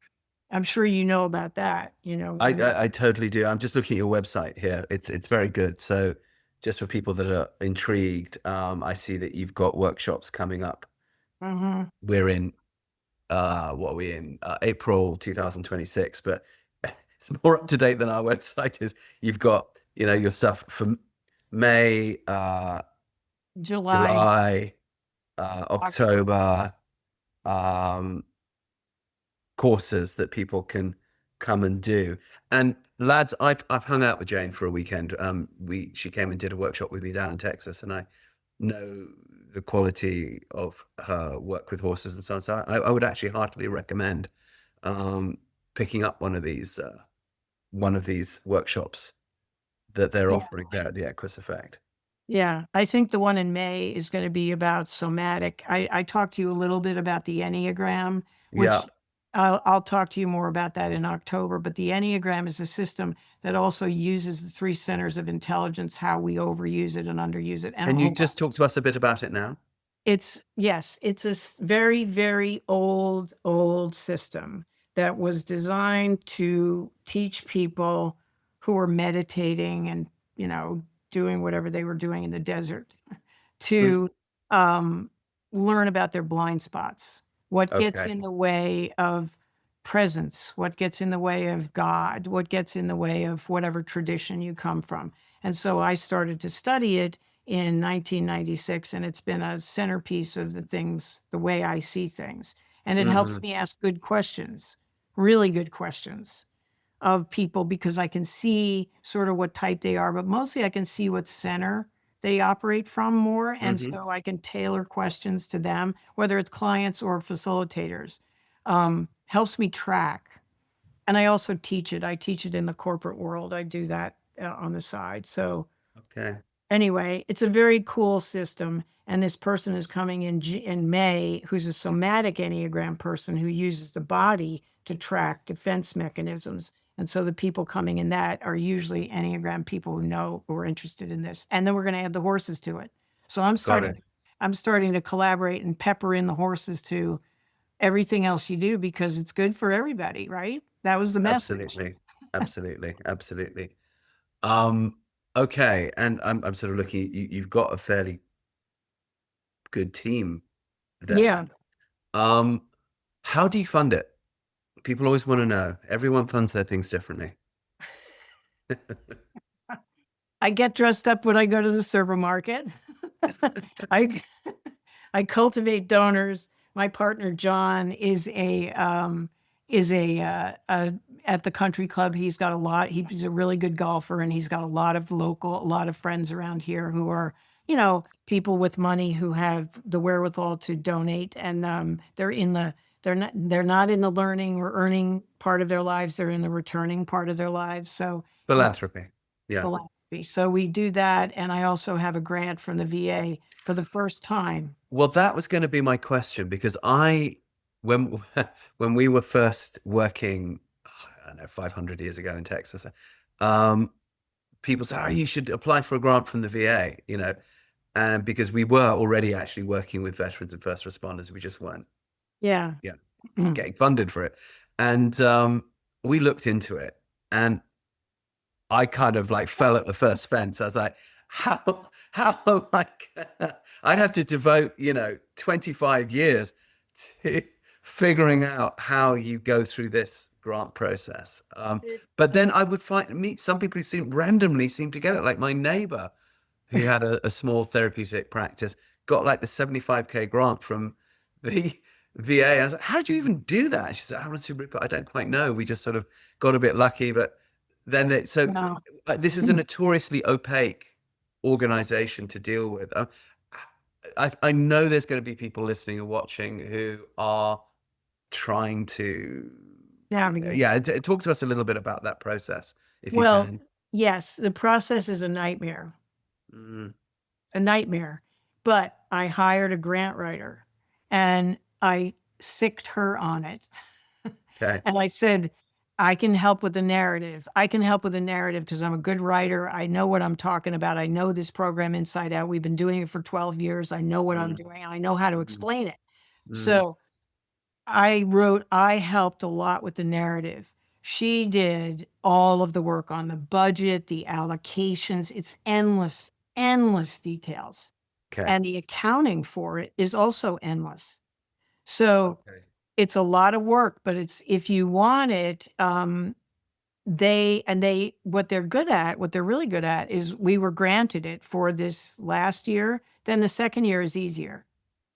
I'm sure you know about that, I totally do. I'm just looking at your website here. It's very good. So just for people that are intrigued, I see that you've got workshops coming up. Mhm. We're in what are we in? April 2026, but it's more up to date than our website is. You've got, your stuff from May, July, July, October, courses that people can come and do. And lads, I've hung out with Jane for a weekend. She came and did a workshop with me down in Texas, and I know the quality of her work with horses and so on. So I would actually heartily recommend picking up one of these workshops that they're Yeah. offering there at the Equus Effect. Yeah, I think the one in May is going to be about somatic. I talked to you a little bit about the Enneagram, which Yeah. I'll talk to you more about that in October. But the Enneagram is a system that also uses the 3 centers of intelligence, how we overuse it and underuse it. And Can you just talk to us a bit about it now? it's a very, very old system that was designed to teach people who were meditating and, doing whatever they were doing in the desert to learn about their blind spots. What gets Okay. in the way of presence? What gets in the way of God? What gets in the way of whatever tradition you come from? And so I started to study it in 1996, and it's been a centerpiece of the way I see things. And it helps me ask good questions, really good questions of people because I can see sort of what type they are, but mostly I can see what center they operate from more. And so I can tailor questions to them, whether it's clients or facilitators. Helps me track. And I also teach it. I teach it in the corporate world. I do that on the side. So, Okay. Anyway, it's a very cool system. And this person is coming in May, who's a somatic Enneagram person who uses the body to track defense mechanisms. And so the people coming in that are usually Enneagram people who are interested in this. And then we're going to add the horses to it. So I'm starting to collaborate and pepper in the horses to everything else you do because it's good for everybody, right? That was the message. Absolutely. Okay, and I'm sort of looking at you've got a fairly good team there. Yeah. How do you fund it? People always want to know. Everyone funds their things differently. I get dressed up when I go to the supermarket. I cultivate donors. My partner John is at the country club. He's got a lot. He's a really good golfer, and he's got a lot of friends around here who are, people with money who have the wherewithal to donate, and they're not in the learning or earning part of their lives. They're in the returning part of their lives. So Philanthropy. Yeah. Philanthropy. So we do that, and I also have a grant from the VA for the first time. Well, that was going to be my question because when we were first working, I don't know, 500 years ago in Texas, people said, "Oh, you should apply for a grant from the VA," and because we were already actually working with veterans and first responders, we just weren't, getting funded for it. And we looked into it, and I kind of fell at the first fence. I was like, how am I gonna... I'd have to devote, 25 years to figuring out how you go through this grant process. But then I would meet some people who randomly seem to get it. Like my neighbor who had a small therapeutic practice got the 75K grant from the VA. I was like, how do you even do that? She said, honestly, Rupert, I don't quite know. We just sort of got a bit lucky, but then this is a notoriously opaque organization to deal with. I know there's going to be people listening and watching who are trying to talk to us a little bit about that process, if you can. Yes, the process is a nightmare. A nightmare. But I hired a grant writer and I sicked her on it. Okay. And I said, I can help with the narrative. I can help with the narrative because I'm a good writer. I know what I'm talking about. I know this program inside out. We've been doing it for 12 years. I know what I'm doing. I know how to explain it. So I helped a lot with the narrative. She did all of the work on the budget, the allocations. It's endless details. Okay. And the accounting for it is also endless. So it's a lot of work, but if you want it, what they're really good at is we were granted it for this last year. Then the second year is easier.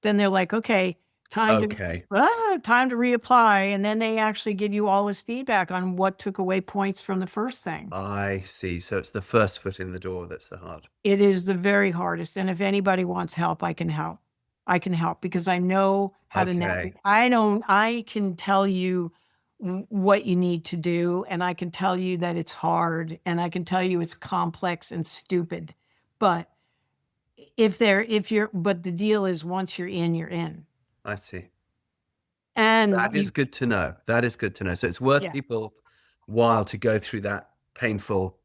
Then they're like, okay, time to reapply. And then they actually give you all this feedback on what took away points from the first thing. I see. So it's the first foot in the door that's the hard. It is the very hardest. And if anybody wants help, I can help. Because I know how to navigate. I can tell you what you need to do, and I can tell you that it's hard, and I can tell you it's complex and stupid. But but the deal is once you're in, you're in. I see. And that is good to know. So it's worth people while to go through that painful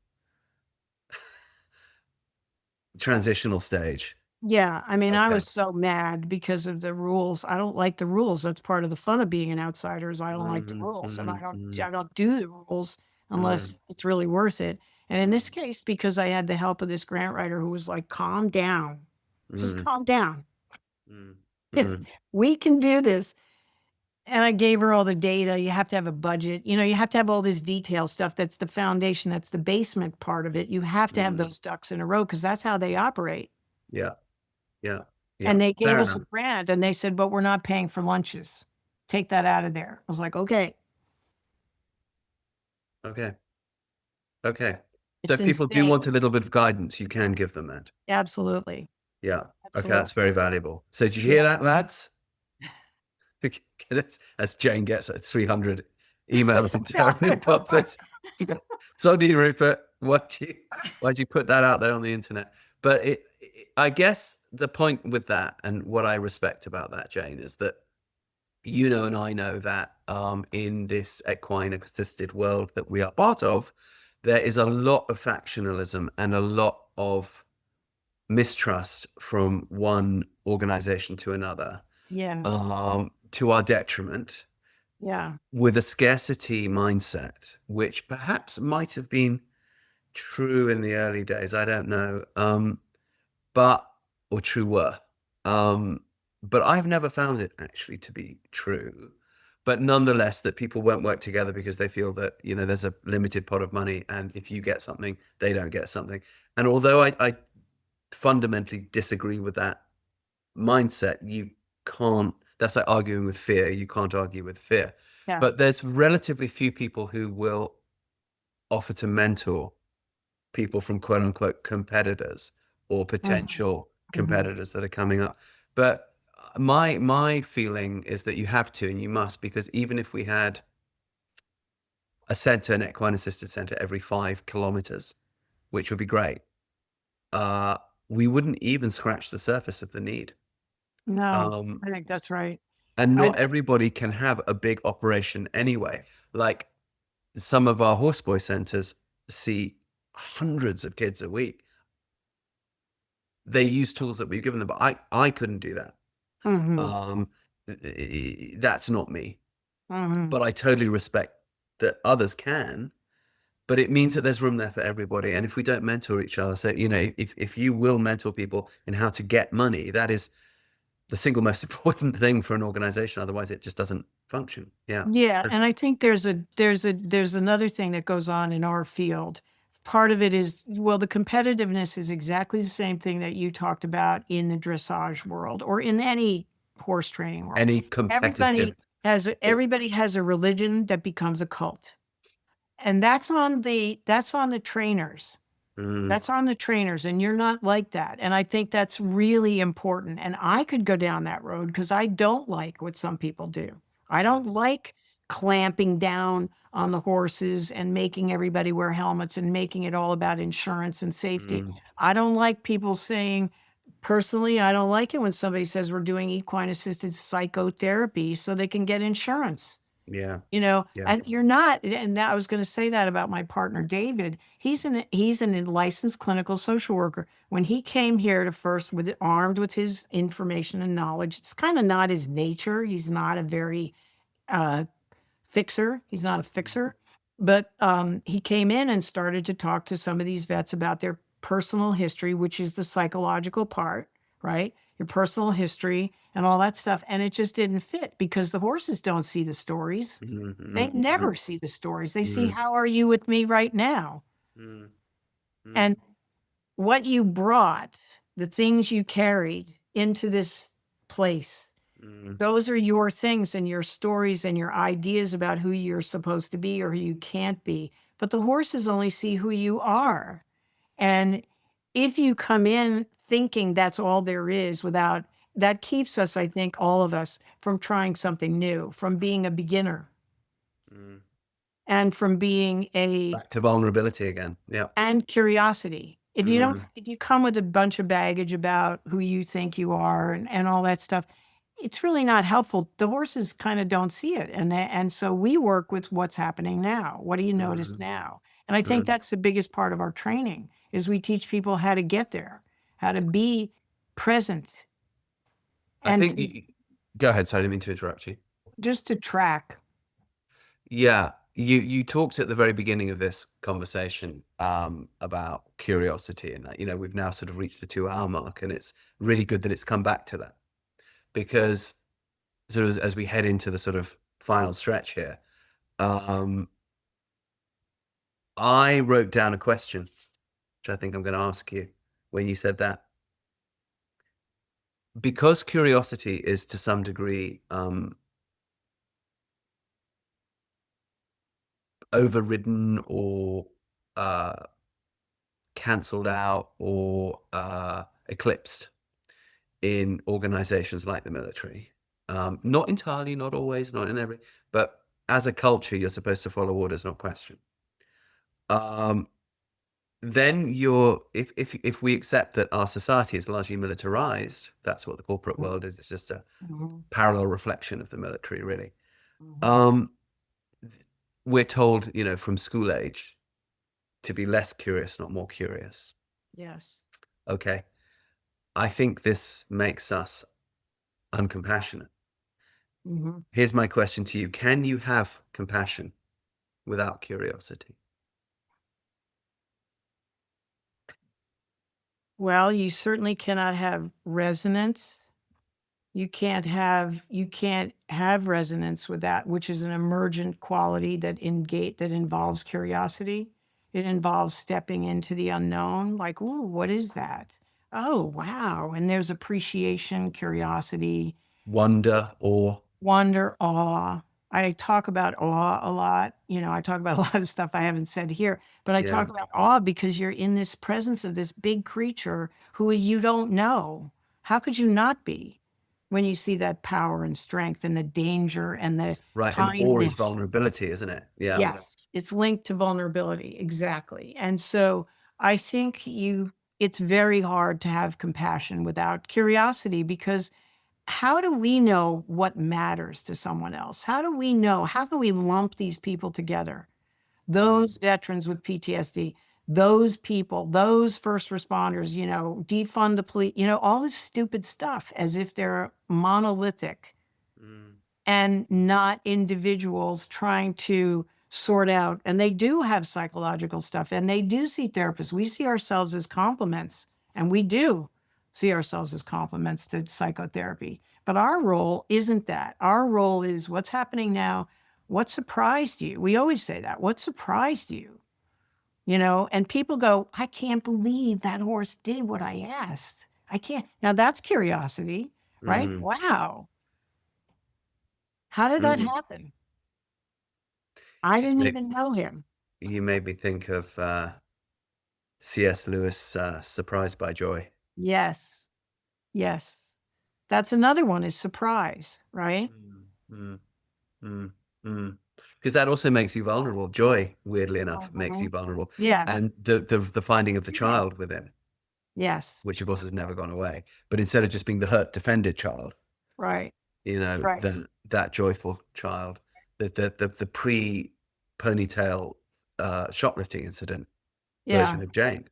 transitional stage. Yeah. I mean, I was so mad because of the rules. I don't like the rules. That's part of the fun of being an outsider is I don't like the rules. And I don't do the rules unless it's really worth it. And in this case, because I had the help of this grant writer who was like, calm down. Just calm down. We can do this. And I gave her all the data. You have to have a budget. You have to have all this detail stuff. That's the foundation. That's the basement part of it. You have to have those ducks in a row because that's how they operate. Yeah. And they gave us a grant and they said, but we're not paying for lunches. Take that out of there. I was like, okay. So if people do want a little bit of guidance, you can give them that. Absolutely. Yeah. Absolutely. Okay, that's very valuable. So did you hear that, lads? As Jane gets 300 emails and inboxes. So do you, Rupert. Why'd you put that out there on the internet? But I guess the point with that, and what I respect about that, Jane, is that you know and I know that in this equine assisted world that we are part of, there is a lot of factionalism and a lot of mistrust from one organization to another, Yeah. to our detriment, Yeah. with a scarcity mindset, which perhaps might have been true in the early days. I don't know. Or truer. But I've never found it actually to be true. But nonetheless, that people won't work together because they feel that, you know, there's a limited pot of money, and if you get something, they don't get something. And although I fundamentally disagree with that mindset, you can't, that's like arguing with fear. You can't argue with fear. Yeah. But there's relatively few people who will offer to mentor people from quote unquote competitors or potential competitors that are coming up. But my feeling is that you have to, and you must, because even if we had a center, an equine assisted center every 5 kilometers, which would be great, we wouldn't even scratch the surface of the need. No, Um, I think that's right. and I not everybody can have a big operation anyway. Like some of our horseboy centers see hundreds of kids a week. They use tools that we've given them, but I couldn't do that. Mhm. That's not me. Mhm. But I totally respect that others can. But it means that there's room there for everybody. And if we don't mentor each other, so, you know, if you will mentor people in how to get money, that is the single most important thing for an organization. Otherwise, it just doesn't function. Yeah. Yeah, and I think there's another thing that goes on in our field. Part of it is, well, the competitiveness is exactly the same thing that you talked about in the dressage world or in any horse training world. Any competitive. Everybody has a religion that becomes a cult. And that's on the trainers. That's on the trainers, and you're not like that. And I think that's really important. And I could go down that road because I don't like what some people do. I don't like clamping down on the horses and making everybody wear helmets and making it all about insurance and safety. I don't like people saying, personally, I don't like it when somebody says we're doing equine assisted psychotherapy so they can get insurance. Yeah. You know, Yeah. and you're not, and I was going to say that about my partner, David. He's an licensed clinical social worker. When he came here to first armed with his information and knowledge, it's kind of not his nature. He's not a very fixer. He's not a fixer, but he came in and started to talk to some of these vets about their personal history, which is the psychological part, right? Your personal history and all that stuff. And it just didn't fit because the horses don't see the stories. They never see the stories. They see, how are you with me right now? And what you brought, the things you carried into this place, those are your things and your stories and your ideas about who you're supposed to be or who you can't be. But the horses only see who you are. And if you come in thinking that's all there is that keeps us, I think, all of us from trying something new, from being a beginner and from being Back to vulnerability again. Yeah. and curiosity. If you come with a bunch of baggage about who you think you are and all that stuff, it's really not helpful. The horses kind of don't see it. And so we work with what's happening now. What do you notice now? And I think that's the biggest part of our training is we teach people how to get there, how to be present I and think go ahead. Sorry, I didn't mean to interrupt you. just to track. Yeah, you talked at the very beginning of this conversation about curiosity, and you know we've now sort of reached the 2-hour mark, and it's really good that it's come back to that because sort of as we head into the sort of final stretch here, I wrote down a question, which I think I'm going to ask you when you said that, because curiosity is to some degree overridden or cancelled out or eclipsed in organizations like the military. Not entirely, not always, not in every, but as a culture, you're supposed to follow orders, not question. then if we accept that our society is largely militarized, that's what the corporate world is. It's just a Mhm. parallel reflection of the military, really. Mhm. We're told, from school age to be less curious, not more curious. Yes. Okay. I think this makes us uncompassionate. Mhm. Here's my question to you. Can you have compassion without curiosity? Well, you certainly cannot have resonance. You can't have resonance with that, which is an emergent quality that involves curiosity. It involves stepping into the unknown, like, "Ooh, what is that? Oh, wow." And there's appreciation, curiosity, Wonder or wonder, awe. I talk about awe a lot. I talk about a lot of stuff I haven't said here, but I yeah, talk about awe because you're in this presence of this big creature who you don't know. How could you not be when you see that power and strength and the danger and the right. And awe is kindness? vulnerability, isn't it? Yeah. Yes, it's linked to vulnerability. Exactly. And so I think it's very hard to have compassion without curiosity because how do we know what matters to someone else? How do we know? How can we lump these people together? Those veterans with PTSD, those people, those first responders, defund the police, all this stupid stuff as if they're monolithic Mm, and not individuals trying to sort out. And they do have psychological stuff and they do see therapists. We see ourselves as complements, and we do see ourselves as complements to psychotherapy. But our role isn't that. Our role is what's happening now. What surprised you? We always say that. What surprised you? And people go, I can't believe that horse did what I asked. I can't. Now that's curiosity, right? mm, Wow. How did that mm. happen? I Just didn't even know him. you made me think of C.S. Lewis, Surprised by Joy. Yes. Yes. That's another one is surprise, right? Mm, mm, mm, mm. Because that also makes you vulnerable. Joy, weirdly enough, makes you Mhm. vulnerable. Yeah. And the finding of the child within, Yes. which of course has never gone away. But instead of just being the hurt, defended child, Right. Right. that joyful child, the pre ponytail shoplifting incident Yeah. version of Jane.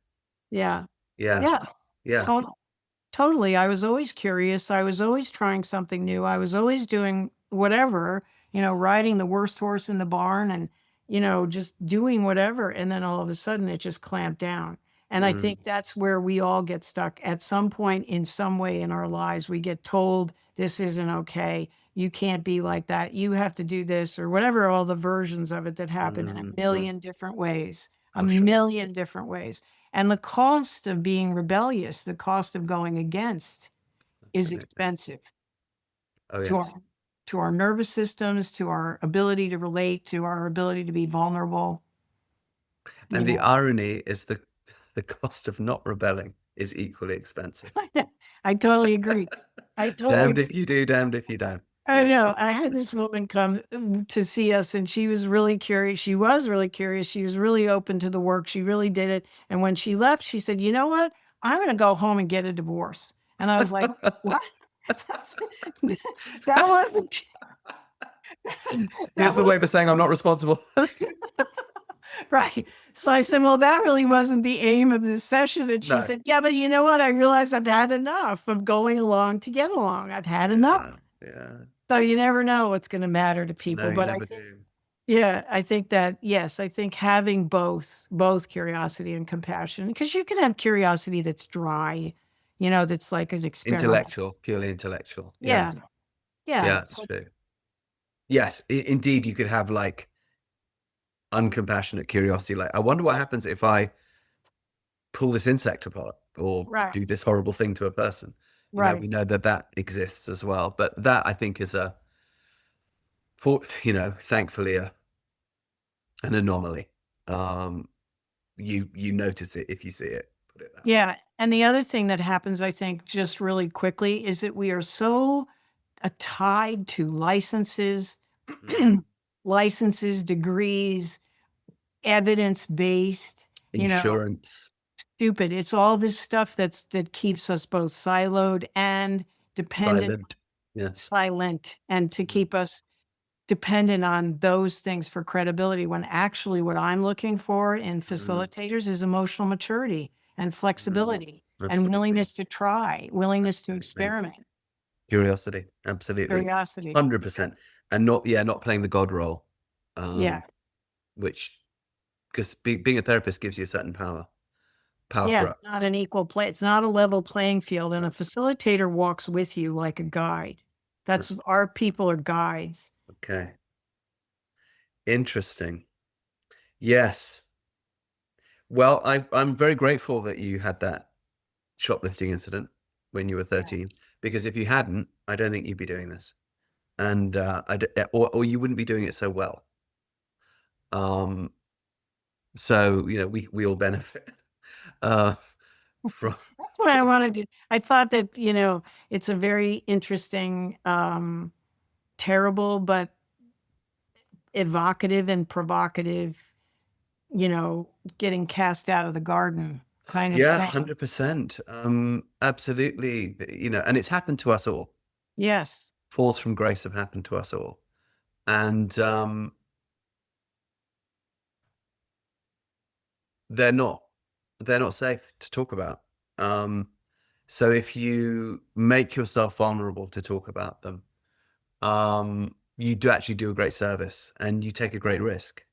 Yeah. Yeah, Yeah. yeah. Totally. Totally. I was always curious. I was always trying something new. I was always doing whatever, riding the worst horse in the barn and, just doing whatever. And then all of a sudden it just clamped down. And I Mm, think that's where we all get stuck at some point in some way in our lives. We get told this isn't okay. You can't be like that. You have to do this or whatever, all the versions of it that happen in a mm, mm. million different ways, a Oh, sure. million different ways. And the cost of being rebellious, the cost of going against is Absolutely. expensive Oh, to our yes. to our nervous systems, to our ability to relate, to our ability to be vulnerable. You And the know, irony is the cost of not rebelling is equally expensive. I totally agree. I totally Damned if agree. you do, damned if you don't. I Yeah. know. I had this woman come to see us and she was really curious. She was really curious. She was really open to the work. She really did it. And when she left, she said, "You know what? I'm going to go home and get a divorce." And I was like, "What?" That wasn't Here's that the was way for saying I'm not responsible. right. So I said, "Well, that really wasn't the aim of this session." And she No. said, "Yeah, but you know what? I realized I've had enough of going along to get along. I've had enough." Yeah. Yeah. So you never know what's going to matter to No, people. you But I never think, do. yeah, I think that, yes, I think having both curiosity and compassion, because you can have curiosity that's dry, that's like an experiment. Intellectual, purely intellectual. Yeah. Yes. Yeah. Yeah, it's true. Yes, indeed, you could have like uncompassionate curiosity. Like, I wonder what happens if I pull this insect apart or Right. do this horrible thing to a person. Right. We know that exists as well. But that I think is thankfully an anomaly. Um, you notice it if you see it. Put it that way. Yeah. And the other thing that happens, I think, just really quickly is that we are so tied to licenses, Mm, licenses, degrees, evidence based. you know, Insurance, stupid. It's all this stuff that keeps us both siloed and dependent, silent. Yes. silent, and to Mhm. keep us dependent on those things for credibility, when actually what I'm looking for in facilitators is emotional maturity and flexibility and Absolutely. willingness to try, willingness to Absolutely. experiment, Curiosity. Absolutely. curiosity. 100%. And not playing the God role. Yeah. Which, because being a therapist gives you a certain power Yeah, for not us. an equal play. It's not a level playing field, and a facilitator walks with you like a guide. That's That's our people are guides. okay. Interesting. Yes. Well, I'm very grateful that you had that shoplifting incident when you were 13, because if you hadn't, I don't think you'd be doing this, and or you wouldn't be doing it so well. So we all benefit from. That's what I wanted to. I thought that it's a very interesting, terrible but evocative and provocative. Getting cast out of the garden kind of Yeah, thing. 100%. Absolutely. And it's happened to us all. Yes. Falls from grace have happened to us all. And they're not safe to talk about. So if you make yourself vulnerable to talk about them, you do actually do a great service, and you take a great risk.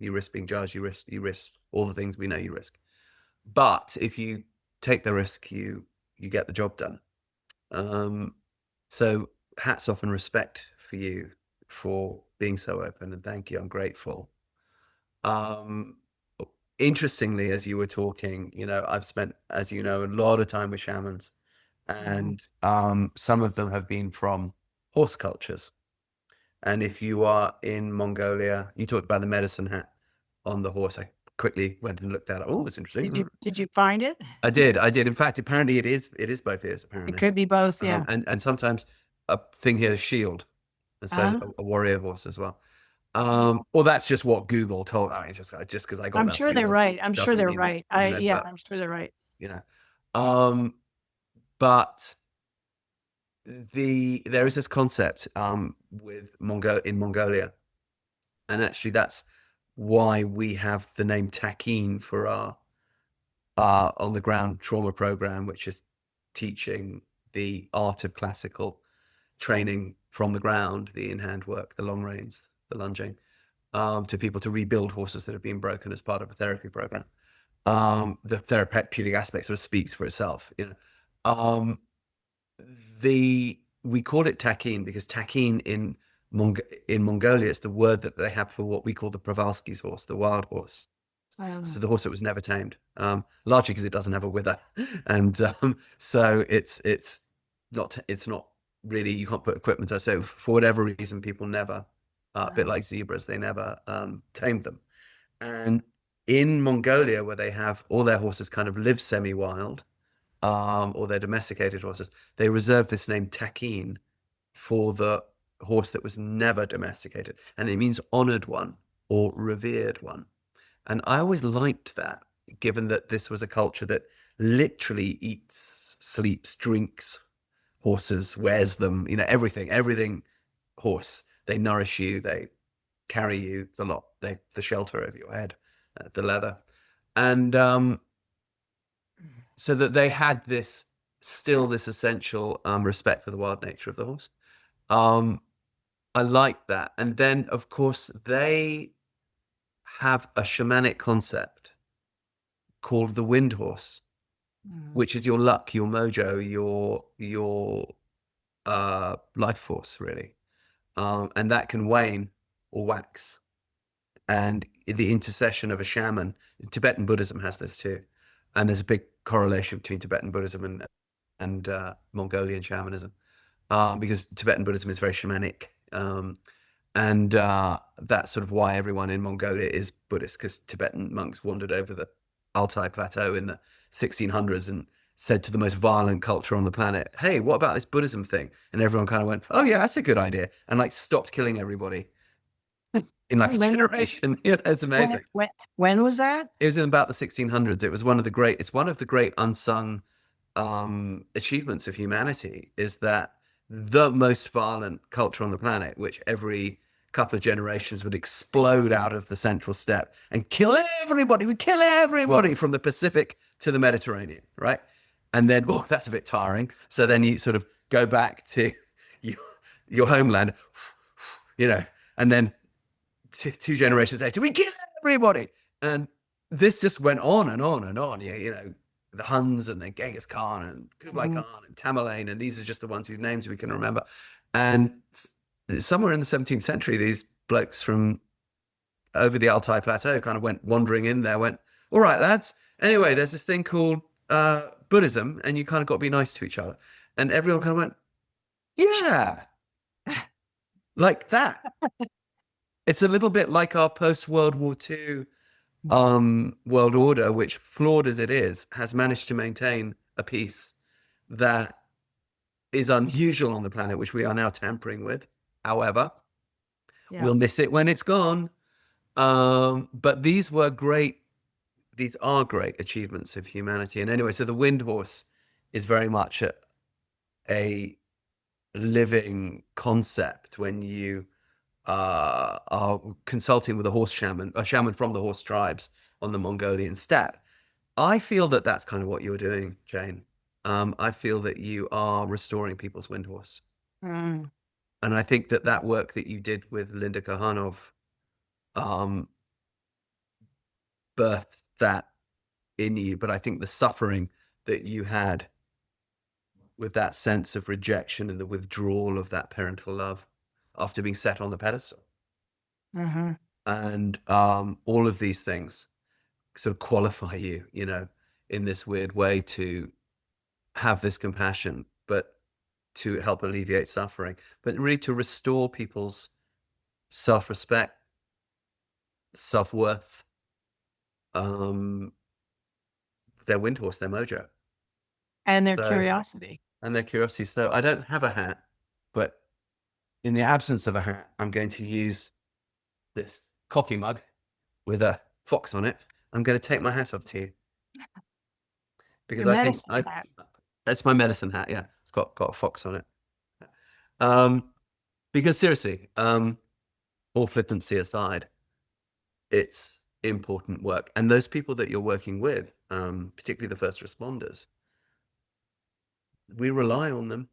You risk being judged, you risk all the things we know you risk. But if you take the risk, you get the job done. So hats off and respect for you for being so open, and thank you. I'm grateful. Interestingly, as you were talking, I've spent, as you know, a lot of time with shamans, and some of them have been from horse cultures. And if you are in Mongolia, you talked about the medicine hat on the horse. I quickly went and looked that up. Oh, it's interesting. Did you find it? I did. In fact, apparently it is both ears, It apparently. could be both. Yeah. And sometimes a thing here is shield. And so a warrior horse as well. Well, that's just what Google told. I mean, just because I got I'm that sure they're Google right. I'm sure doesn't they're mean right. that, but, I'm sure they're right. but there is this concept with in Mongolia, and actually that's why we have the name Takin for our on the ground trauma program, which is teaching the art of classical training from the ground, the in-hand work, the long reins, the lunging, to people to rebuild horses that have been broken as part of a therapy program. The therapeutic aspect sort of speaks for itself. We call it takin because takin in Mongolia is the word that they have for what we call the Przewalski's horse, the wild horse. So the horse that was never tamed, largely because it doesn't have a wither, and so it's not really, you can't put equipment on. So for whatever reason, people never, a bit like zebras, they never tamed them. And in Mongolia, where they have all their horses kind of live semi-wild, or they're domesticated horses, they reserve this name takin for the horse that was never domesticated, and it means honored one or revered one. And I always liked that, given that this was a culture that literally eats, sleeps, drinks horses, wears them, everything horse. They nourish you, they carry you, the lot, the shelter over your head, the leather. And so that they had this essential respect for the wild nature of the horse. I like that. And then, of course, they have a shamanic concept called the wind horse, which is your luck, your mojo, your life force, really. And that can wane or wax. And the intercession of a shaman, Tibetan Buddhism has this too. And there's a big correlation between Tibetan Buddhism and Mongolian shamanism, because Tibetan Buddhism is very shamanic. And that's sort of why everyone in Mongolia is Buddhist, because Tibetan monks wandered over the Altai Plateau in the 1600s and said to the most violent culture on the planet, hey, what about this Buddhism thing? And everyone kind of went, oh yeah, that's a good idea. And stopped killing everybody in like a When, generation. Yeah, it's amazing. when was that? It was in about the 1600s. It was one of the great. It's one of the great unsung achievements of humanity. Is that the most violent culture on the planet, which every couple of generations would explode out of the central steppe and kill everybody. We kill everybody from the Pacific to the Mediterranean, right? And then, oh, that's a bit tiring. So then you sort of go back to your homeland, and then two generations later, we kill everybody. And this just went on and on and on. The Huns and then Genghis Khan and Kublai Khan and Tamerlane, and these are just the ones whose names we can remember. And somewhere in the 17th century, these blokes from over the Altai Plateau kind of went wandering in there, went, all right, lads. Anyway, there's this thing called Buddhism, and you kind of got to be nice to each other. And everyone kind of went, yeah, like that. It's a little bit like our post-World War II world order, which, flawed as it is, has managed to maintain a peace that is unusual on the planet, which we are now tampering with. However, we'll miss it when it's gone. But these are great achievements of humanity. And anyway, so the wind horse is very much a living concept when you are consulting with a shaman from the horse tribes on the Mongolian steppe. I feel that that's kind of what you're doing, Jane. I feel that you are restoring people's wind horse. And I think that work that you did with Linda Kohanov birthed that in you. But I think the suffering that you had with that sense of rejection and the withdrawal of that parental love after being set on the pedestal. And all of these things sort of qualify you, in this weird way to have this compassion, but to help alleviate suffering, but really to restore people's self-respect, self-worth, their wind horse, their mojo. And their curiosity. So I don't have a hat, but in the absence of a hat, I'm going to use this coffee mug with a fox on it. I'm going to take my hat off to you. Because Your I think hat. that's my medicine hat. Yeah, it's got a fox on it. Because seriously, all flippancy aside, it's important work. And those people that you're working with, particularly the first responders, we rely on them.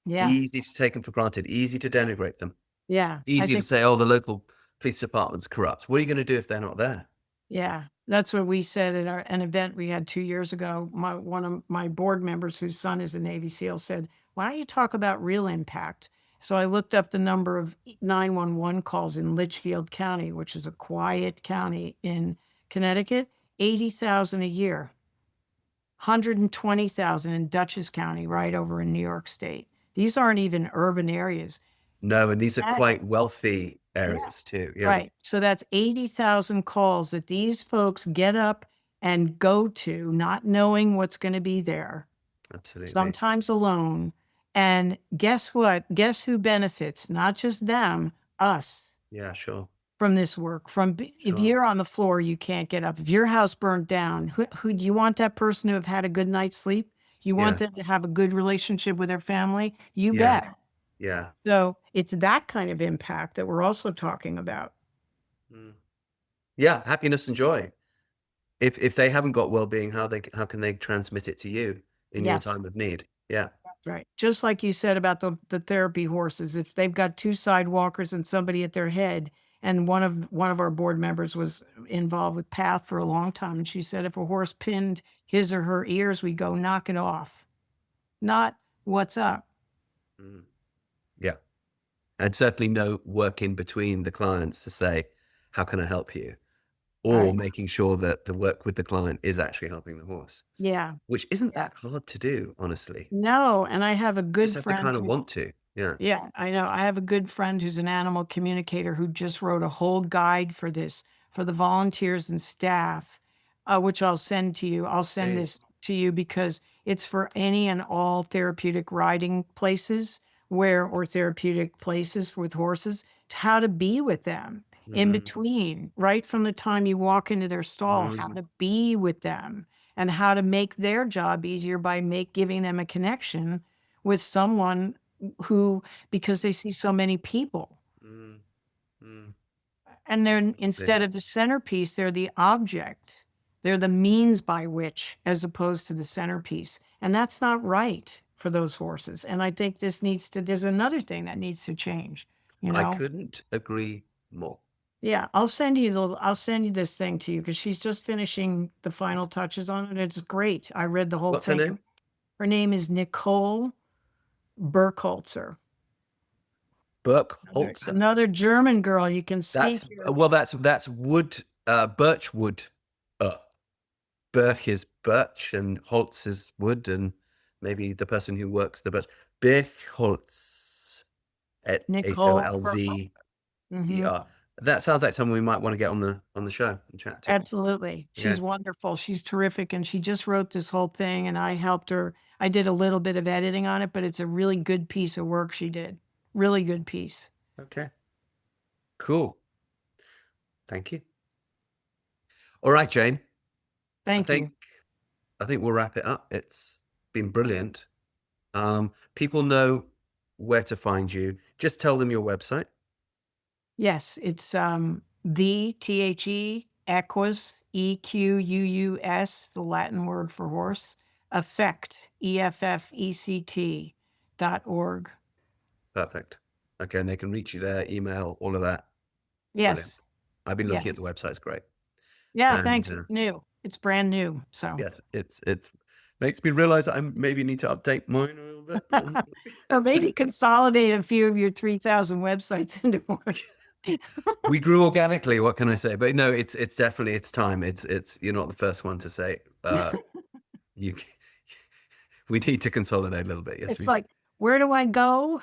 Yeah. Easy to take them for granted, easy to denigrate them. Yeah. Easy to say, oh, the local police department's corrupt. What are you going to do if they're not there? Yeah. That's what we said at an event we had 2 years ago. One of my board members, whose son is a Navy SEAL, said, why don't you talk about real impact? So I looked up the number of 911 calls in Litchfield County, which is a quiet county in Connecticut, 80,000 a year. 120,000 in Dutchess County, right over in New York State. These aren't even urban areas. No, and these are quite wealthy areas too. Yeah. Right. So that's 80,000 calls that these folks get up and go to, not knowing what's going to be there. Absolutely. Sometimes alone. And guess what? Guess who benefits? Not just them, us. Yeah, sure. From this work. If you're on the floor, you can't get up. If your house burned down, who do you want that person to have had a good night's sleep? You want them to have a good relationship with their family? You bet. Yeah. So it's that kind of impact that we're also talking about. Yeah, happiness and joy. If they haven't got well-being, how can they transmit it to you in your time of need? Yeah. Right. Just like you said about the therapy horses, if they've got two sidewalkers and somebody at their head, and one of our board members was involved with PATH for a long time, and she said if a horse pinned his or her ears, we go knock it off, not what's up. Yeah. And certainly no work in between the clients to say, how can I help you? Or making sure that the work with the client is actually helping the horse. Yeah. Which isn't that hard to do, honestly. No. And I have a good Just have friend. to kind of want to. Yeah. Yeah, I know. I have a good friend who's an animal communicator who just wrote a whole guide for this, for the volunteers and staff, which I'll send to you. I'll send this to you because it's for any and all therapeutic riding places or therapeutic places with horses, how to be with them in between, right from the time you walk into their stall, how to be with them and how to make their job easier by giving them a connection with someone who, because they see so many people. And they're, instead of the centerpiece, they're the object. They're the means by which, as opposed to the centerpiece. And that's not right for those horses. And I think there's another thing that needs to change, you know? I couldn't agree more. Yeah, I'll send you this thing to you because she's just finishing the final touches on it. It's great. I read the whole What's her thing. name? Her name is Nicole Burkholzer. Burkholzer. Another German girl you can speak. That's wood, birchwood. Birch is birch and Holz is wood, and maybe the person who works the birch. Birchholz. Nicole Holzer. Mhm. That sounds like someone we might want to get on the show and chat to. Absolutely. She's wonderful. She's terrific. And she just wrote this whole thing and I helped her. I did a little bit of editing on it, but it's a really good piece of work she did. Really good piece. Okay. Cool. Thank you. All right, Jane. Thank you. I think we'll wrap it up. It's been brilliant. People know where to find you. Just tell them your website. Yes, it's Equus, EQUUS, the Latin word for horse, Effect, EFFECT.org. Perfect. Okay, and they can reach you there, email, all of that. Yes. Brilliant. I've been looking at the website. It's great. Yeah, thanks. It's new. It's brand new. So yes, it's makes me realize I maybe need to update mine a little bit. or maybe consolidate a few of your 3,000 websites into one. We grew organically. What can I say? But no, it's definitely it's time. It's you're not the first one to say. We need to consolidate a little bit. Yes, it's like, where do I go?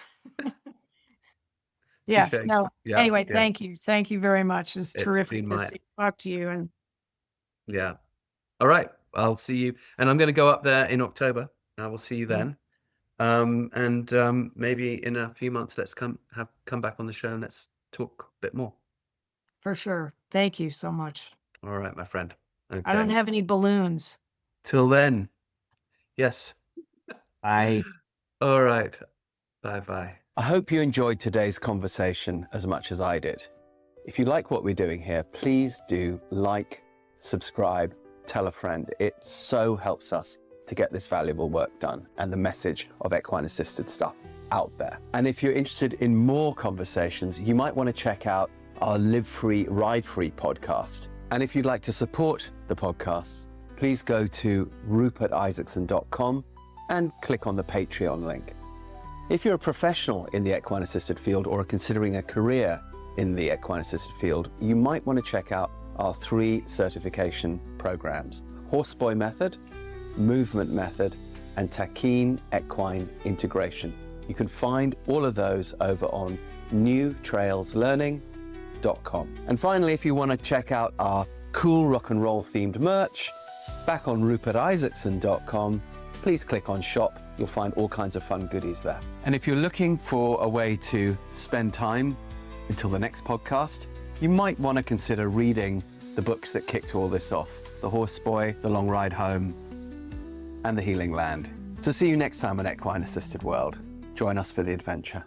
Yeah. Touché. No. Yeah, anyway, yeah. Thank you very much. It's terrific been to talk to you. And yeah. All right. I'll see you. And I'm going to go up there in October. I will see you then. Maybe in a few months, let's come back on the show and let's talk a bit more. For sure. Thank you so much. All right, my friend. Okay. I don't have any balloons. Till then. Yes. Bye. All right. Bye-bye. I hope you enjoyed today's conversation as much as I did. If you like what we're doing here, please do like, subscribe, tell a friend. It so helps us to get this valuable work done and the message of equine assisted stuff out there. And if you're interested in more conversations, you might want to check out our Live Free, Ride Free podcast. And if you'd like to support the podcasts, please go to rupertisaacson.com and click on the Patreon link. If you're a professional in the equine assisted field or are considering a career in the equine assisted field, you might want to check out our 3 certification programs: Horseboy Method, Movement Method, and Taquine Equine Integration. You can find all of those over on newtrailslearning.com. And finally, if you want to check out our cool rock and roll themed merch, back on rupertisaacson.com, please click on shop. You'll find all kinds of fun goodies there. And if you're looking for a way to spend time until the next podcast, you might want to consider reading the books that kicked all this off: The Horseboy, The Long Ride Home, and The Healing Land. So see you next time on Equine Assisted World. Join us for the adventure.